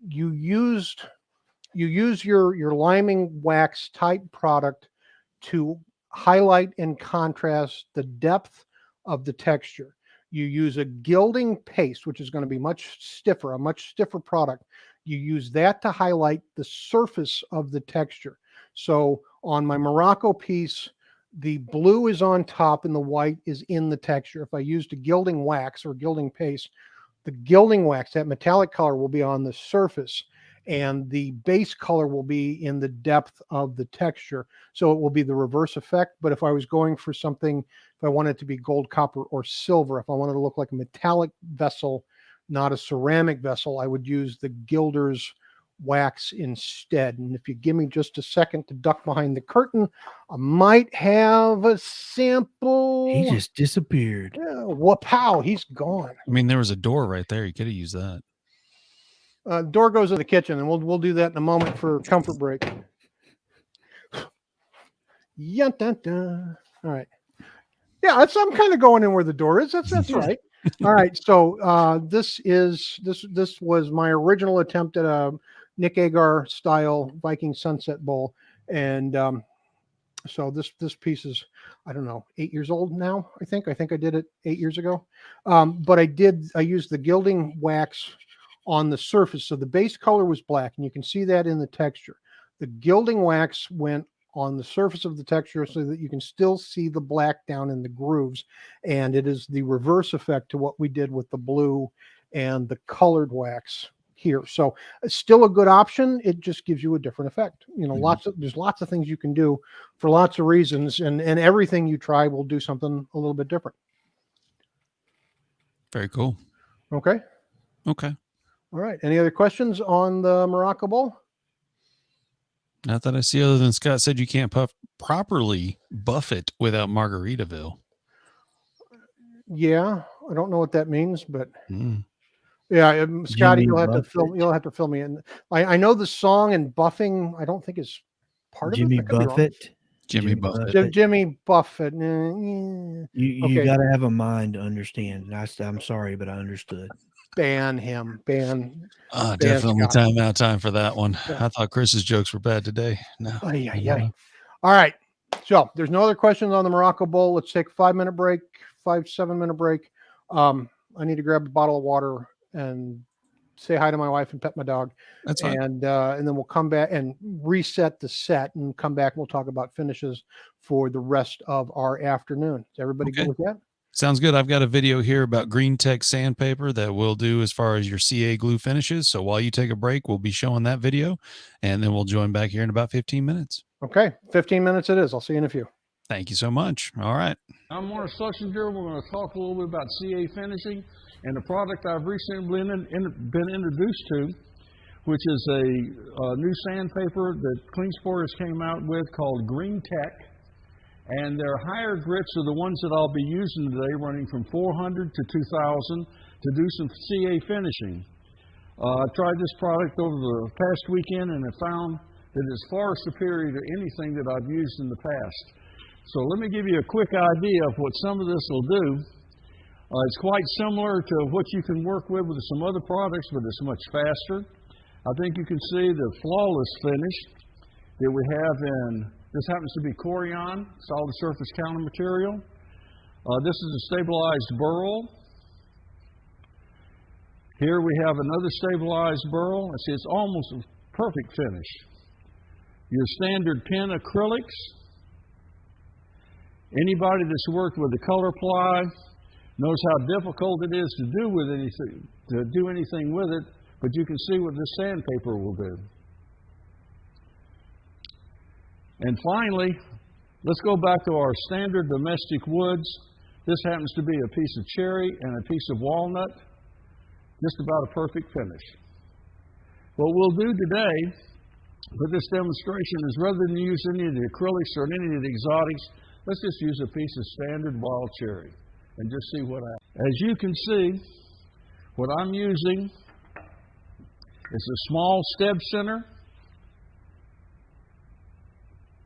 You use your liming wax type product to highlight and contrast the depth of the texture. You use a gilding paste, which is going to be a much stiffer product. You use that to highlight the surface of the texture. So on my Morocco piece, the blue is on top and the white is in the texture. If I used a gilding wax or gilding paste, the gilding wax, that metallic color, will be on the surface and the base color will be in the depth of the texture. So it will be the reverse effect. But if I was going for something, if I wanted it to be gold, copper, or silver, if I wanted to look like a metallic vessel, not a ceramic vessel, I would use the gilder's wax instead. And if you give me just a second to duck behind the curtain, I might have a sample. He just disappeared. Yeah, whoop-pow, he's gone. I mean, there was a door right there. You could have used that. Door goes in the kitchen, and we'll do that in a moment for comfort break. Yeah, dun, dun. All right. Yeah, I'm kind of going in where the door is. That's right. All right. So this was my original attempt at a Nick Agar style Viking Sunset Bowl, and so this piece is, I don't know, 8 years old now. I think I did it 8 years ago, but I used the gilding wax on the surface. So the base color was black, and you can see that in the texture. The gilding wax went on the surface of the texture so that you can still see the black down in the grooves. And it is the reverse effect to what we did with the blue and the colored wax here. So it's still a good option. It just gives you a different effect. You know, there's lots of things you can do for lots of reasons, and everything you try will do something a little bit different. Very cool. Okay. All right. Any other questions on the Morocco bowl? Not that I see, other than Scott said you can't properly buff it without Margaritaville. Yeah, I don't know what that means, but yeah, Scotty, you'll have to fill me in. I know the song, and buffing I don't think is part of Jimmy it. Buffett. Jimmy Buffett. Jimmy Buffett. You got to have a mind to understand. I'm sorry, but I understood. Ban him. Definitely time for that one. Yeah. I thought Chris's jokes were bad today. No. All right. So there's no other questions on the Morocco bowl. Let's take a 5-minute break, 7-minute break. I need to grab a bottle of water and say hi to my wife and pet my dog. That's fine. And then we'll come back and reset the set and come back and we'll talk about finishes for the rest of our afternoon. Is everybody good with that? Sounds good. I've got a video here about Greentec sandpaper that we'll do as far as your CA glue finishes. So while you take a break, we'll be showing that video, and then we'll join back here in about 15 minutes. Okay, 15 minutes it is. I'll see you in a few. Thank you so much. All right. I'm Warren Succinger. We're going to talk a little bit about CA finishing and the product I've recently been introduced to, which is a new sandpaper that Klingspor came out with called Greentec. And their higher grits are the ones that I'll be using today, running from 400 to 2000 to do some CA finishing. I tried this product over the past weekend and I found that it's far superior to anything that I've used in the past. So let me give you a quick idea of what some of this will do. It's quite similar to what you can work with some other products, but it's much faster. I think you can see the flawless finish that we have in. This happens to be Corian, solid surface counter material. This is a stabilized burl. Here we have another stabilized burl. See, it's almost a perfect finish. Your standard pen acrylics. Anybody that's worked with the color ply knows how difficult it is to do anything with it, but you can see what this sandpaper will do. And finally, let's go back to our standard domestic woods. This happens to be a piece of cherry and a piece of walnut. Just about a perfect finish. What we'll do today for this demonstration is, rather than use any of the acrylics or any of the exotics, let's just use a piece of standard wild cherry and just see what happens. As you can see, what I'm using is a small steb center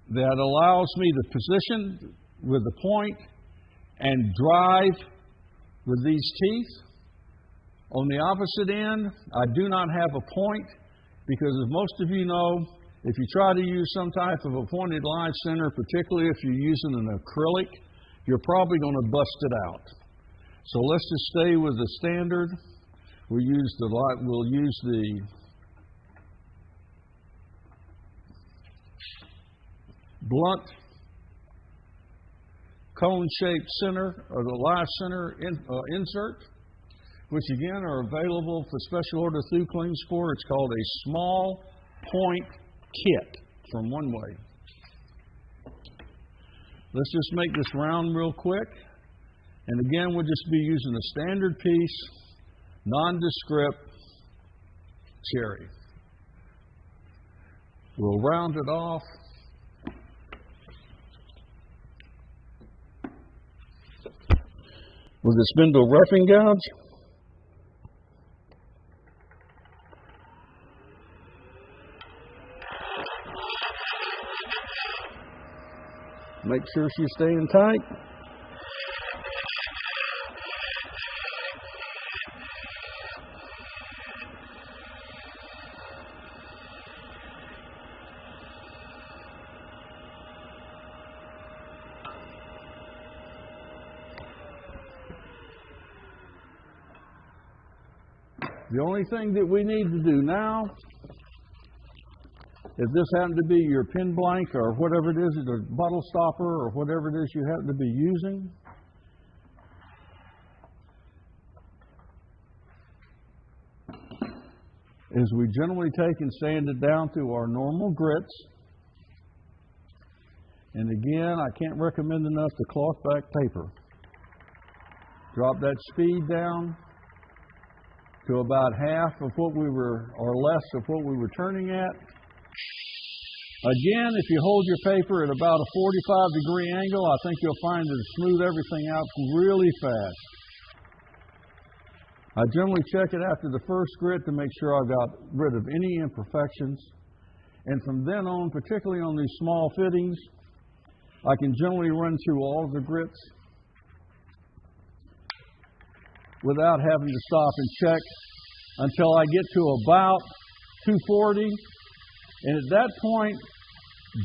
that allows me to position with the point and drive with these teeth. On the opposite end, I do not have a point, because as most of you know, if you try to use some type of a pointed live center, particularly if you're using an acrylic, you're probably going to bust it out. So let's just stay with the standard. We'll use the blunt cone-shaped center, or the live center insert, which again are available for special order through Klingspor. It's called a small point kit from One Way. Let's just make this round real quick. And again, we'll just be using a standard piece, nondescript cherry. We'll round it off. With the spindle roughing gouge. Make sure she's staying tight. The only thing that we need to do now, if this happened to be your pin blank or whatever it is, or bottle stopper or whatever it is you happen to be using, is we generally take and sand it down to our normal grits. And again, I can't recommend enough the cloth back paper. Drop that speed down to about half of what we were, or less of what we were turning at. Again, if you hold your paper at about a 45-degree angle, I think you'll find that it'll smooth everything out really fast. I generally check it after the first grit to make sure I've got rid of any imperfections. And from then on, particularly on these small fittings, I can generally run through all of the grits without having to stop and check until I get to about 240. And at that point,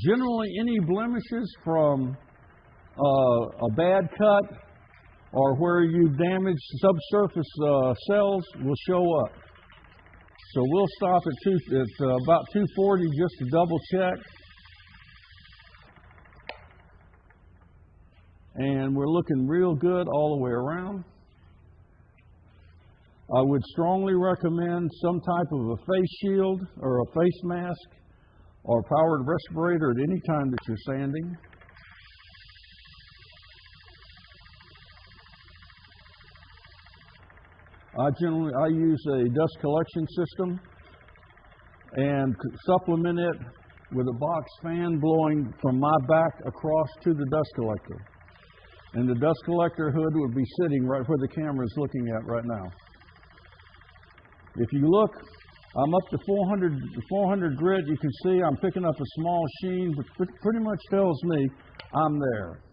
generally any blemishes from a bad cut or where you damaged subsurface cells will show up. So we'll stop at about 240 just to double check. And we're looking real good all the way around. I would strongly recommend some type of a face shield or a face mask or powered respirator at any time that you're sanding. I use a dust collection system and supplement it with a box fan blowing from my back across to the dust collector. And the dust collector hood would be sitting right where the camera is looking at right now. If you look, I'm up to 400 grit. You can see I'm picking up a small sheen, which pretty much tells me I'm there.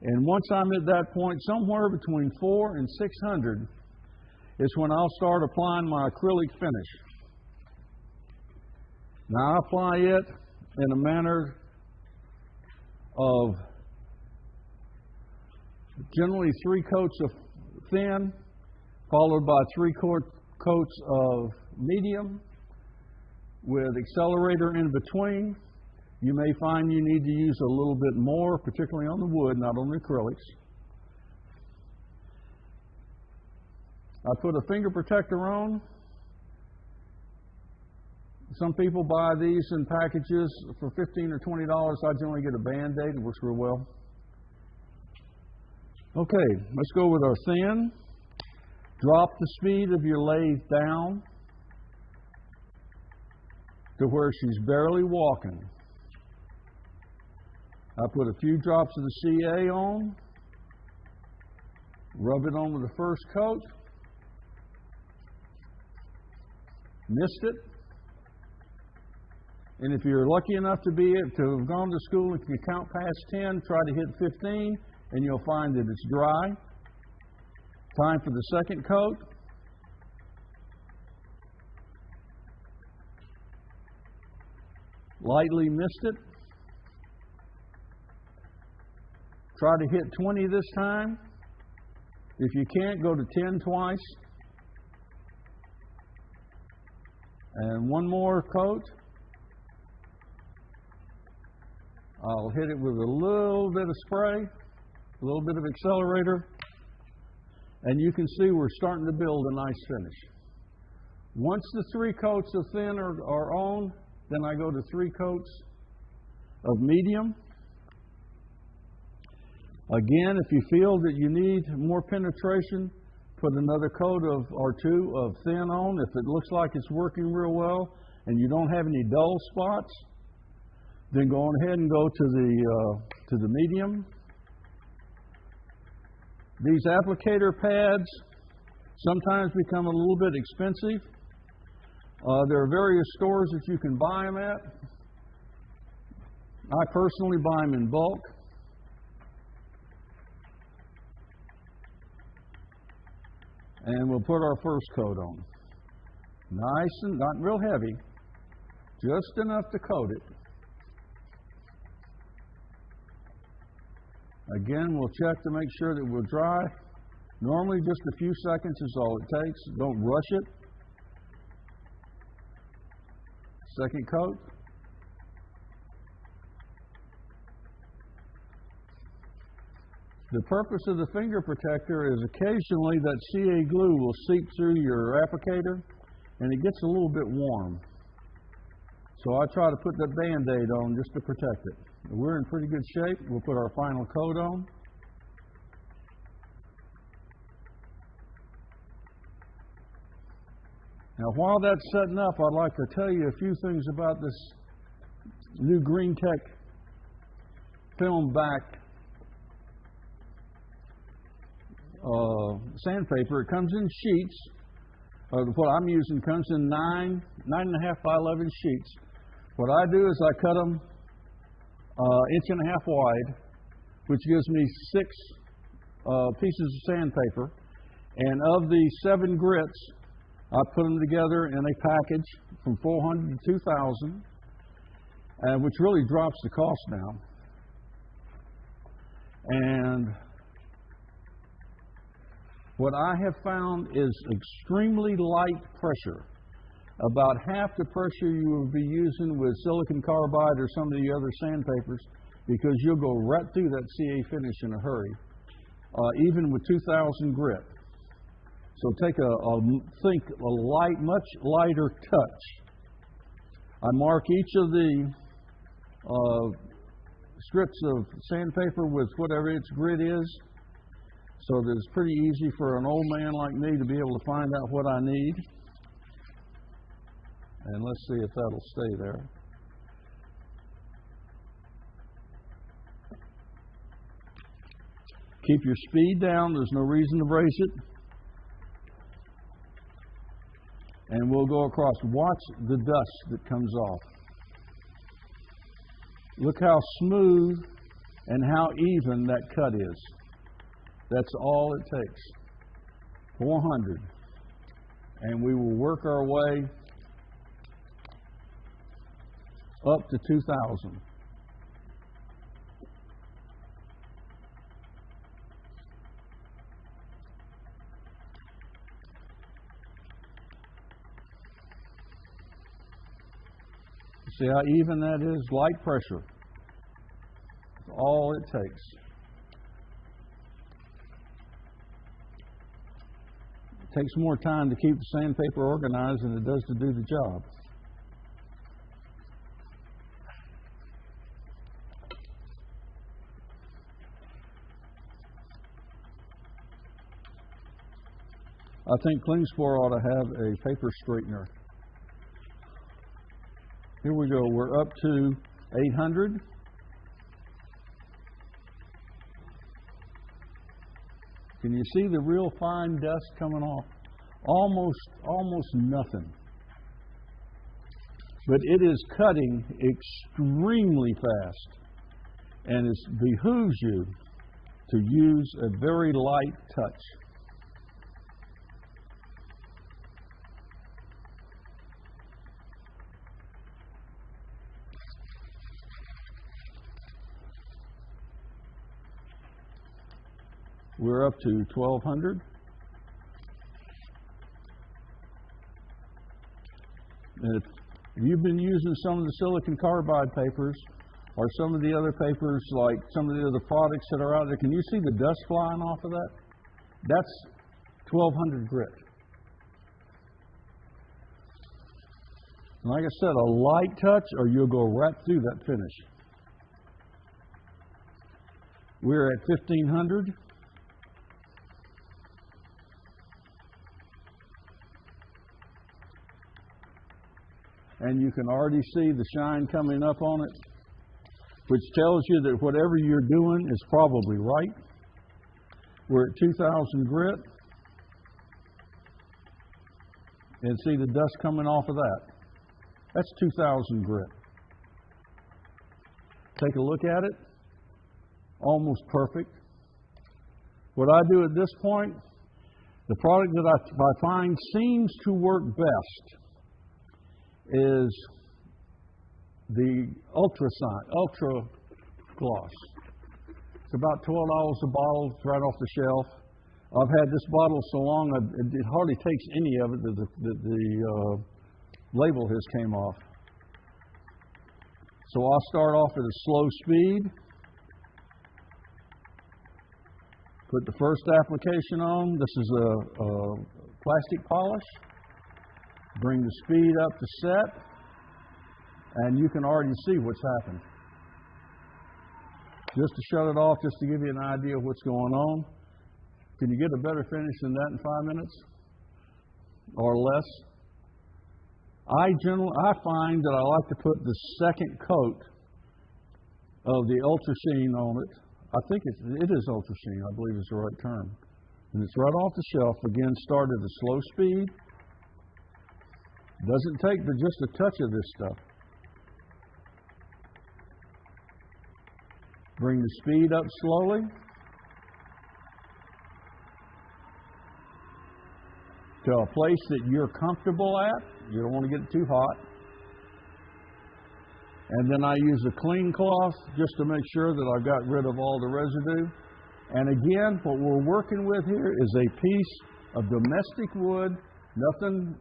And once I'm at that point, somewhere between 400 and 600 is when I'll start applying my acrylic finish. Now I apply it in a manner of generally 3 coats of thin, followed by 3 coats of medium with accelerator in between. You may find you need to use a little bit more, particularly on the wood, not on the acrylics. I put a finger protector on. Some people buy these in packages for $15 or $20. I generally get a Band-Aid. It works real well. Okay, let's go with our thin. Drop the speed of your lathe down to where she's barely walking. I put a few drops of the CA on, rub it on with the first coat, missed it, and if you're lucky enough to have gone to school and can count past 10, try to hit 15, and you'll find that it's dry. Time for the second coat. Lightly missed it. Try to hit 20 this time. If you can't, go to 10 twice. And one more coat. I'll hit it with a little bit of spray, a little bit of accelerator, and you can see we're starting to build a nice finish. Once the 3 coats of thin are on, then I go to 3 coats of medium. Again, if you feel that you need more penetration, put another coat or 2 of thin on. If it looks like it's working real well and you don't have any dull spots, then go on ahead and go to the medium. These applicator pads sometimes become a little bit expensive. There are various stores that you can buy them at. I personally buy them in bulk. And we'll put our first coat on. Nice and not real heavy, just enough to coat it. Again, we'll check to make sure that we're dry. Normally just a few seconds is all it takes. Don't rush it. Second coat. The purpose of the finger protector is occasionally that CA glue will seep through your applicator and it gets a little bit warm. So I try to put that Band-Aid on just to protect it. We're in pretty good shape. We'll put our final coat on. Now while that's setting up, I'd like to tell you a few things about this new Greentec film back sandpaper. It comes in sheets. What I'm using comes in 9.5 by 11 sheets. What I do is I cut them 1.5 inches wide, which gives me 6 pieces of sandpaper. And of the 7 grits, I put them together in a package from $400 to $2,000, which really drops the cost down. And what I have found is extremely light pressure, about half the pressure you will be using with silicon carbide or some of the other sandpapers, because you'll go right through that CA finish in a hurry, even with 2,000 grit. So take a light, much lighter touch. I mark each of the strips of sandpaper with whatever its grit is, so that it's pretty easy for an old man like me to be able to find out what I need. And let's see if that'll stay there. Keep your speed down. There's no reason to brace it. And we'll go across. Watch the dust that comes off. Look how smooth and how even that cut is. That's all it takes. 400. And we will work our way up to 2,000. See how even that is? Light pressure. That's all it takes. It takes more time to keep the sandpaper organized than it does to do the job. I think Klingspor ought to have a paper straightener. Here we go. We're up to 800. Can you see the real fine dust coming off? Almost nothing. But it is cutting extremely fast. And it behooves you to use a very light touch. We're up to 1200. And if you've been using some of the silicon carbide papers or some of the other papers, like some of the other products that are out there, can you see the dust flying off of that? That's 1200 grit. And like I said, a light touch or you'll go right through that finish. We're at 1500. And you can already see the shine coming up on it, which tells you that whatever you're doing is probably right. We're at 2000 grit. And see the dust coming off of that. That's 2000 grit. Take a look at it. Almost perfect. What I do at this point, the product that I find seems to work best is the Ultra Gloss. It's about $12 a bottle. It's right off the shelf. I've had this bottle so long, it hardly takes any of it that the label has came off. So I'll start off at a slow speed. Put the first application on. This is a plastic polish. Bring the speed up to set, and you can already see what's happened. Just to shut it off, just to give you an idea of what's going on. Can you get a better finish than that in 5 minutes or less? I find that I like to put the second coat of the Ultra Sheen on it. I think it is Ultra Sheen, I believe is the right term. And it's right off the shelf. Again, start at a slow speed. Doesn't take just a touch of this stuff. Bring the speed up slowly. To a place that you're comfortable at. You don't want to get it too hot. And then I use a clean cloth just to make sure that I've got rid of all the residue. And again, what we're working with here is a piece of domestic wood, nothing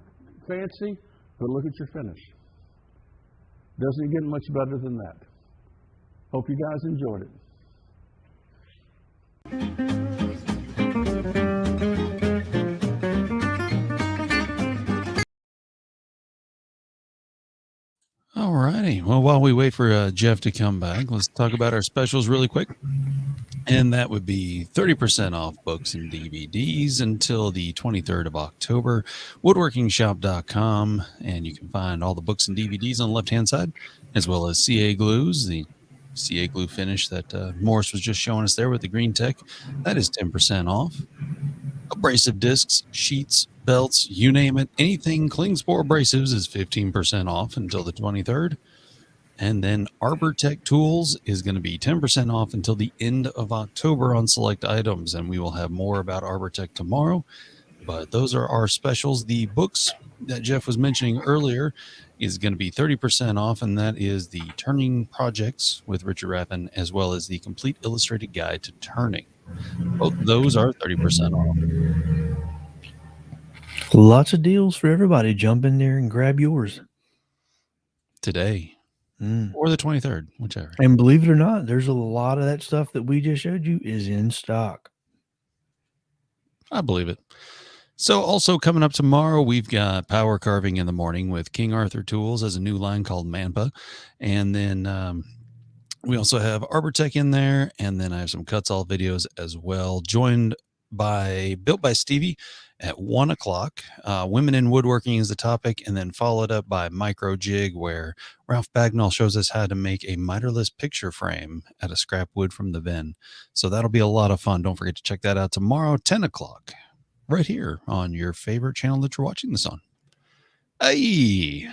fancy, but look at your finish. Doesn't get much better than that. Hope you guys enjoyed it. All righty. Well, while we wait for Jeff to come back, let's talk about our specials really quick. And that would be 30% off books and DVDs until the 23rd of October. Woodworkingshop.com. And you can find all the books and DVDs on the left-hand side, as well as CA glues, the CA glue finish that Morris was just showing us there with the Greentec. That is 10% off. Abrasive discs, sheets, belts, you name it. Anything Klingspor abrasives is 15% off until the 23rd. And then Arbortech Tools is going to be 10% off until the end of October on select items. And we will have more about Arbortech tomorrow. But those are our specials. The books that Jeff was mentioning earlier is going to be 30% off. And that is the Turning Projects with Richard Raffan, as well as the Complete Illustrated Guide to Turning. Both of those are 30% off. Lots of deals for everybody. Jump in there and grab yours Today. Or the 23rd, whichever. And believe it or not, there's a lot of that stuff that we just showed you is in stock. I believe it. So also coming up tomorrow, we've got power carving in the morning with King Arthur Tools as a new line called Manpa. And then we also have Arbortech in there. And then I have some cuts all videos as well, built by Stevie at 1 o'clock. Women in woodworking is the topic, and then followed up by Micro Jig, where Ralph Bagnall shows us how to make a miterless picture frame out of scrap wood from the bin. So that'll be a lot of fun. Don't forget to check that out tomorrow, 10 o'clock, right here on your favorite channel that you're watching this on. Hey,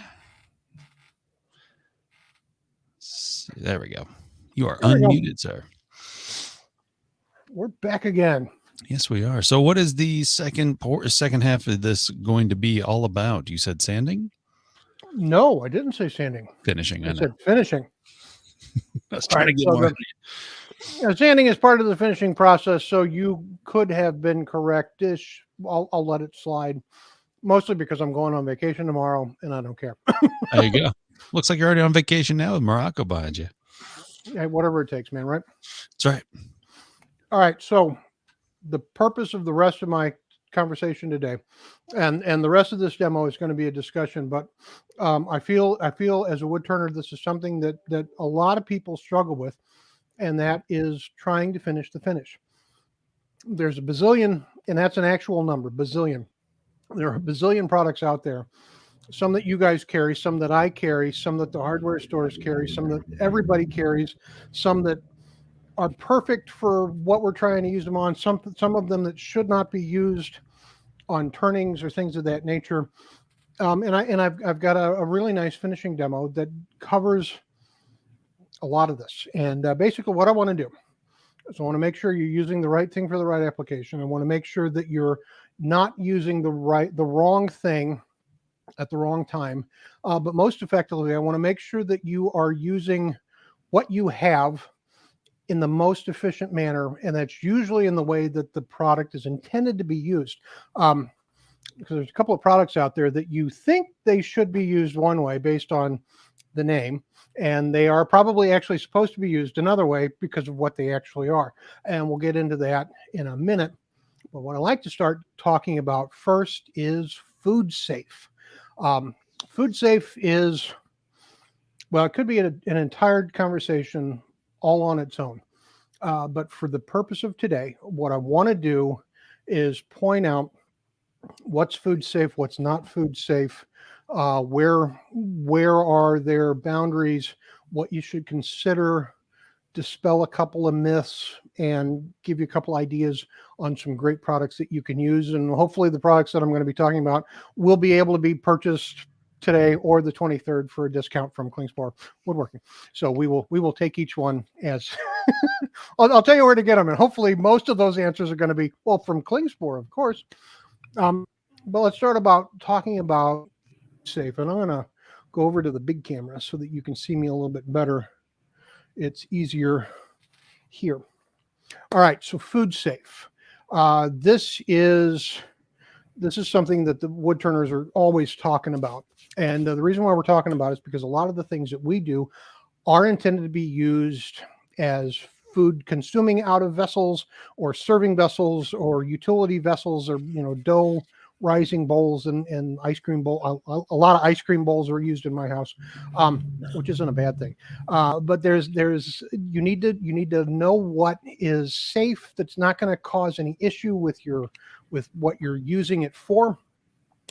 there we go. You are unmuted, sir. We're back again. Yes, we are. So what is the second half of this going to be all about? You said sanding? No, I didn't say sanding. Finishing. I said finishing. I was trying to get more. Sanding is part of the finishing process, so you could have been correct-ish. I'll let it slide, mostly because I'm going on vacation tomorrow, and I don't care. There you go. Looks like you're already on vacation now with Morocco behind you. Yeah, whatever it takes, man, right? That's right. All right, so the purpose of the rest of my conversation today, and the rest of this demo is going to be a discussion, but I feel as a wood turner, this is something that a lot of people struggle with, and that is trying to finish the finish. There's a bazillion, and that's an actual number, bazillion. There are a bazillion products out there, some that you guys carry, some that I carry, some that the hardware stores carry, some that everybody carries, some that are perfect for what we're trying to use them on, some of them that should not be used on turnings or things of that nature. And I've got a really nice finishing demo that covers a lot of this. And basically what I want to do is I want to make sure you're using the right thing for the right application. I want to make sure that you're not using the wrong thing at the wrong time. But most effectively, I want to make sure that you are using what you have in the most efficient manner, and that's usually in the way that the product is intended to be used. Because there's a couple of products out there that you think they should be used one way based on the name, and they are probably actually supposed to be used another way because of what they actually are. And we'll get into that in a minute. But what I like to start talking about first is food safe. Food safe is, well, it could be an entire conversation all on its own. But for the purpose of today, what I want to do is point out what's food safe, what's not food safe, where are there boundaries, what you should consider, dispel a couple of myths, and give you a couple ideas on some great products that you can use. And hopefully the products that I'm going to be talking about will be able to be purchased today or the 23rd for a discount from Klingspor Woodworking. So we will take each one as I'll tell you where to get them, and hopefully most of those answers are going to be, well, from Klingspor, of course. But let's start talking about safe, and I'm going to go over to the big camera so that you can see me a little bit better. It's easier here. All right, so food safe. This is something that the wood turners are always talking about. And the reason why we're talking about it is because a lot of the things that we do are intended to be used as food consuming out of vessels or serving vessels or utility vessels, or, dough rising bowls and ice cream bowl. A lot of ice cream bowls are used in my house, which isn't a bad thing. But you need to know what is safe, that's not going to cause any issue with what you're using it for.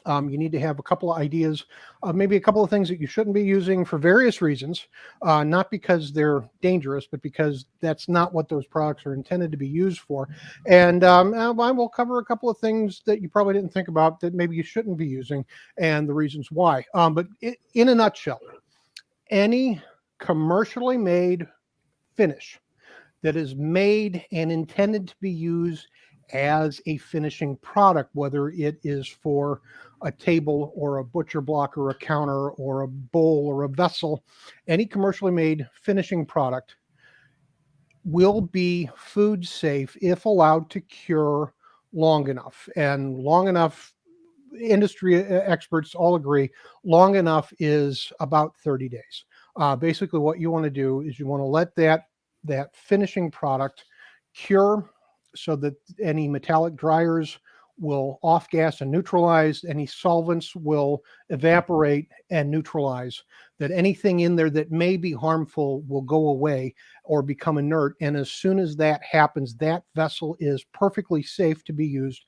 You need to have a couple of ideas, maybe a couple of things that you shouldn't be using for various reasons, not because they're dangerous, but because that's not what those products are intended to be used for. And I will cover a couple of things that you probably didn't think about that maybe you shouldn't be using and the reasons why. But in a nutshell, any commercially made finish that is made and intended to be used as a finishing product, whether it is for a table or a butcher block or a counter or a bowl or a vessel, any commercially made finishing product will be food safe if allowed to cure long enough. And long enough, industry experts all agree, long enough is about 30 days. Basically what you want to do is you want to let that finishing product cure, so that any metallic dryers will off gas and neutralize, any solvents will evaporate and neutralize, that anything in there that may be harmful will go away or become inert. And as soon as that happens, that vessel is perfectly safe to be used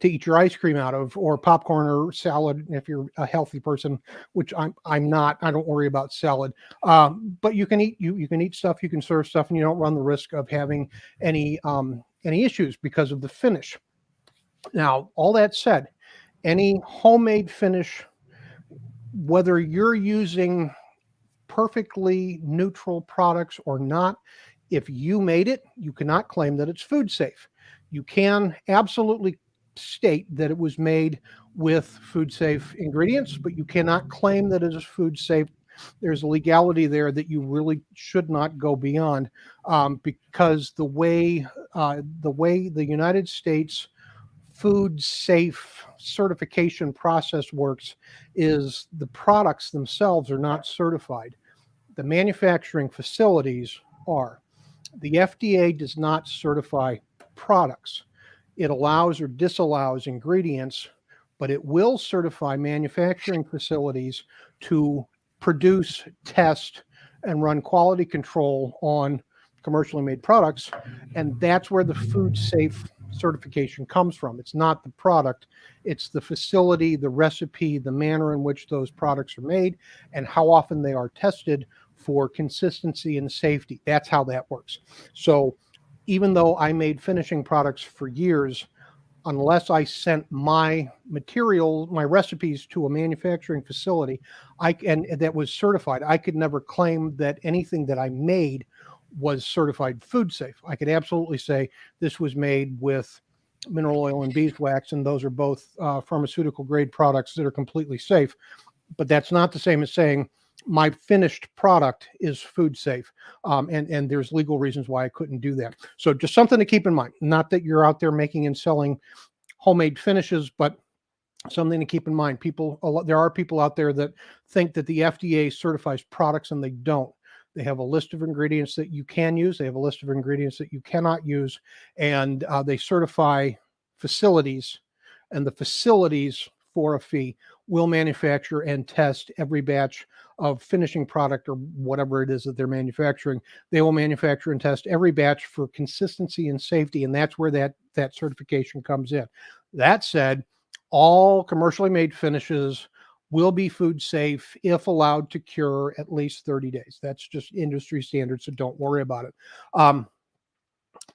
to eat your ice cream out of, or popcorn or salad if you're a healthy person, which I'm not. I don't worry about salad. But you can eat you can eat stuff, you can serve stuff, and you don't run the risk of having any issues because of the finish. Now, all that said, any homemade finish, whether you're using perfectly neutral products or not, if you made it, you cannot claim that it's food safe. You can absolutely state that it was made with food safe ingredients, but you cannot claim that it is food safe. There's a legality there that you really should not go beyond, because the way the United States food safe certification process works is the products themselves are not certified. The manufacturing facilities are. The FDA does not certify products. It allows or disallows ingredients, but it will certify manufacturing facilities to produce, test, and run quality control on commercially made products. And that's where the food safe certification comes from. It's not the product, it's the facility, the recipe, the manner in which those products are made, and how often they are tested for consistency and safety. That's how that works. So even though I made finishing products for years, unless I sent my material, my recipes to a manufacturing facility, and that was certified, I could never claim that anything that I made was certified food safe. I could absolutely say this was made with mineral oil and beeswax, and those are both pharmaceutical grade products that are completely safe. But that's not the same as saying my finished product is food safe. And there's legal reasons why I couldn't do that. So just something to keep in mind. Not that you're out there making and selling homemade finishes, but something to keep in mind. There are people out there that think that the FDA certifies products, and they don't. They have a list of ingredients that you can use. They have a list of ingredients that you cannot use. And they certify facilities, and the facilities, for a fee, will manufacture and test every batch of finishing product or whatever it is that they're manufacturing. They will manufacture and test every batch for consistency and safety, and that's where that certification comes in. That said, all commercially made finishes will be food safe if allowed to cure at least 30 days. That's just industry standard, so don't worry about it.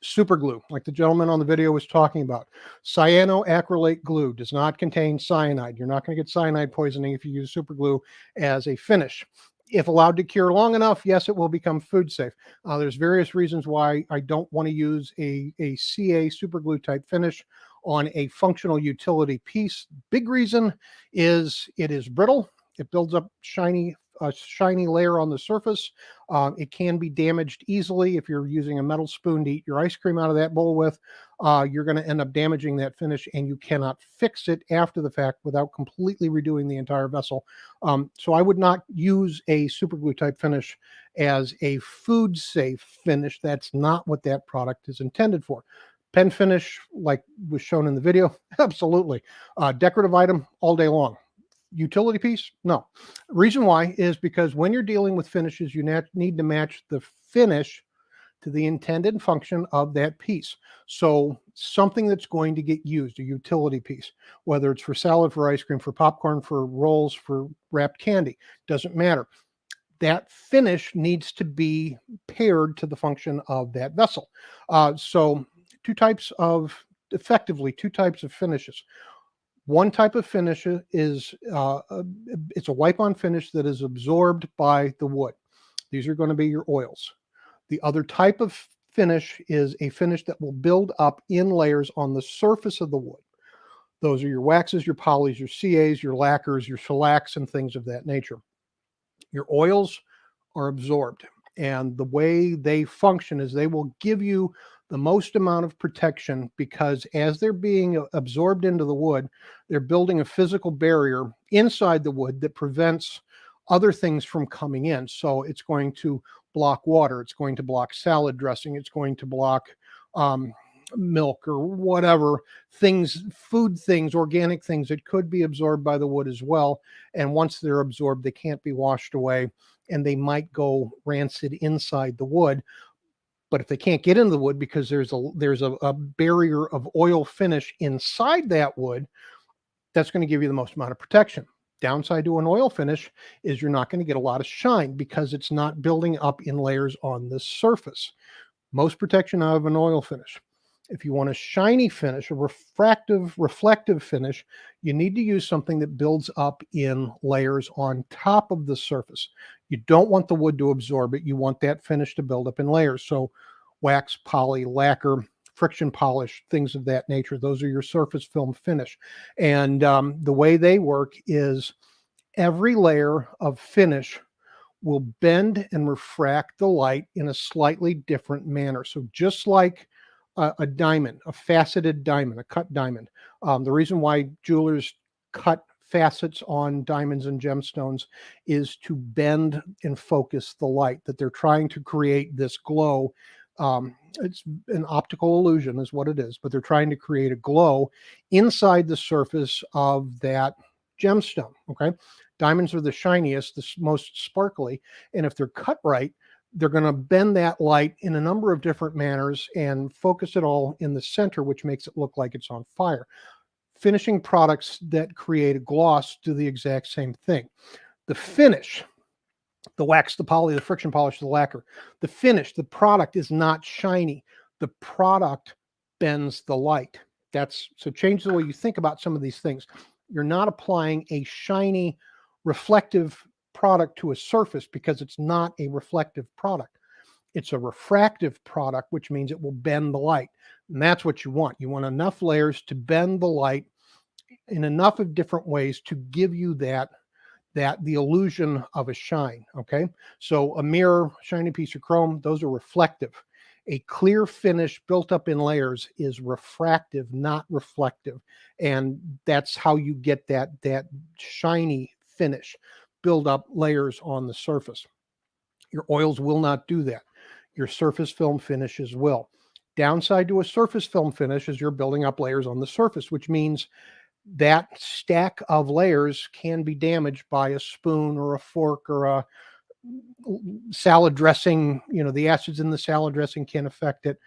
Super glue, like the gentleman on the video was talking about. Cyanoacrylate glue does not contain cyanide. You're not going to get cyanide poisoning if you use super glue as a finish. If allowed to cure long enough, yes, it will become food safe. There's various reasons why I don't want to use a CA super glue type finish on a functional utility piece. Big reason is it is brittle. It builds up a shiny layer on the surface. It can be damaged easily. If you're using a metal spoon to eat your ice cream out of that bowl with, you're going to end up damaging that finish, and you cannot fix it after the fact without completely redoing the entire vessel. So I would not use a super glue type finish as a food safe finish. That's not what that product is intended for. Pen finish, like was shown in the video, absolutely. Decorative item all day long. Utility piece? No. Reason why is because when you're dealing with finishes, you need to match the finish to the intended function of that piece. So something that's going to get used, a utility piece, whether it's for salad, for ice cream, for popcorn, for rolls, for wrapped candy, doesn't matter. That finish needs to be paired to the function of that vessel. So effectively two types of finishes. One type of finish is it's a wipe-on finish that is absorbed by the wood. These are going to be your oils. The other type of finish is a finish that will build up in layers on the surface of the wood. Those are your waxes, your polys, your CAs, your lacquers, your shellacs, and things of that nature. Your oils are absorbed, and the way they function is they will give you the most amount of protection, because as they're being absorbed into the wood, they're building a physical barrier inside the wood that prevents other things from coming in. So it's going to block water, it's going to block salad dressing, it's going to block milk or whatever things, food things, organic things that could be absorbed by the wood as well. And once they're absorbed, they can't be washed away, and they might go rancid inside the wood. But if they can't get into the wood because there's a barrier of oil finish inside that wood, that's going to give you the most amount of protection. Downside to an oil finish is you're not going to get a lot of shine because it's not building up in layers on the surface. Most protection out of an oil finish. If you want a shiny finish, a reflective finish, you need to use something that builds up in layers on top of the surface. You don't want the wood to absorb it. You want that finish to build up in layers. So wax, poly, lacquer, friction polish, things of that nature. Those are your surface film finish. And the way they work is every layer of finish will bend and refract the light in a slightly different manner. So just like a diamond, a faceted diamond, a cut diamond. The reason why jewelers cut facets on diamonds and gemstones is to bend and focus the light, that they're trying to create this glow. It's an optical illusion is what it is, but they're trying to create a glow inside the surface of that gemstone. Okay. Diamonds are the shiniest, the most sparkly. And if they're cut right, they're going to bend that light in a number of different manners and focus it all in the center, which makes it look like it's on fire. Finishing products that create a gloss do the exact same thing. The finish, the wax, the poly, the friction polish, the lacquer, the finish, the product is not shiny. The product bends the light. So change the way you think about some of these things. You're not applying a shiny, reflective product to a surface because it's not a reflective product. It's a refractive product, which means it will bend the light. And that's what you want. You want enough layers to bend the light in enough of different ways to give you the illusion of a shine. Okay. So a mirror, shiny piece of chrome, those are reflective. A clear finish built up in layers is refractive, not reflective. And that's how you get that shiny finish. Build up layers on the surface. Your oils will not do that. Your surface film finishes will. Downside to a surface film finish is you're building up layers on the surface, which means that stack of layers can be damaged by a spoon or a fork or a salad dressing. The acids in the salad dressing can affect it.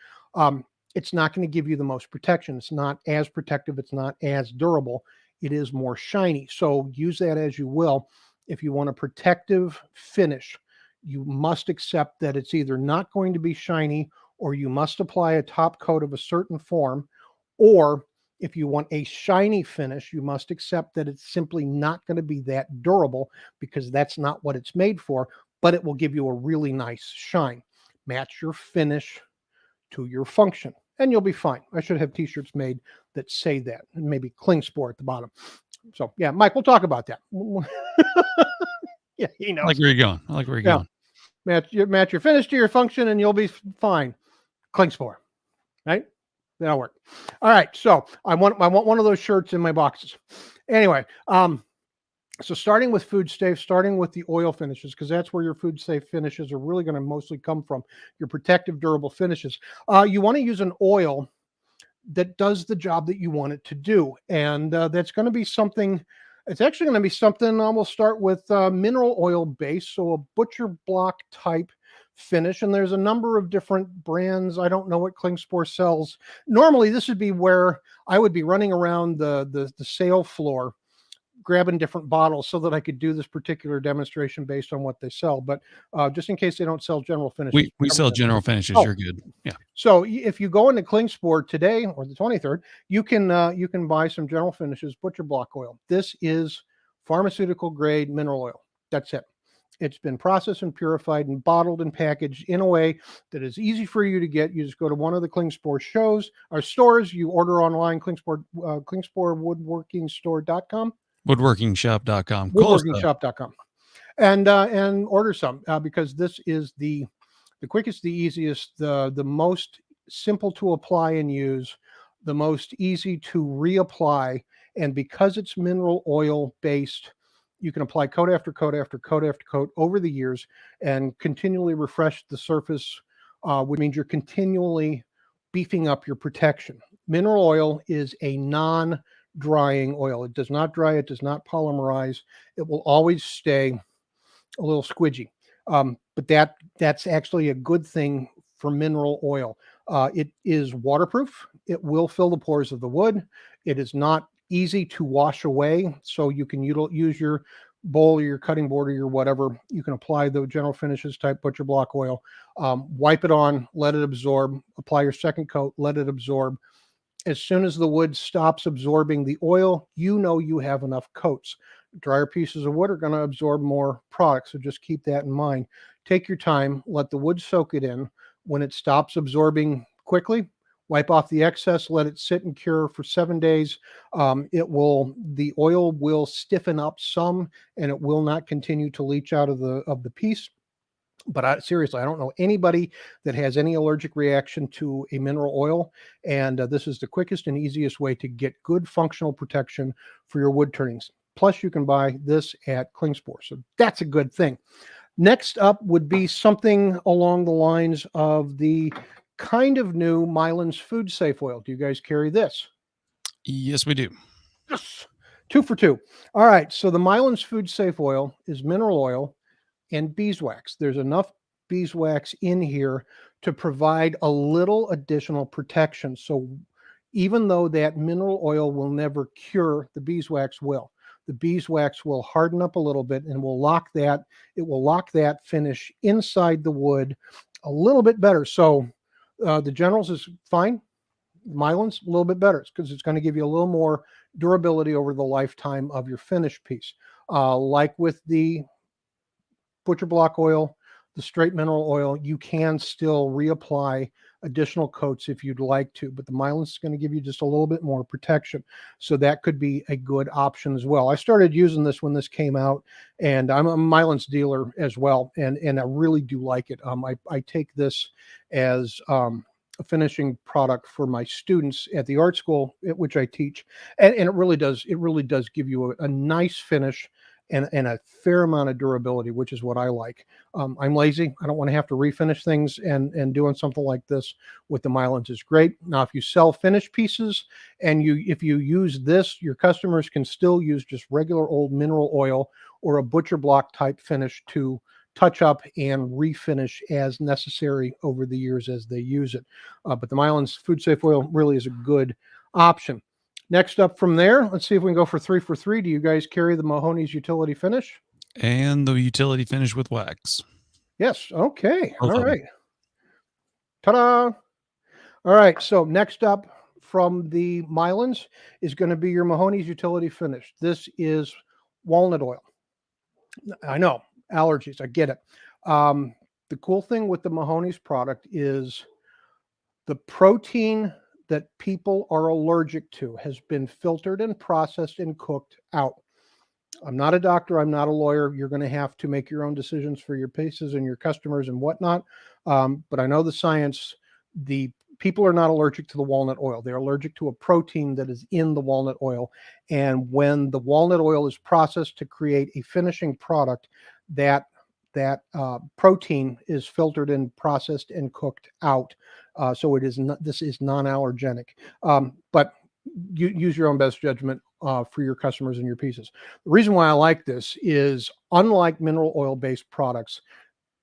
It's not going to give you the most protection. It's not as protective. It's not as durable. It is more shiny. So use that as you will. If you want a protective finish, you must accept that it's either not going to be shiny, or you must apply a top coat of a certain form, or if you want a shiny finish, you must accept that it's simply not going to be that durable because that's not what it's made for, but it will give you a really nice shine. Match your finish to your function and you'll be fine. I should have t-shirts made that say that, and maybe Klingspor at the bottom. So yeah, Mike, we'll talk about that. Yeah, he knows. I like where you're going. Match your finish to your function and you'll be fine. Klingspor, right? That'll work. All right. So I want one of those shirts in my boxes. Anyway, so starting with food safe, starting with the oil finishes, because that's where your food safe finishes are really going to mostly come from, your protective, durable finishes. You want to use an oil that does the job that you want it to do. And that's going to be something, it's actually going to be something, we'll start with mineral oil base. So a butcher block type finish. And there's a number of different brands. I don't know what Klingspor sells. Normally, this would be where I would be running around the sale floor, grabbing different bottles so that I could do this particular demonstration based on what they sell. But just in case they don't sell general finishes. We sell general finishes. Oh. You're good. Yeah. So if you go into Klingspor today or the 23rd, you can buy some general finishes butcher block oil. This is pharmaceutical grade mineral oil. That's it. It's been processed and purified and bottled and packaged in a way that is easy for you to get. You just go to one of the Klingspor shows or stores. You order online, Klingspor woodworkingstore.com. Woodworkingshop.com. Woodworkingshop.com. And order some because this is the quickest, the easiest, the most simple to apply and use, the most easy to reapply. And because it's mineral oil based, you can apply coat after coat after coat after coat over the years and continually refresh the surface, which means you're continually beefing up your protection. Mineral oil is a non-drying oil. It does not dry. It does not polymerize. It will always stay a little squidgy. But that's actually a good thing for mineral oil. It is waterproof. It will fill the pores of the wood. It is not easy to wash away, so you can use your bowl or your cutting board or your whatever. You can apply the general finishes type butcher block oil, wipe it on, let it absorb, apply your second coat, let it absorb. As soon as the wood stops absorbing the oil, you know you have enough coats. Drier pieces of wood are going to absorb more product, so just keep that in mind. Take your time, let the wood soak it in. When it stops absorbing quickly, wipe off the excess, let it sit and cure for 7 days. The oil will stiffen up some, and it will not continue to leach out of the piece. But seriously, I don't know anybody that has any allergic reaction to a mineral oil. And this is the quickest and easiest way to get good functional protection for your wood turnings. Plus, you can buy this at Klingspor. So that's a good thing. Next up would be something along the lines of the kind of new Mylands Food Safe Oil. Do you guys carry this? Yes, we do. Yes. 2 for 2. All right. So the Mylands Food Safe Oil is mineral oil and beeswax. There's enough beeswax in here to provide a little additional protection. So even though that mineral oil will never cure, the beeswax will. The beeswax will harden up a little bit and will lock that. It will lock that finish inside the wood a little bit better. So the Generals is fine. Mylands a little bit better because it's going to give you a little more durability over the lifetime of your finished piece. Like with the butcher block oil, the straight mineral oil, you can still reapply additional coats if you'd like to, but the Mylands is going to give you just a little bit more protection. So that could be a good option as well. I started using this when this came out, and I'm a Mylands dealer as well, and I really do like it. I take this as a finishing product for my students at the art school at which I teach, and it really does give you a nice finish and a fair amount of durability, which is what I like. I'm lazy. I don't want to have to refinish things, and doing something like this with the Mylands is great. Now, if you sell finished pieces and if you use this, your customers can still use just regular old mineral oil or a butcher block type finish to touch up and refinish as necessary over the years as they use it. But the Mylands Food Safe Oil really is a good option. Next up from there, let's see if we can go for 3 for 3. Do you guys carry the Mahoney's utility finish? And the utility finish with wax. Yes. Okay. Both All of them. right. Ta-da. All right. So next up from the Mylands is going to be your Mahoney's utility finish. This is walnut oil. I know, allergies. I get it. The cool thing with the Mahoney's product is the protein that people are allergic to has been filtered and processed and cooked out. I'm not a doctor. I'm not a lawyer. You're going to have to make your own decisions for your pieces and your customers and whatnot. But I know the science. The people are not allergic to the walnut oil. They're allergic to a protein that is in the walnut oil. And when the walnut oil is processed to create a finishing product, that protein is filtered and processed and cooked out. So it is not, this is non-allergenic, but you use your own best judgment for your customers and your pieces. The reason why I like this is, unlike mineral oil based products,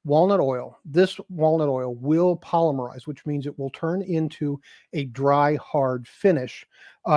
this walnut oil will polymerize, which means it will turn into a dry, hard finish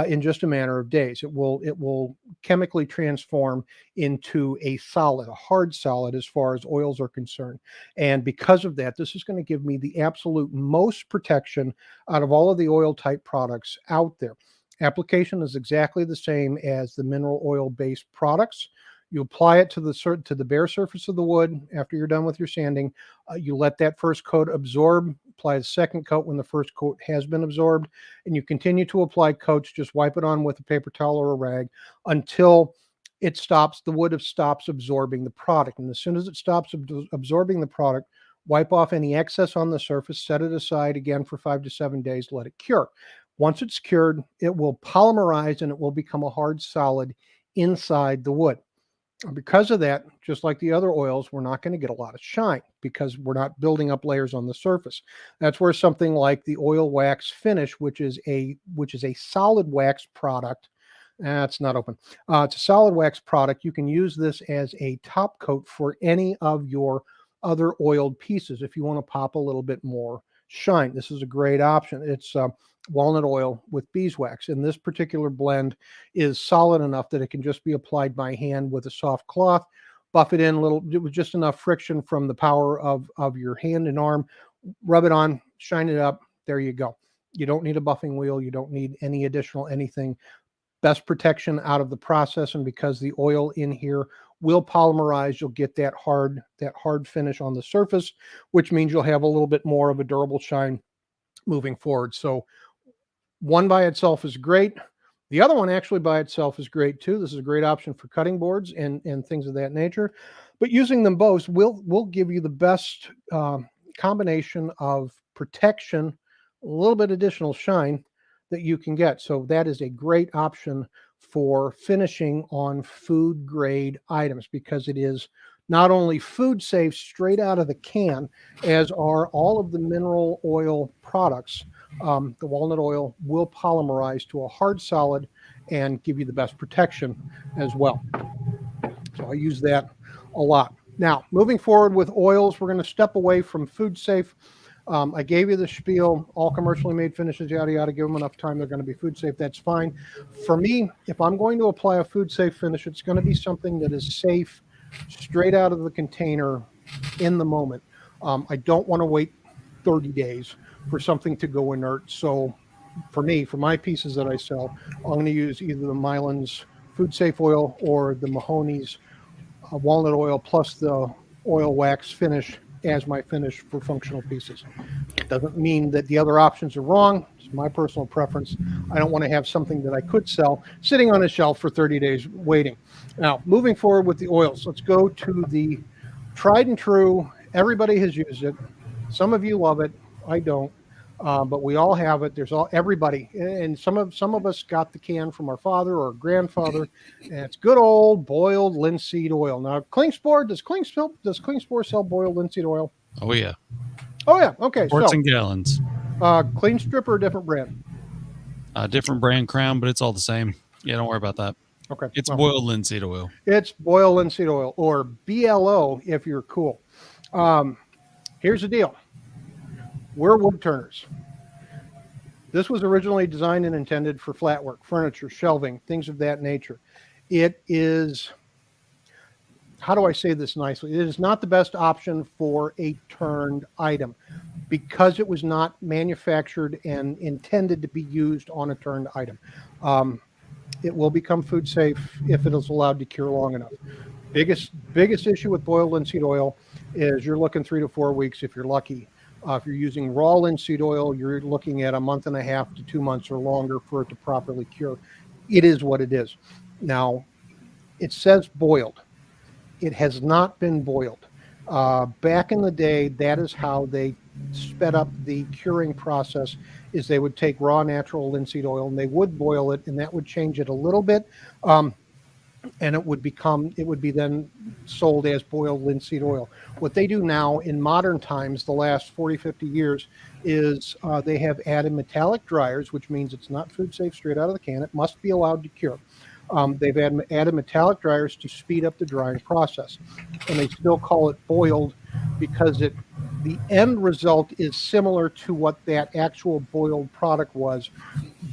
in just a matter of days. It will chemically transform into a solid, a hard solid as far as oils are concerned. And because of that, this is going to give me the absolute most protection out of all of the oil type products out there. Application is exactly the same as the mineral oil based products. You apply it to the bare surface of the wood after you're done with your sanding. You let that first coat absorb, apply the second coat when the first coat has been absorbed, and you continue to apply coats. Just wipe it on with a paper towel or a rag until the wood stops absorbing the product. And as soon as it stops absorbing the product, wipe off any excess on the surface, set it aside again for 5 to 7 days, let it cure. Once it's cured, it will polymerize and it will become a hard solid inside the wood. Because of that, just like the other oils, we're not going to get a lot of shine because we're not building up layers on the surface. That's where something like the oil wax finish, which is a solid wax product. It's not open. It's a solid wax product. You can use this as a top coat for any of your other oiled pieces if you want to pop a little bit more shine, this is a great option. It's walnut oil with beeswax, and this particular blend is solid enough that it can just be applied by hand with a soft cloth. Buff it in a little with just enough friction from the power of your hand and arm. Rub it on, shine it up. There you go. You don't need a buffing wheel. You don't need any additional anything. Best protection out of the process, and because the oil in here will polymerize, you'll get that hard finish on the surface, which means you'll have a little bit more of a durable shine moving forward. So one by itself is great. The other one actually by itself is great too. This is a great option for cutting boards and things of that nature. But using them both will give you the best combination of protection, a little bit additional shine that you can get. So that is a great option for finishing on food grade items, because it is not only food safe straight out of the can, as are all of the mineral oil products. The walnut oil will polymerize to a hard solid and give you the best protection as well. So I use that a lot. Now, moving forward with oils, we're going to step away from food safe. I gave you the spiel, all commercially made finishes, yada, yada, give them enough time, they're going to be food safe. That's fine. For me, if I'm going to apply a food safe finish, it's going to be something that is safe straight out of the container in the moment. I don't want to wait 30 days for something to go inert. So for me, for my pieces that I sell, I'm going to use either the Mylands food safe oil or the Mahoney's walnut oil plus the oil wax finish as my finish for functional pieces. Doesn't mean that the other options are wrong. It's my personal preference. I don't want to have something that I could sell sitting on a shelf for 30 days waiting. Now, moving forward with the oils, let's go to the tried and true. Everybody has used it. Some of you love it. I don't. But we all have it. There's everybody, and some of us got the can from our father or grandfather, and it's good old boiled linseed oil. Now, Klingspor, does Klingspor sell boiled linseed oil? Oh yeah. Oh yeah. Okay. Quarts and gallons. Clean strip or a different brand? Different brand Crown, but it's all the same. Yeah, don't worry about that. Okay. It's boiled linseed oil. It's boiled linseed oil, or BLO if you're cool. Here's the deal. We're wood turners. This was originally designed and intended for flat work, furniture, shelving, things of that nature. It is, how do I say this nicely? It is not the best option for a turned item because it was not manufactured and intended to be used on a turned item. It will become food safe if it is allowed to cure long enough. Biggest issue with boiled linseed oil is you're looking 3 to 4 weeks if you're lucky. If you're using raw linseed oil, you're looking at 1.5 to 2 months or longer for it to properly cure. It is what it is. Now, it says boiled. It has not been boiled. Back in the day, that is how they sped up the curing process, is they would take raw natural linseed oil and they would boil it, and that would change it a little bit. And it would be then sold as boiled linseed oil. What they do now in modern times, the last 40, 50 years, is they have added metallic dryers, which means it's not food safe straight out of the can. It must be allowed to cure. They've added metallic dryers to speed up the drying process. And they still call it boiled because the end result is similar to what that actual boiled product was,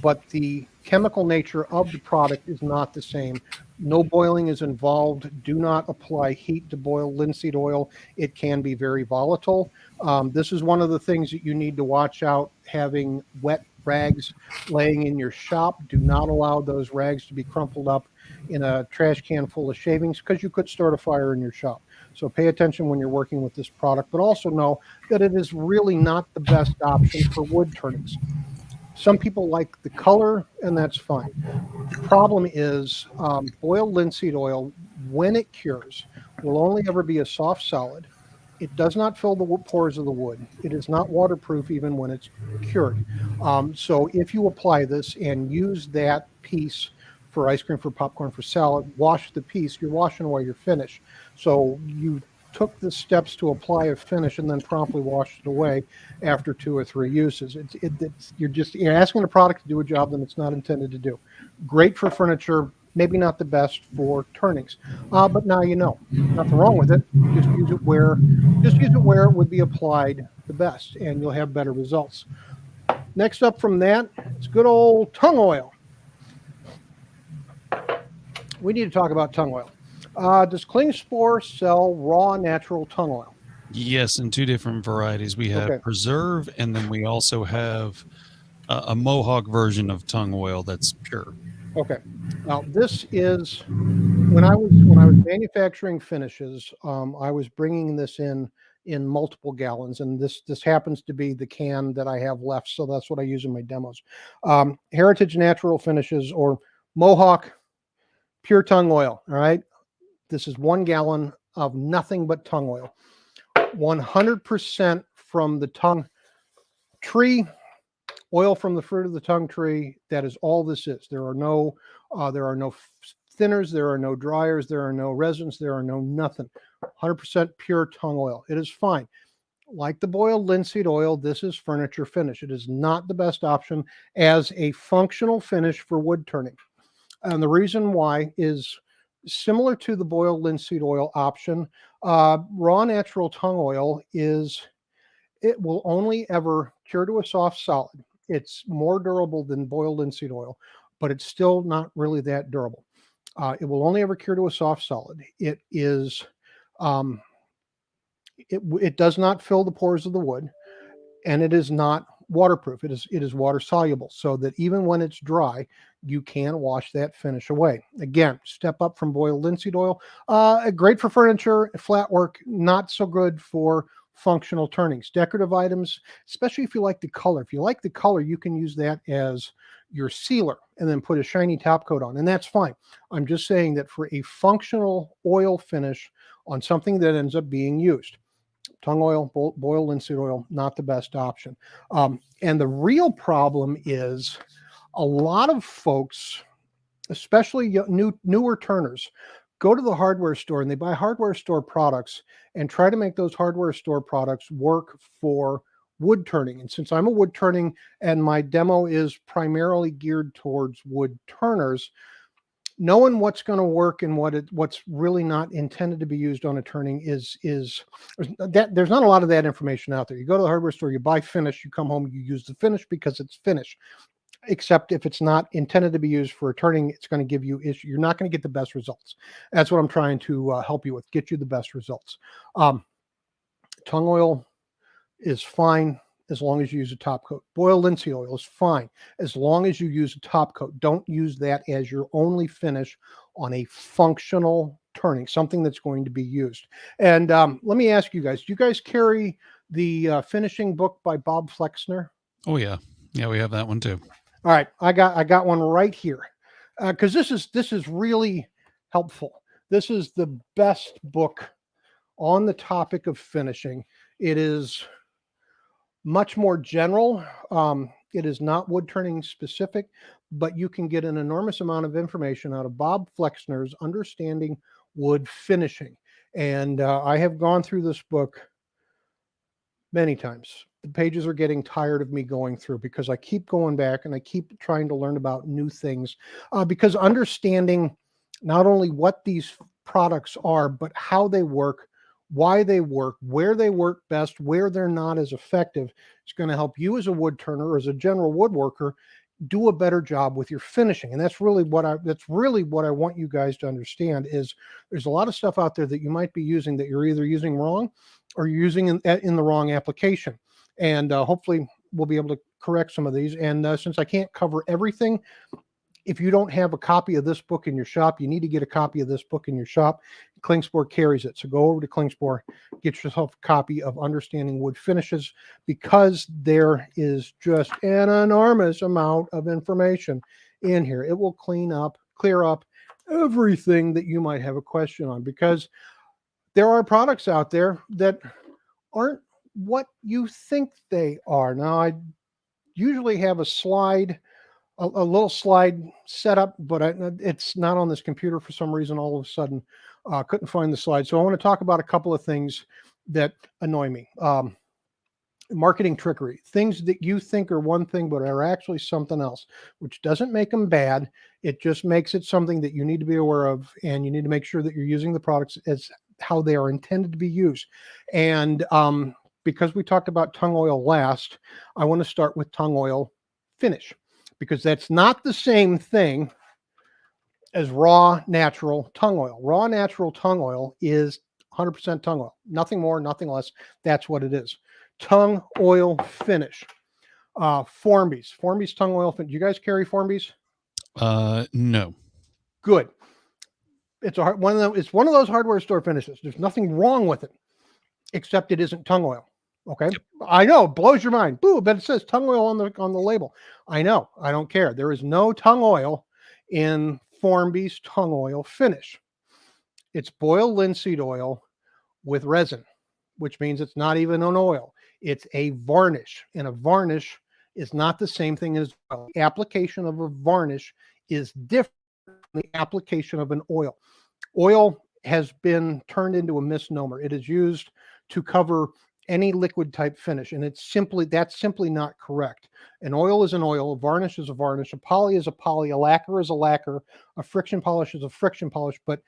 but the chemical nature of the product is not the same. No boiling is involved. Do not apply heat to boiled linseed oil. It can be very volatile. This is one of the things that you need to watch out, having wet rags laying in your shop. Do not allow those rags to be crumpled up in a trash can full of shavings, because you could start a fire in your shop. So pay attention when you're working with this product, but also know that it is really not the best option for wood turnings. Some people like the color, and that's fine. The problem is boiled linseed oil, when it cures, will only ever be a soft solid. It does not fill the pores of the wood. It is not waterproof even when it's cured. So if you apply this and use that piece for ice cream, for popcorn, for salad, wash the piece, you're washing away your finish. So you took the steps to apply a finish and then promptly washed it away after 2 or 3 uses. You're asking a product to do a job that it's not intended to do. Great for furniture, maybe not the best for turnings. But now you know, nothing wrong with it. Just use it where it would be applied the best, and you'll have better results. Next up from that, it's good old tung oil. We need to talk about tung oil. Does Klingspor sell raw natural tung oil? Yes, in two different varieties. We have Okay. preserve, and then we also have a Mohawk version of tung oil that's pure. Okay. Now this is when I was manufacturing finishes. I was bringing this in multiple gallons, and this happens to be the can that I have left, so that's what I use in my demos. Heritage Natural Finishes, or Mohawk Pure Tung Oil. All right, this is 1 gallon of nothing but tung oil, 100% from the tung tree, oil from the fruit of the tung tree. That is all this is. There are no thinners, there are no dryers, there are no resins, there are no nothing. 100% pure tung oil. It is fine. Like the boiled linseed oil, this is furniture finish. It is not the best option as a functional finish for wood turning. And the reason why is similar to the boiled linseed oil option. Raw natural tung oil it will only ever cure to a soft solid. It's more durable than boiled linseed oil, but it's still not really that durable. It will only ever cure to a soft solid. It is, it does not fill the pores of the wood, and it is not waterproof. It is water soluble, so that even when it's dry, you can wash that finish away. Again, step up from boiled linseed oil. Great for furniture, flat work, not so good for functional turnings. Decorative items, especially if you like the color. If you like the color, you can use that as your sealer and then put a shiny top coat on, and that's fine. I'm just saying that for a functional oil finish on something that ends up being used, tung oil, boiled linseed oil, not the best option. And the real problem is a lot of folks, especially newer turners, go to the hardware store and they buy hardware store products and try to make those hardware store products work for wood turning. And since I'm a wood turning and my demo is primarily geared towards wood turners, knowing what's going to work and what's really not intended to be used on a turning is there's not a lot of that information out there. You go to the hardware store, you buy finish, you come home, you use the finish because it's finish. Except if it's not intended to be used for a turning, it's going to give you issue. You're not going to get the best results. That's what I'm trying to help you with, get you the best results. Tung oil is fine as long as you use a top coat. Boiled linseed oil is fine as long as you use a top coat. Don't use that as your only finish on a functional turning, something that's going to be used. And let me ask you guys, do you guys carry the finishing book by Bob Flexner? Oh yeah. Yeah, we have that one too. All right, I got one right here because this is really helpful. This is the best book on the topic of finishing. It is much more general. It is not wood turning specific, but you can get an enormous amount of information out of Bob Flexner's Understanding Wood Finishing. And I have gone through this book many times. The pages are getting tired of me going through because I keep going back and I keep trying to learn about new things because understanding not only what these products are, but how they work, why they work, where they work best, where they're not as effective, is going to help you as a wood turner or as a general woodworker do a better job with your finishing. And that's really what I want you guys to understand is there's a lot of stuff out there that you might be using that you're either using wrong or you're using in the wrong application. And hopefully we'll be able to correct some of these. And since I can't cover everything, if you don't have a copy of this book in your shop, you need to get a copy of this book in your shop. Klingspor carries it. So go over to Klingspor, get yourself a copy of Understanding Wood Finishes, because there is just an enormous amount of information in here. It will clear up everything that you might have a question on, because there are products out there that aren't what you think they are. Now, I usually have a slide, a little slide set up, but it's not on this computer for some reason. All of a sudden, couldn't find the slide. So I want to talk about a couple of things that annoy me. Marketing trickery, things that you think are one thing but are actually something else, which doesn't make them bad. It just makes it something that you need to be aware of, and you need to make sure that you're using the products as how they are intended to be used. And because we talked about tung oil last, I want to start with tung oil finish, because that's not the same thing as raw natural tung oil. Raw natural tung oil is 100% tung oil, nothing more, nothing less. That's what it is. Tung oil finish. Formby's tung oil finish. Do you guys carry Formby's? No. Good. It's one of those hardware store finishes. There's nothing wrong with it, except it isn't tung oil. Okay. Yep. I know, it blows your mind. Boo, but it says tung oil on the label. I know, I don't care. There is no tung oil in Formby's tung oil finish. It's boiled linseed oil with resin, which means it's not even an oil. It's a varnish, and a varnish is not the same thing as oil. The application of a varnish is different from the application of an oil. Oil has been turned into a misnomer. It is used to cover any liquid type finish, and that's simply not correct. An oil is an oil, a varnish is a varnish, a poly is a poly, a lacquer is a lacquer, a friction polish is a friction polish, but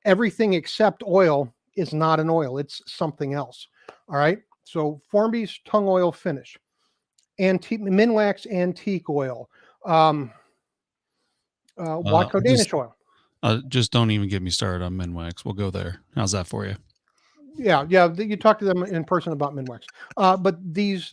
everything except oil is not an oil. It's something else. All right. So Formby's tung oil finish, Minwax antique oil, Watco Danish oil. Just don't even get me started on Minwax. We'll go there. How's that for you? Yeah. You talk to them in person about Minwax. But these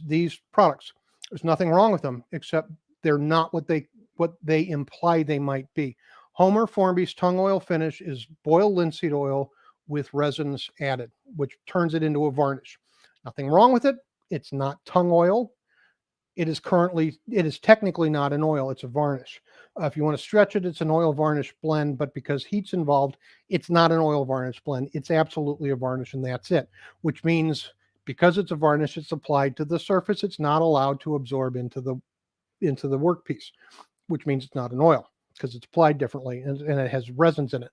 products, there's nothing wrong with them, except they're not what they imply they might be. Homer Formby's tung oil finish is boiled linseed oil with resins added, which turns it into a varnish. Nothing wrong with it. It's not tung oil. It is technically not an oil. It's a varnish. If you want to stretch it, it's an oil varnish blend, but because heat's involved, it's not an oil varnish blend. It's absolutely a varnish, and that's it, which means because it's a varnish, it's applied to the surface. It's not allowed to absorb into the workpiece, which means it's not an oil because it's applied differently, and it has resins in it.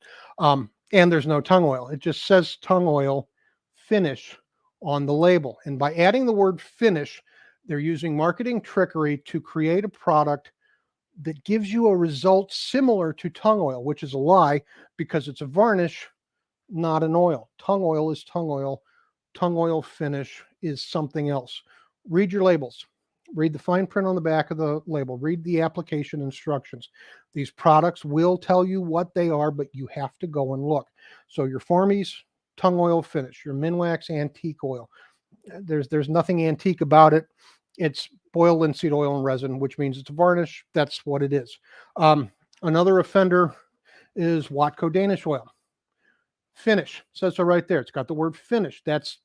And there's no tung oil. It just says tung oil finish on the label. And by adding the word finish, they're using marketing trickery to create a product that gives you a result similar to tung oil, which is a lie because it's a varnish, not an oil. Tung oil is tung oil. Tung oil finish is something else. Read your labels. Read the fine print on the back of the label. Read the application instructions. These products will tell you what they are, but you have to go and look. So your Formby's tung oil finish, your Minwax antique oil, there's nothing antique about it. It's boiled linseed oil and resin, which means it's a varnish. That's what it is. Another offender is Watco Danish oil. Finish. Says so right there. It's got the word finish. That's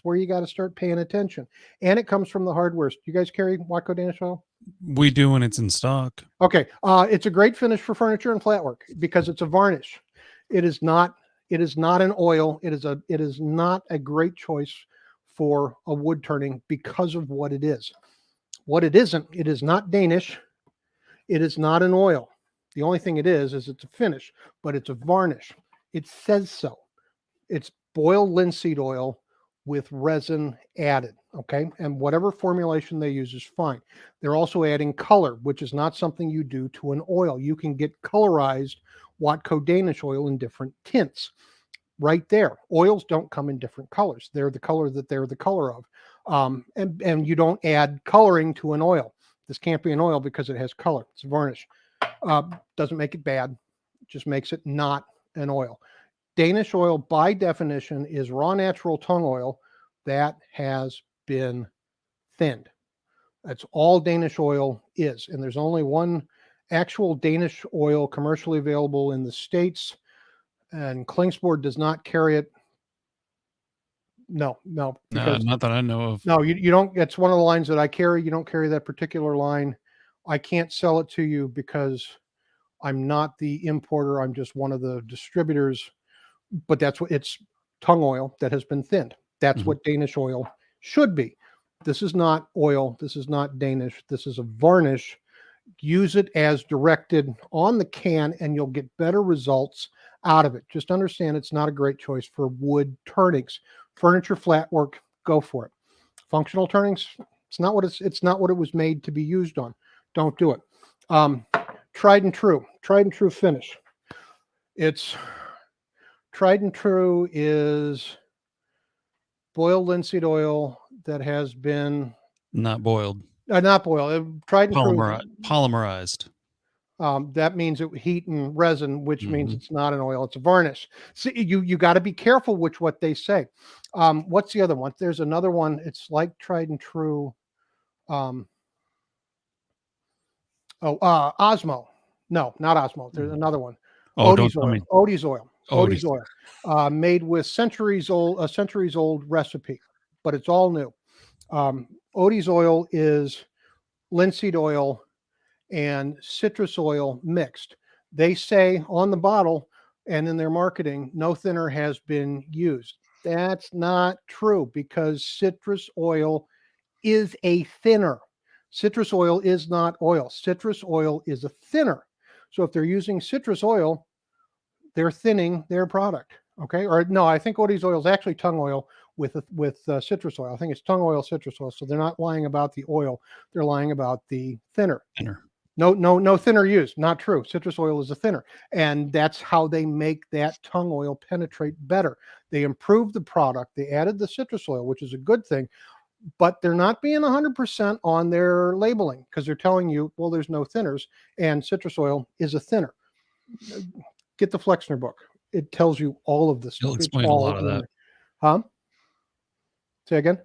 where you got to start paying attention. And it comes from the hardware. Do you guys carry Watco Danish oil? We do when it's in stock. Okay. It's a great finish for furniture and flatwork because it's a varnish. It is not an oil. It is not a great choice for a wood turning because of what it is. What it isn't, it is not Danish. It is not an oil. The only thing it is it's a finish, but it's a varnish. It says so. It's boiled linseed oil with resin added, okay? And whatever formulation they use is fine. They're also adding color, which is not something you do to an oil. You can get colorized Watco Danish oil in different tints. Right there. Oils don't come in different colors. They're the color that they're the color of. And you don't add coloring to an oil. This can't be an oil because it has color. It's a varnish. Doesn't make it bad. Just makes it not an oil. Danish oil, by definition, is raw natural tung oil that has been thinned. That's all Danish oil is. And there's only one actual Danish oil commercially available in the States. And Klingspor does not carry it. No. Not that I know of. No, you don't. It's one of the lines that I carry. You don't carry that particular line. I can't sell it to you because I'm not the importer. I'm just one of the distributors. But that's what it's tung oil that has been thinned. That's what Danish oil should be. This is not oil. This is not Danish. This is a varnish. Use it as directed on the can and you'll get better results out of it. Just understand it's not a great choice for wood turnings. Furniture, flat work, go for it. Functional turnings, It's not what it was made to be used on. Don't do it. Tried and true finish. It's tried and true is boiled linseed oil that has been Not boiled. not boiled. Tried and Polymerized. That means it heat and resin, which means Mhm. it's not an oil; it's a varnish. So you got to be careful what they say. What's the other one? There's another one. It's like tried and true. Osmo. No, not Osmo. There's another one. Oh, Odie's don't tell me. Odie's oil. Odie's. Odie's oil. Made with centuries old recipe, but it's all new. Odie's oil is linseed oil and citrus oil mixed. They say on the bottle and in their marketing, no thinner has been used. That's not true because citrus oil is a thinner. Citrus oil is not oil. Citrus oil is a thinner. So if they're using citrus oil, they're thinning their product. Okay. Or no, I think Odie's oil is actually tung oil with citrus oil. I think it's tung oil, citrus oil. So they're not lying about the oil. They're lying about the thinner. No thinner used. Not true. Citrus oil is a thinner. And that's how they make that tung oil penetrate better. They improved the product. They added the citrus oil, which is a good thing. But they're not being 100% on their labeling because they're telling you, well, there's no thinners and citrus oil is a thinner. Get the Flexner book. It tells you all of this. It'll explain a lot of that. Huh? Say again?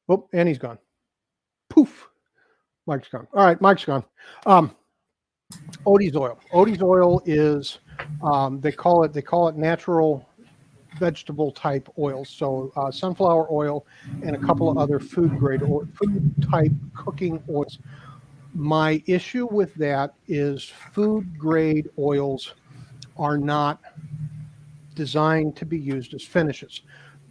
Oh, and he's gone. Poof. Mike's gone. All right, Mike's gone. Odie's oil. Odie's oil is they call it natural vegetable type oils. So sunflower oil and a couple of other food type cooking oils. My issue with that is food grade oils are not designed to be used as finishes.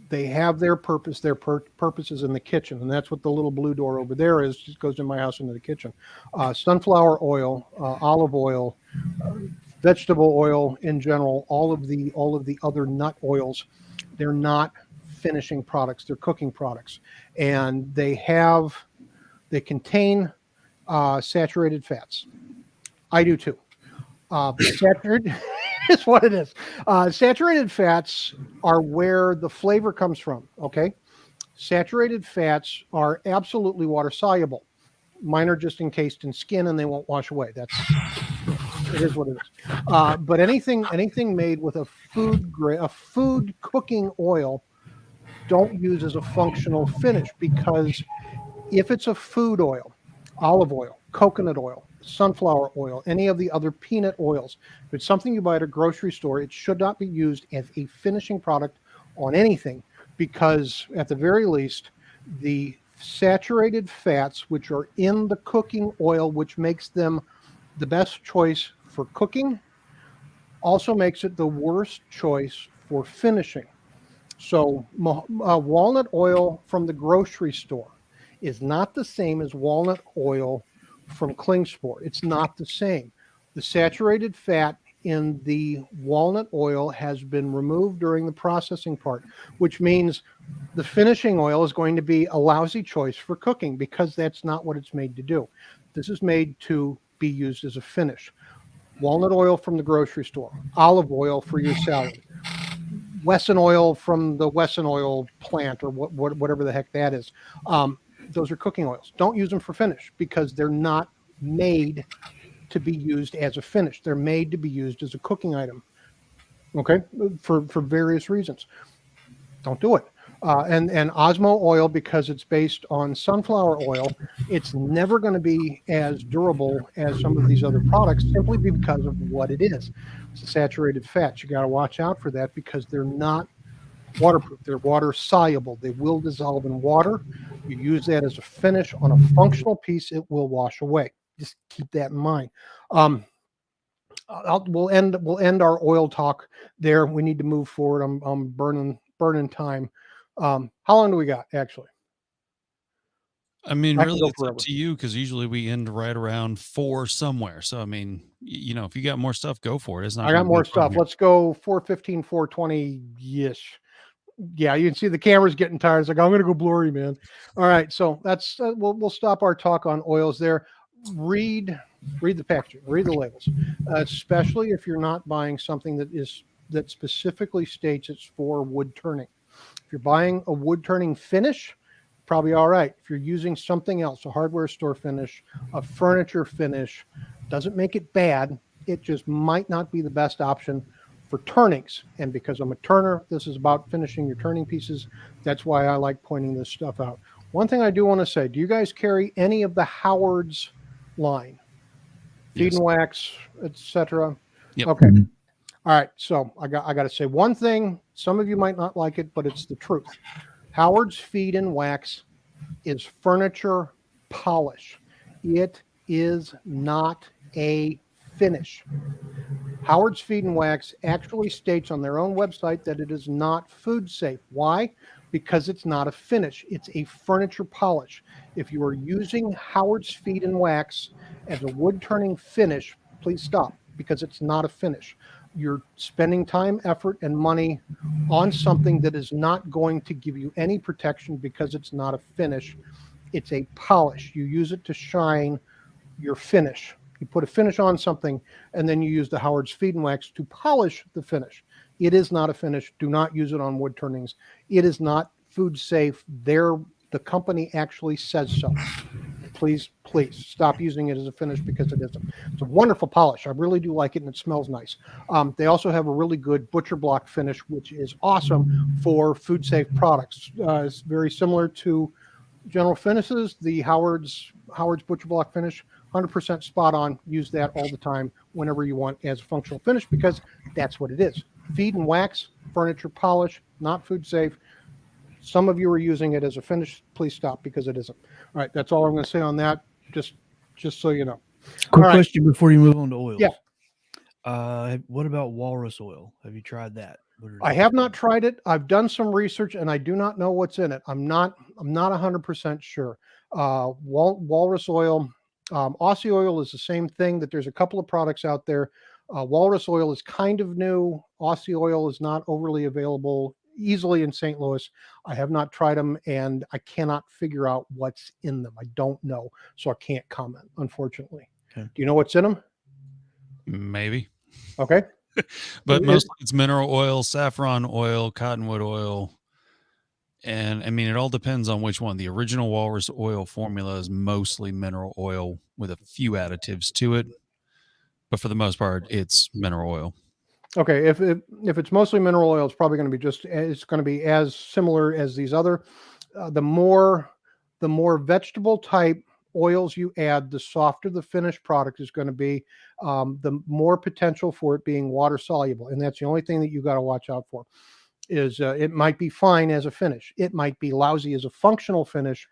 They have their purpose. Their purpose is in the kitchen, and that's what the little blue door over there is. It goes in my house into the kitchen. Sunflower oil, olive oil, vegetable oil in general, all of the other nut oils, they're not finishing products. They're cooking products, and they contain saturated fats. I do too. Saturated is what it is. Saturated fats are where the flavor comes from. Okay, saturated fats are absolutely water soluble. Mine are just encased in skin and they won't wash away. It is what it is. But anything made with a food cooking oil, don't use as a functional finish, because if it's a food oil, olive oil, coconut oil, sunflower oil, any of the other peanut oils, if it's something you buy at a grocery store, it should not be used as a finishing product on anything, because at the very least, the saturated fats, which are in the cooking oil, which makes them the best choice for cooking, also makes it the worst choice for finishing. So walnut oil from the grocery store is not the same as walnut oil from Klingspor. It's not the same. The saturated fat in the walnut oil has been removed during the processing part, which means the finishing oil is going to be a lousy choice for cooking, because that's not what it's made to do. This is made to be used as a finish. Walnut oil from the grocery store, olive oil for your salad, Wesson oil from the Wesson oil plant, or whatever the heck that is. Those are cooking oils. Don't use them for finish, because they're not made to be used as a finish. They're made to be used as a cooking item. Okay, for various reasons. Don't do it. And Osmo oil, because it's based on sunflower oil, it's never going to be as durable as some of these other products, simply because of what it is. It's saturated fats. You got to watch out for that, because they're not waterproof. They're water soluble. They will dissolve in water. You use that as a finish on a functional piece, it will wash away. Just keep that in mind. We'll end our oil talk there. We need to move forward. I'm burning time. How long do we got, actually? I mean, really, it's up to you, because usually we end right around 4 somewhere. So, I mean, if you got more stuff, go for it. It's not. I got more stuff. Let's go 4:15, 4:20-ish. Yeah, you can see the camera's getting tired. It's like, I'm going to go blurry, man. All right, so that's we'll stop our talk on oils there. Read the packaging, read the labels, especially if you're not buying something that specifically states it's for wood turning. If you're buying a wood turning finish, probably all right. If you're using something else, a hardware store finish, a furniture finish, doesn't make it bad. It just might not be the best option for turnings. And because I'm a turner, this is about finishing your turning pieces. That's why I like pointing this stuff out. One thing I do want to say, do you guys carry any of the Howard's line? Feed and wax, etc. Yep. Okay. All right. So I got to say one thing. Some of you might not like it, but it's the truth. Howard's Feed and Wax is furniture polish. It is not a finish. Howard's Feed and Wax actually states on their own website that it is not food safe. Why? Because it's not a finish. It's a furniture polish. If you are using Howard's Feed and Wax as a wood turning finish, please stop, because it's not a finish. You're spending time, effort, and money on something that is not going to give you any protection because it's not a finish. It's a polish. You use it to shine your finish. You put a finish on something, and then you use the Howard's Feed and Wax to polish the finish. It is not a finish. Do not use it on wood turnings. It is not food safe. The company actually says so. Please stop using it as a finish because it isn't. It's a wonderful polish. I really do like it, and it smells nice. They also have a really good butcher block finish, which is awesome for food safe products. It's very similar to General Finishes, the Howard's butcher block finish. 100% spot on. Use that all the time whenever you want as a functional finish, because that's what it is. Feed and wax, furniture polish, not food safe. Some of you are using it as a finish. Please stop, because it isn't. All right, that's all I'm going to say on that, just so you know. Quick question before you move on to oils. Yeah. What about walrus oil? Have you tried that? I have not tried it. I've done some research, and I do not know what's in it. I'm not 100% sure. Walrus oil, Aussie oil is the same thing. That there's a couple of products out there. Walrus oil is kind of new. Aussie oil is not overly available easily in St. Louis. I have not tried them, and I cannot figure out what's in them. I don't know, so I can't comment, unfortunately. Okay. Do you know what's in them? Maybe. Okay. But mostly it's mineral oil, saffron oil, cottonwood oil. And I mean, it all depends on which one. The original walrus oil formula is mostly mineral oil with a few additives to it. But for the most part, it's mineral oil. Okay, if it's mostly mineral oil, it's probably going to be as similar as these other. The more vegetable type oils you add, the softer the finished product is going to be. The more potential for it being water soluble, and that's the only thing that you got to watch out for. Is it might be fine as a finish, it might be lousy as a functional finish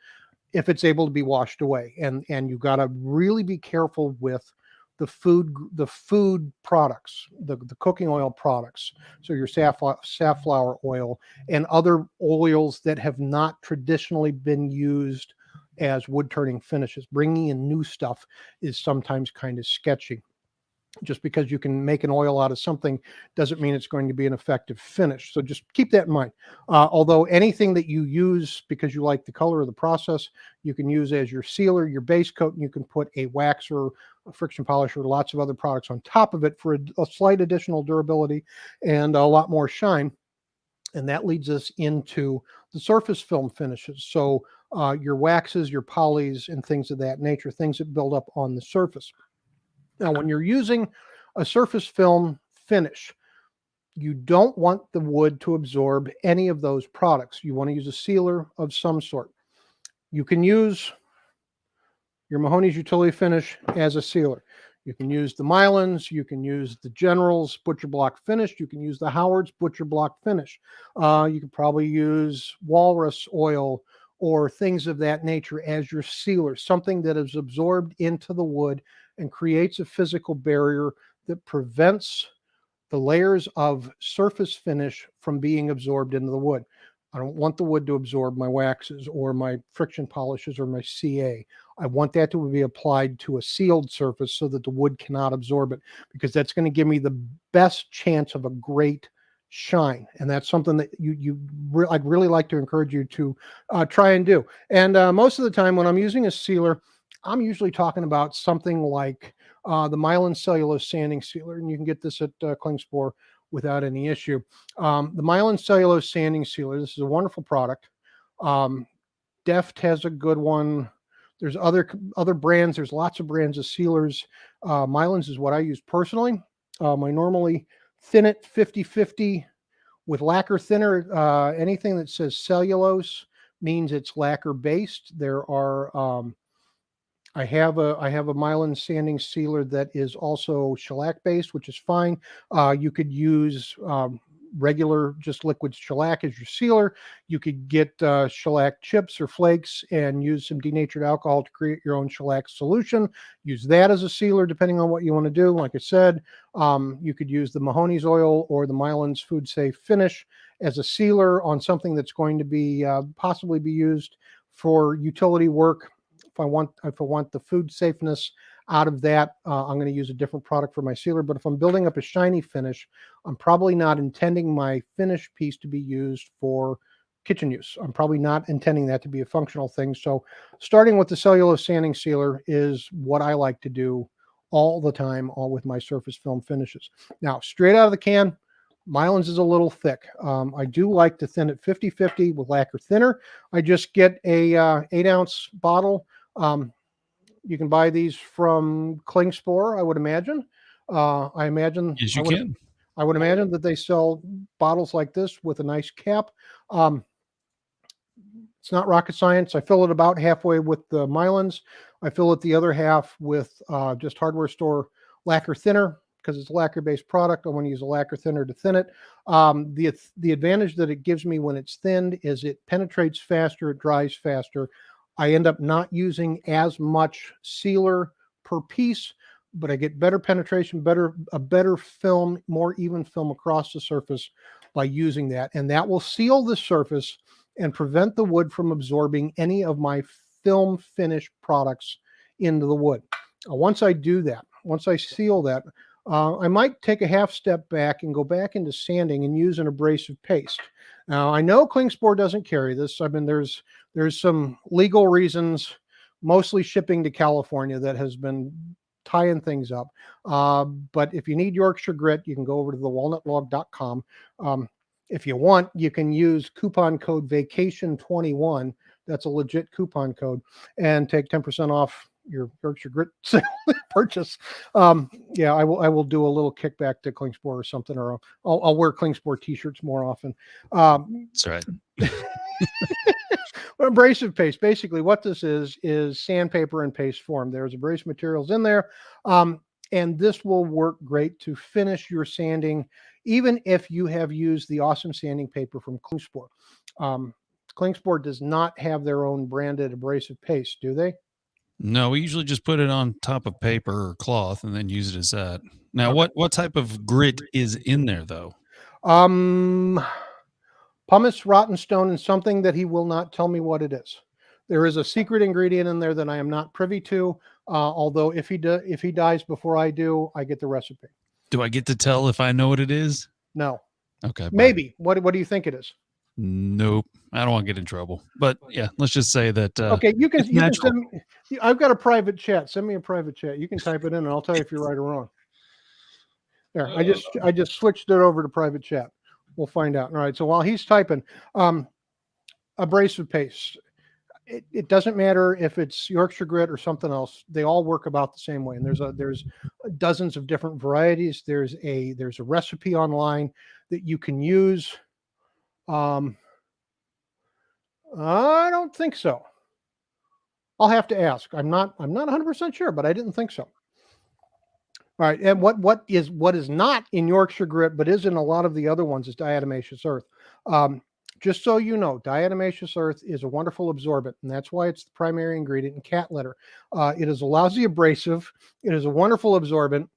if it's able to be washed away, and you got to really be careful with the food products, the cooking oil products. So your safflower oil and other oils that have not traditionally been used as wood turning finishes. Bringing in new stuff is sometimes kind of sketchy. Just because you can make an oil out of something doesn't mean it's going to be an effective finish. So just keep that in mind. Although anything that you use because you like the color of the process, you can use as your sealer, your base coat, and you can put a wax or a friction polish or lots of other products on top of it for a slight additional durability and a lot more shine. And that leads us into the surface film finishes. So your waxes, your polys, and things of that nature, things that build up on the surface. Now, when you're using a surface film finish, you don't want the wood to absorb any of those products. You want to use a sealer of some sort. You can use your Mahoney's utility finish as a sealer. You can use the Mylands. You can use the General's butcher block finish. You can use the Howard's butcher block finish. You could probably use walrus oil or things of that nature as your sealer, something that is absorbed into the wood and creates a physical barrier that prevents the layers of surface finish from being absorbed into the wood. I don't want the wood to absorb my waxes or my friction polishes or my CA. I want that to be applied to a sealed surface so that the wood cannot absorb it, because that's going to give me the best chance of a great shine. And that's something that I'd really like to encourage you to try and do. And most of the time when I'm using a sealer, I'm usually talking about something like the Mylands cellulose sanding sealer, and you can get this at Klingspor without any issue. The Mylands cellulose sanding sealer, this is a wonderful product. Deft has a good one. There's other brands. There's lots of brands of sealers. Mylands is what I use personally. I normally thin it 50-50 with lacquer thinner. Anything that says cellulose means it's lacquer based. There are I have a Mylands sanding sealer that is also shellac based, which is fine. You could use regular just liquid shellac as your sealer. You could get shellac chips or flakes and use some denatured alcohol to create your own shellac solution. Use that as a sealer depending on what you want to do. Like I said, you could use the Mahoney's oil or the Mylands Food Safe Finish as a sealer on something that's going to be possibly be used for utility work. If I want the food safeness out of that, I'm going to use a different product for my sealer. But if I'm building up a shiny finish, I'm probably not intending my finish piece to be used for kitchen use. I'm probably not intending that to be a functional thing. So starting with the cellulose sanding sealer is what I like to do all the time, all with my surface film finishes. Now, straight out of the can, Mylands is a little thick. I do like to thin it 50-50 with lacquer thinner. I just get a 8-ounce bottle. You can buy these from Klingspor, I would imagine. I imagine. Yes, you can. I would imagine that they sell bottles like this with a nice cap. It's not rocket science. I fill it about halfway with the Mylands. I fill it the other half with just hardware store lacquer thinner because it's a lacquer-based product. I want to use a lacquer thinner to thin it. The advantage that it gives me when it's thinned is it penetrates faster, it dries faster. I end up not using as much sealer per piece, but I get better penetration, a better film, more even film across the surface by using that. And that will seal the surface and prevent the wood from absorbing any of my film finish products into the wood. Once I do that, once I seal that, I might take a half step back and go back into sanding and use an abrasive paste. Now, I know Klingspor doesn't carry this. I mean, there's some legal reasons, mostly shipping to California, that has been tying things up. But if you need Yorkshire grit, you can go over to the walnutlog.com. If you want, you can use coupon code VACATION21. That's a legit coupon code, and take 10% off your Yorkshire grit purchase. Yeah, I will do a little kickback to Klingspor or something, or I'll wear Klingspor t-shirts more often. That's right. Abrasive paste, basically what this is sandpaper in paste form. There's abrasive materials in there, and this will work great to finish your sanding, even if you have used the awesome sanding paper from Klingspor. Klingspor does not have their own branded abrasive paste, do they? No, we usually just put it on top of paper or cloth and then use it as that. Now, Okay. what type of grit is in there, though? Pumice, rotten stone, and something that he will not tell me what it is. There is a secret ingredient in there that I am not privy to. Although if he dies before I do, I get the recipe. Do I get to tell if I know what it is? No. Okay. Bye. Maybe. What do you think it is? Nope. I don't want to get in trouble. But yeah, let's just say that. Okay, you can natural. send me. I've got a private chat. Send me a private chat. You can type it in, and I'll tell you if you're right or wrong. There, I just switched it over to private chat. We'll find out. All right. So while he's typing, abrasive paste. It doesn't matter if it's Yorkshire grit or something else. They all work about the same way. And there's dozens of different varieties. There's a recipe online that you can use. I don't think so. I'll have to ask. I'm not 100% sure, but I didn't think so. All right, and what is not in Yorkshire grit, but is in a lot of the other ones, is diatomaceous earth. Just so you know, diatomaceous earth is a wonderful absorbent, and that's why it's the primary ingredient in cat litter. It is a lousy abrasive. It is a wonderful absorbent.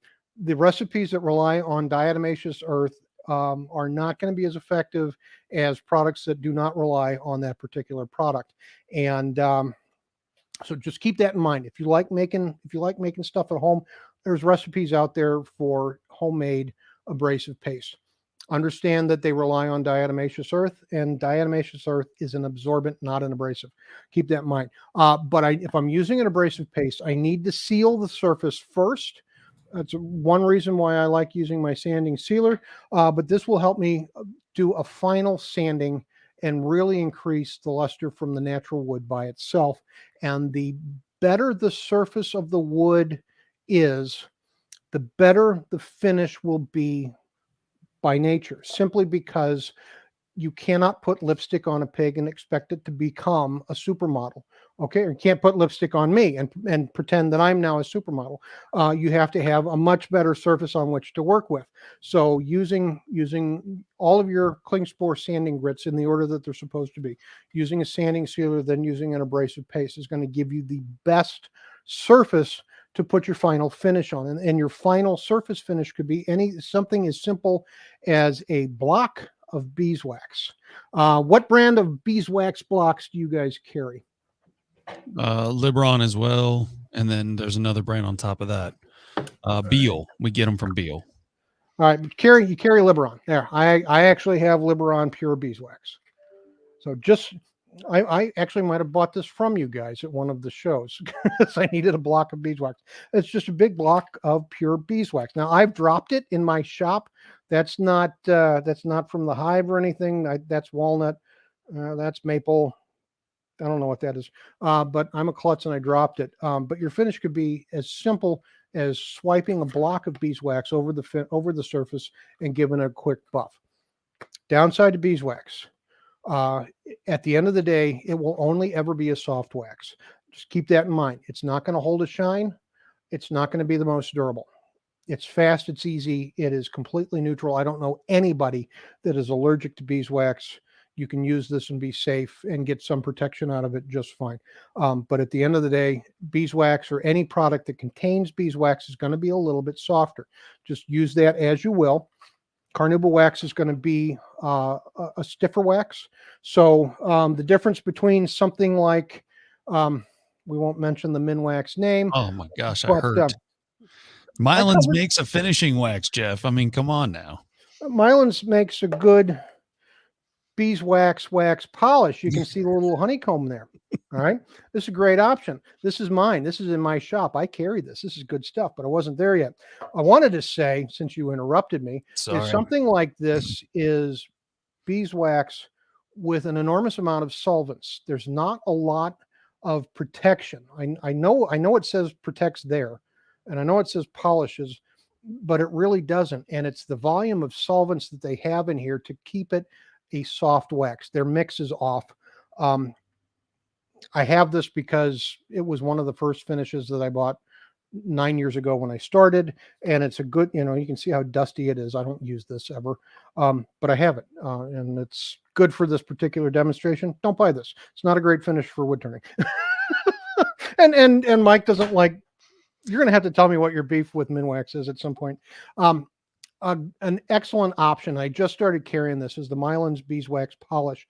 The recipes that rely on diatomaceous earth are not going to be as effective as products that do not rely on that particular product. And so just keep that in mind. If you like making stuff at home, there's recipes out there for homemade abrasive paste. Understand that they rely on diatomaceous earth, and diatomaceous earth is an absorbent, not an abrasive. Keep that in mind. But if I'm using an abrasive paste, I need to seal the surface first. That's one reason why I like using my sanding sealer. But this will help me do a final sanding and really increase the luster from the natural wood by itself. And the better the surface of the wood is, the better the finish will be by nature, simply because you cannot put lipstick on a pig and expect it to become a supermodel. Okay, or you can't put lipstick on me and pretend that I'm now a supermodel. You have to have a much better surface on which to work with. So using all of your Klingspor sanding grits in the order that they're supposed to be, using a sanding sealer, then using an abrasive paste is going to give you the best surface to put your final finish on. And your final surface finish could be something as simple as a block of beeswax. What brand of beeswax blocks do you guys carry? Libron as well, and then there's another brand on top of that. Beal. We get them from Beal. All right, you carry Liberon. There, I actually have Liberon pure beeswax. So I actually might have bought this from you guys at one of the shows because I needed a block of beeswax. It's just a big block of pure beeswax. Now I've dropped it in my shop. That's not from the hive or anything. That's walnut. That's maple. I don't know what that is. But I'm a klutz and I dropped it. But your finish could be as simple as swiping a block of beeswax over the surface and giving a quick buff. Downside to beeswax. At the end of the day, it will only ever be a soft wax. Just keep that in mind. It's not going to hold a shine. It's not going to be the most durable. It's fast. It's easy. It is completely neutral. I don't know anybody that is allergic to beeswax. You can use this and be safe and get some protection out of it just fine. But at the end of the day, beeswax or any product that contains beeswax is going to be a little bit softer. Just use that as you will. Carnauba wax is going to be a stiffer wax. So the difference between something like, we won't mention the Minwax name. Oh my gosh, I heard. Mylands makes a finishing wax, Jeff. I mean, come on now. Mylands makes a good beeswax wax polish. You can see the little honeycomb there. All right. This is a great option. This is mine. This is in my shop. I carry this. This is good stuff, but I wasn't there yet. I wanted to say, since you interrupted me, if something like this is beeswax with an enormous amount of solvents, there's not a lot of protection. I know it says protects there, and I know it says polishes, but it really doesn't. And it's the volume of solvents that they have in here to keep it a soft wax. Their mix is off. I have this because it was one of the first finishes that I bought 9 years ago when I started, and it's a good, you can see how dusty it is. I don't use this ever, but I have it, and it's good for this particular demonstration. Don't buy this. It's not a great finish for wood turning. and Mike doesn't like, you're going to have to tell me what your beef with Minwax is at some point. An excellent option. I just started carrying this is the Mylands beeswax polish.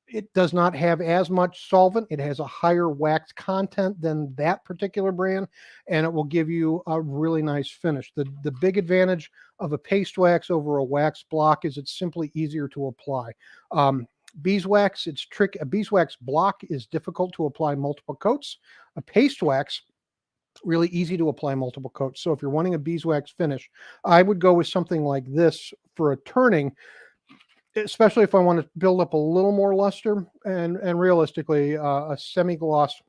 It does not have as much solvent. It has a higher wax content than that particular brand, and it will give you a really nice finish. The big advantage of a paste wax over a wax block is it's simply easier to apply. Beeswax, it's tricky. A beeswax block is difficult to apply multiple coats. A paste wax, really easy to apply multiple coats. So if you're wanting a beeswax finish, I would go with something like this for a turning, especially if I want to build up a little more luster. And realistically, a semi-gloss,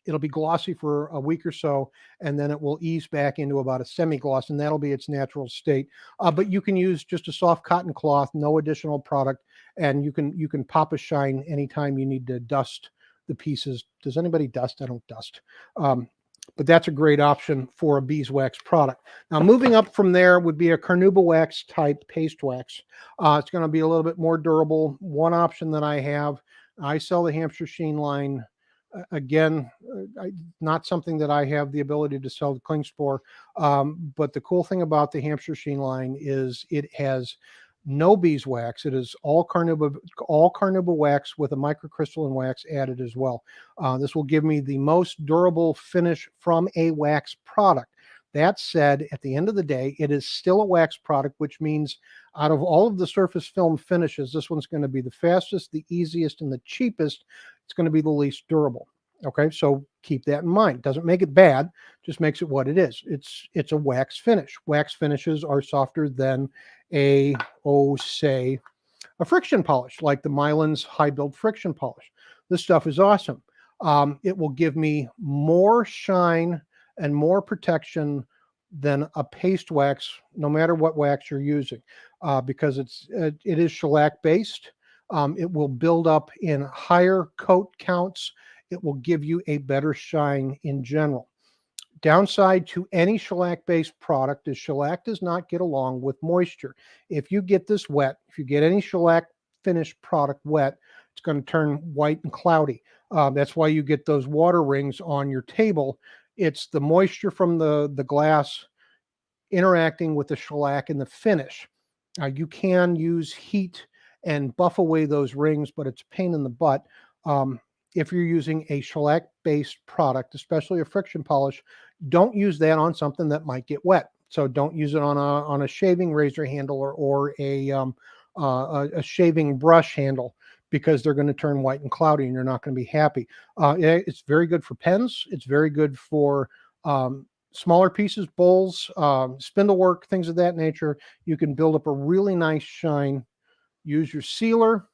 it'll be glossy for a week or so, and then it will ease back into about a semi-gloss, and that'll be its natural state. But you can use just a soft cotton cloth, no additional product, and you can pop a shine anytime you need to dust the pieces. Does anybody dust? I don't dust. But that's a great option for a beeswax product. Now, moving up from there would be a carnauba wax type paste wax. It's going to be a little bit more durable. One option that I have, I sell the Hampshire Sheen line. Again, not something that I have the ability to sell to Klingspor. But the cool thing about the Hampshire Sheen line is it has no beeswax. It is all carnauba wax with a microcrystalline wax added as well. This will give me the most durable finish from a wax product. That said, at the end of the day, it is still a wax product, which means out of all of the surface film finishes, this one's going to be the fastest, the easiest, and the cheapest. It's going to be the least durable. Okay, so keep that in mind. Doesn't make it bad, just makes it what it is. It's a wax finish. Wax finishes are softer than say a friction polish, like the Mylands high build friction polish. This stuff is awesome. It will give me more shine and more protection than a paste wax, no matter what wax you're using, because it is shellac based. It will build up in higher coat counts. It will give you a better shine in general. Downside to any shellac-based product is shellac does not get along with moisture. If you get this wet, if you get any shellac finished product wet, it's going to turn white and cloudy. That's why you get those water rings on your table. It's the moisture from the glass interacting with the shellac in the finish. You can use heat and buff away those rings, but it's a pain in the butt. If you're using a shellac-based product, especially a friction polish, don't use that on something that might get wet. So don't use it on a shaving razor handle or a shaving brush handle, because they're going to turn white and cloudy and you're not going to be happy. It's very good for pens. It's very good for smaller pieces, bowls, spindle work, things of that nature. You can build up a really nice shine. Use your sealer,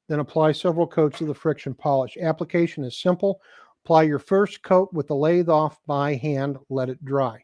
then apply several coats of the friction polish. Application is simple. Apply your first coat with the lathe off by hand, let it dry.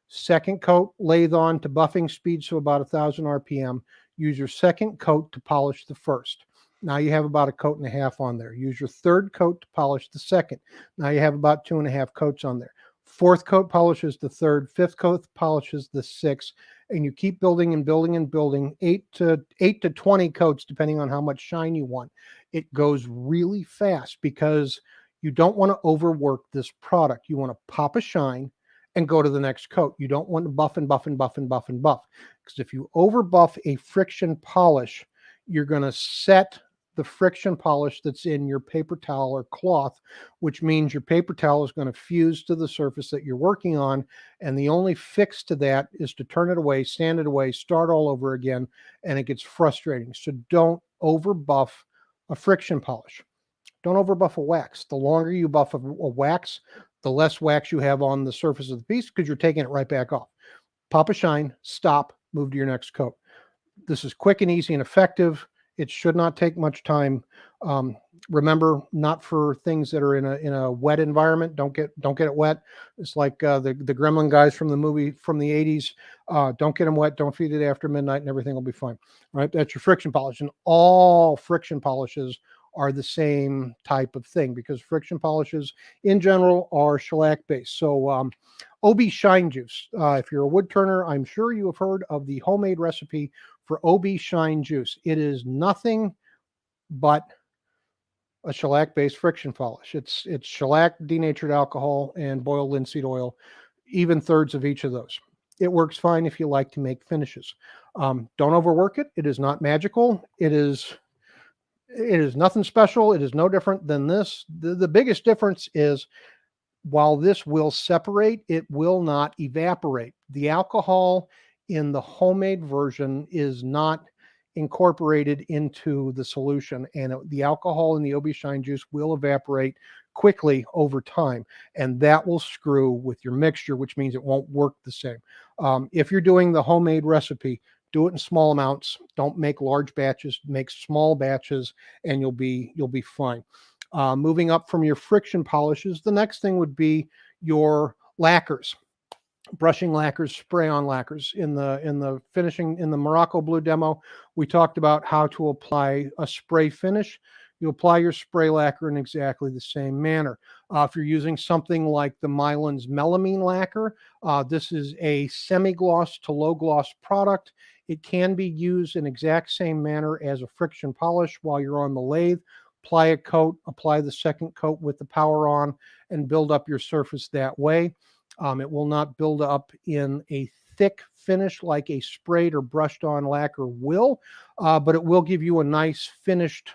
Second coat, lathe on to buffing speed, so about 1,000 RPM. Use your second coat to polish the first. Now you have about a coat and a half on there. Use your third coat to polish the second. Now you have about 2.5 coats on there. Fourth coat polishes the third. Fifth coat polishes the sixth. And you keep building and building and building, 8 to 20 coats, depending on how much shine you want. It goes really fast because you don't want to overwork this product. You want to pop a shine and go to the next coat. You don't want to buff and buff and buff and buff and buff. Because if you over buff a friction polish, you're going to set the friction polish that's in your paper towel or cloth, which means your paper towel is going to fuse to the surface that you're working on. And the only fix to that is to turn it away, stand it away, start all over again, and it gets frustrating. So don't over buff a friction polish. Don't over buff a wax. The longer you buff a wax, the less wax you have on the surface of the piece, because you're taking it right back off. Pop a shine, stop, move to your next coat. This is quick and easy and effective. It should not take much time. Remember, not for things that are in a wet environment. Don't get it wet. It's like the Gremlin guys from the movie from the 80s. Don't get them wet. Don't feed it after midnight, and everything will be fine. Right? That's your friction polish, and all friction polishes are the same type of thing, because friction polishes in general are shellac based. So OB Shine Juice. If you're a wood turner, I'm sure you have heard of the homemade recipe for OB Shine Juice. It is nothing but a shellac-based friction polish. It's shellac, denatured alcohol, and boiled linseed oil, even thirds of each of those. It works fine if you like to make finishes. Don't overwork it. It is not magical. It is nothing special. It is no different than this. The biggest difference is, while this will separate, it will not evaporate. The alcohol in the homemade version is not incorporated into the solution, and the alcohol in the OB Shine Juice will evaporate quickly over time, and that will screw with your mixture, which means it won't work the same. If you're doing the homemade recipe, do it in small amounts. Don't make large batches, make small batches, and you'll be fine. Moving up from your friction polishes, the next thing would be your lacquers. Brushing lacquers, spray-on lacquers. In the finishing, in the Morocco Blue demo, we talked about how to apply a spray finish. You apply your spray lacquer in exactly the same manner. If you're using something like the Mylands melamine lacquer, this is a semi-gloss to low-gloss product. It can be used in exact same manner as a friction polish while you're on the lathe. Apply a coat, apply the second coat with the power on, and build up your surface that way. It will not build up in a thick finish like a sprayed or brushed on lacquer will, but it will give you a nice finished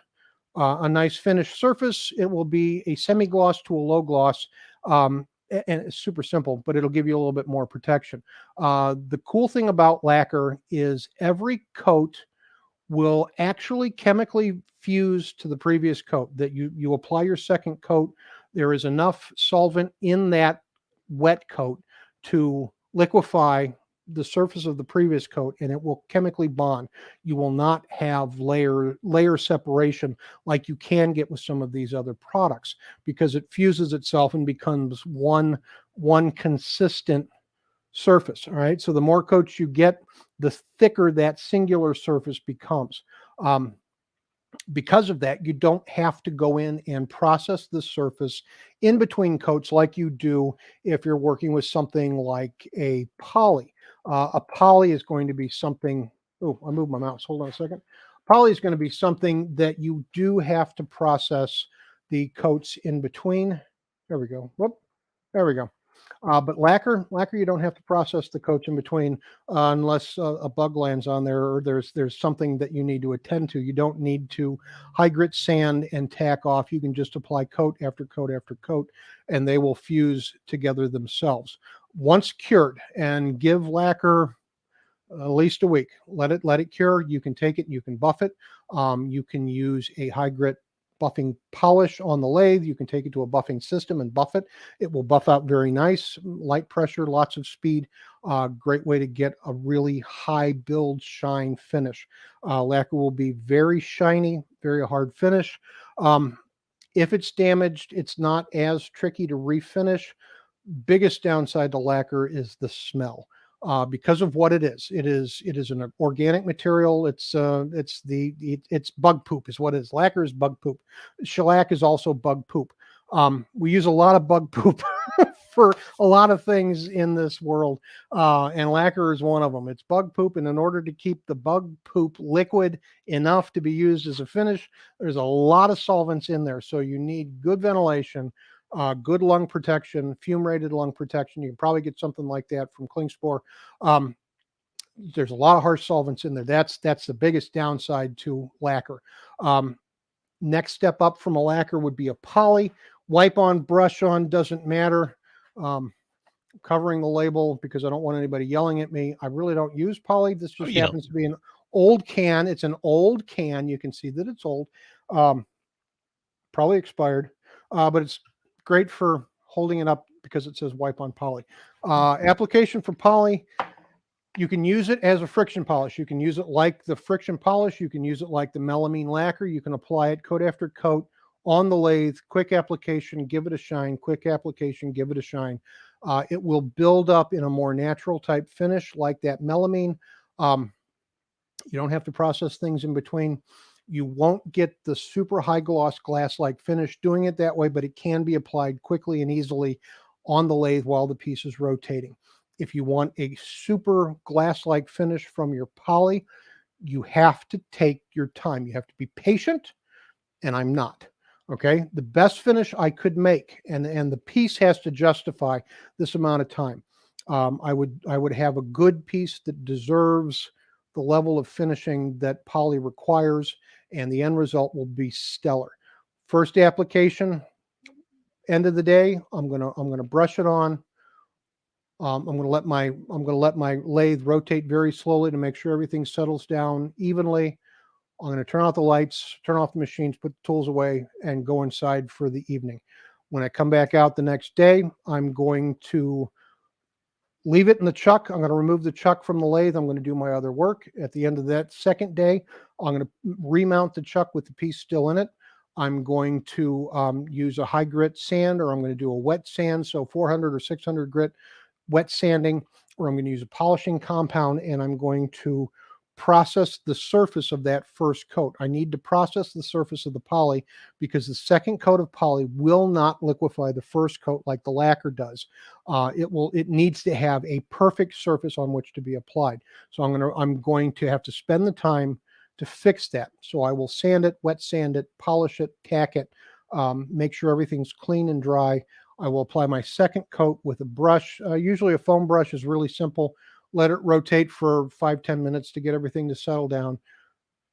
surface. It will be a semi-gloss to a low gloss. and it's super simple, but it'll give you a little bit more protection. The cool thing about lacquer is every coat will actually chemically fuse to the previous coat. That you apply your second coat, there is enough solvent in that wet coat to liquefy the surface of the previous coat, and it will chemically bond. You will not have layer separation like you can get with some of these other products, because it fuses itself and becomes one consistent surface. All right. So the more coats you get, the thicker that singular surface becomes. Because of that, you don't have to go in and process the surface in between coats like you do if you're working with something like a poly. A poly is going to be something. Oh, I moved my mouse. Hold on a second. Poly is going to be something that you do have to process the coats in between. There we go. Whoop. There we go. But lacquer, you don't have to process the coats in between unless a bug lands on there or there's something that you need to attend to. You don't need to high grit sand and tack off. You can just apply coat after coat after coat, and they will fuse together themselves. Once cured, and give lacquer at least a week. Let it cure. You can take it, you can buff it. You can use a high grit buffing polish on the lathe. You can take it to a buffing system and buff it. It will buff out very nice, light pressure, lots of speed. Great way to get a really high build shine finish. Lacquer will be very shiny, very hard finish. If it's damaged, it's not as tricky to refinish. Biggest downside to lacquer is the smell. Because of what it is. It is an organic material. It's bug poop is what it is. Lacquer is bug poop. Shellac is also bug poop. We use a lot of bug poop for a lot of things in this world, and lacquer is one of them. It's bug poop, and in order to keep the bug poop liquid enough to be used as a finish, there's a lot of solvents in there. So you need good ventilation. Good lung protection, fume-rated lung protection. You can probably get something like that from Klingspor. There's a lot of harsh solvents in there. That's the biggest downside to lacquer. Next step up from a lacquer would be a poly. Wipe on, brush on, doesn't matter. Covering the label because I don't want anybody yelling at me. I really don't use poly. This just happens to be an old can. It's an old can. You can see that it's old. Probably expired, but it's great for holding it up because it says wipe on poly. Application for poly, you can use it as a friction polish. You can use it like the friction polish. You can use it like the melamine lacquer. You can apply it coat after coat on the lathe. Quick application, give it a shine. Quick application, give it a shine. It will build up in a more natural type finish like that melamine. You don't have to process things in between. You won't get the super high gloss glass-like finish doing it that way, but it can be applied quickly and easily on the lathe while the piece is rotating. If you want a super glass-like finish from your poly, you have to take your time. You have to be patient, and I'm not. Okay, the best finish I could make, and the piece has to justify this amount of time. I would have a good piece that deserves the level of finishing that poly requires, and the end result will be stellar. First application, end of the day, I'm gonna brush it on. I'm gonna let my lathe rotate very slowly to make sure everything settles down evenly. I'm going to turn off the lights, turn off the machines, put the tools away, and go inside for the evening. When I come back out the next day, I'm going to leave it in the chuck. I'm going to remove the chuck from the lathe. I'm going to do my other work. At the end of that second day, I'm going to remount the chuck with the piece still in it. I'm going to use a high grit sand, or I'm going to do a wet sand, so 400 or 600 grit wet sanding, or I'm going to use a polishing compound, and I'm going to process the surface of that first coat. I need to process the surface of the poly because the second coat of poly will not liquefy the first coat like the lacquer does. It needs to have a perfect surface on which to be applied. So I'm going to have to spend the time to fix that. So I will sand it, wet sand it, polish it, tack it, make sure everything's clean and dry. I will apply my second coat with a brush. Usually a foam brush is really simple. Let it rotate for 5-10 minutes to get everything to settle down.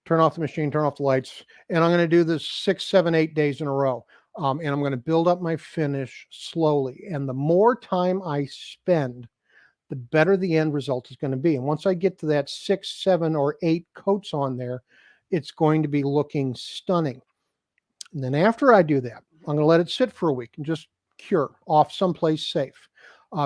Turn off the machine, turn off the lights. And I'm going to do this 6, 7, 8 days in a row. And I'm going to build up my finish slowly. And the more time I spend, the better the end result is going to be. And once I get to that 6, 7, or 8 coats on there, it's going to be looking stunning. And then after I do that, I'm going to let it sit for a week and just cure off someplace safe.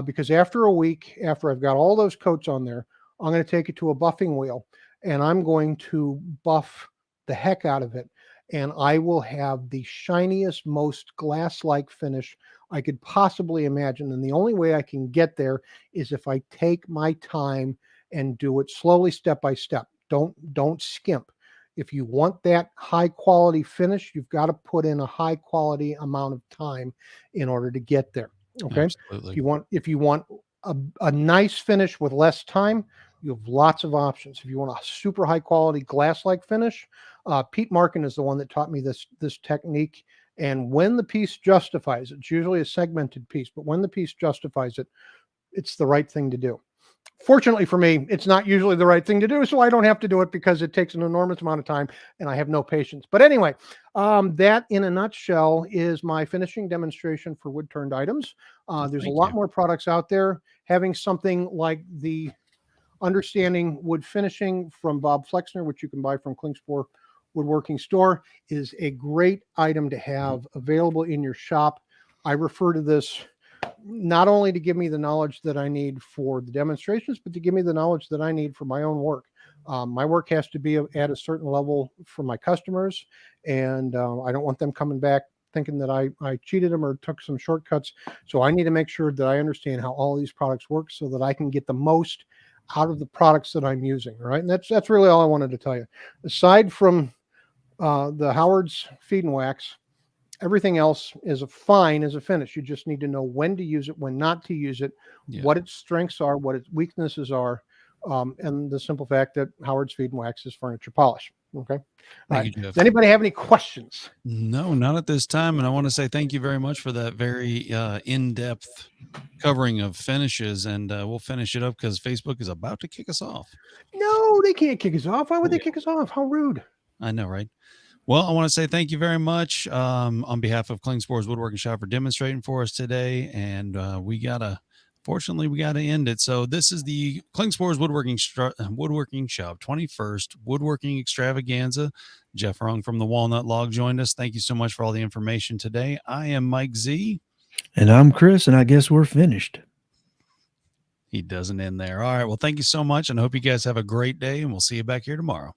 Because after a week, after I've got all those coats on there, I'm going to take it to a buffing wheel and I'm going to buff the heck out of it. And I will have the shiniest, most glass-like finish I could possibly imagine. And the only way I can get there is if I take my time and do it slowly, step by step. Don't skimp. If you want that high quality finish, you've got to put in a high quality amount of time in order to get there. Okay. Absolutely. If you want a nice finish with less time, you have lots of options. If you want a super high quality glass-like finish, Pete Markin is the one that taught me this technique. And when the piece justifies it, it's usually a segmented piece, but when the piece justifies it, it's the right thing to do. Fortunately for me, it's not usually the right thing to do, so I don't have to do it because it takes an enormous amount of time and I have no patience. But anyway, that in a nutshell is my finishing demonstration for wood-turned items. There's a lot more products out there. Having something like the Understanding Wood Finishing from Bob Flexner, which you can buy from Klingspor Woodworking Store, is a great item to have available in your shop. I refer to this not only to give me the knowledge that I need for the demonstrations, but to give me the knowledge that I need for my own work. My work has to be at a certain level for my customers, and I don't want them coming back thinking that I cheated them or took some shortcuts. So I need to make sure that I understand how all these products work so that I can get the most out of the products that I'm using. Right. And that's really all I wanted to tell you. Aside from the Howard's Feed and Wax, everything else is fine as a finish. You just need to know when to use it, when not to use it, what its strengths are, what its weaknesses are, and the simple fact that Howard's Feed and Wax is furniture polish. Okay. Thank you, Jeff. Does anybody have any questions? No, not at this time. And I want to say thank you very much for that very in-depth covering of finishes. And we'll finish it up because Facebook is about to kick us off. No, they can't kick us off. Why would they kick us off? How rude. I know, right? Well, I want to say thank you very much on behalf of Klingspor's Woodworking Shop for demonstrating for us today. And fortunately, we got to end it. So this is the Klingspor's Woodworking Shop 21st Woodworking Extravaganza. Jeff Hornung from the Walnut Log joined us. Thank you so much for all the information today. I am Mike Z. And I'm Chris, and I guess we're finished. He doesn't end there. All right. Well, thank you so much, and I hope you guys have a great day, and we'll see you back here tomorrow.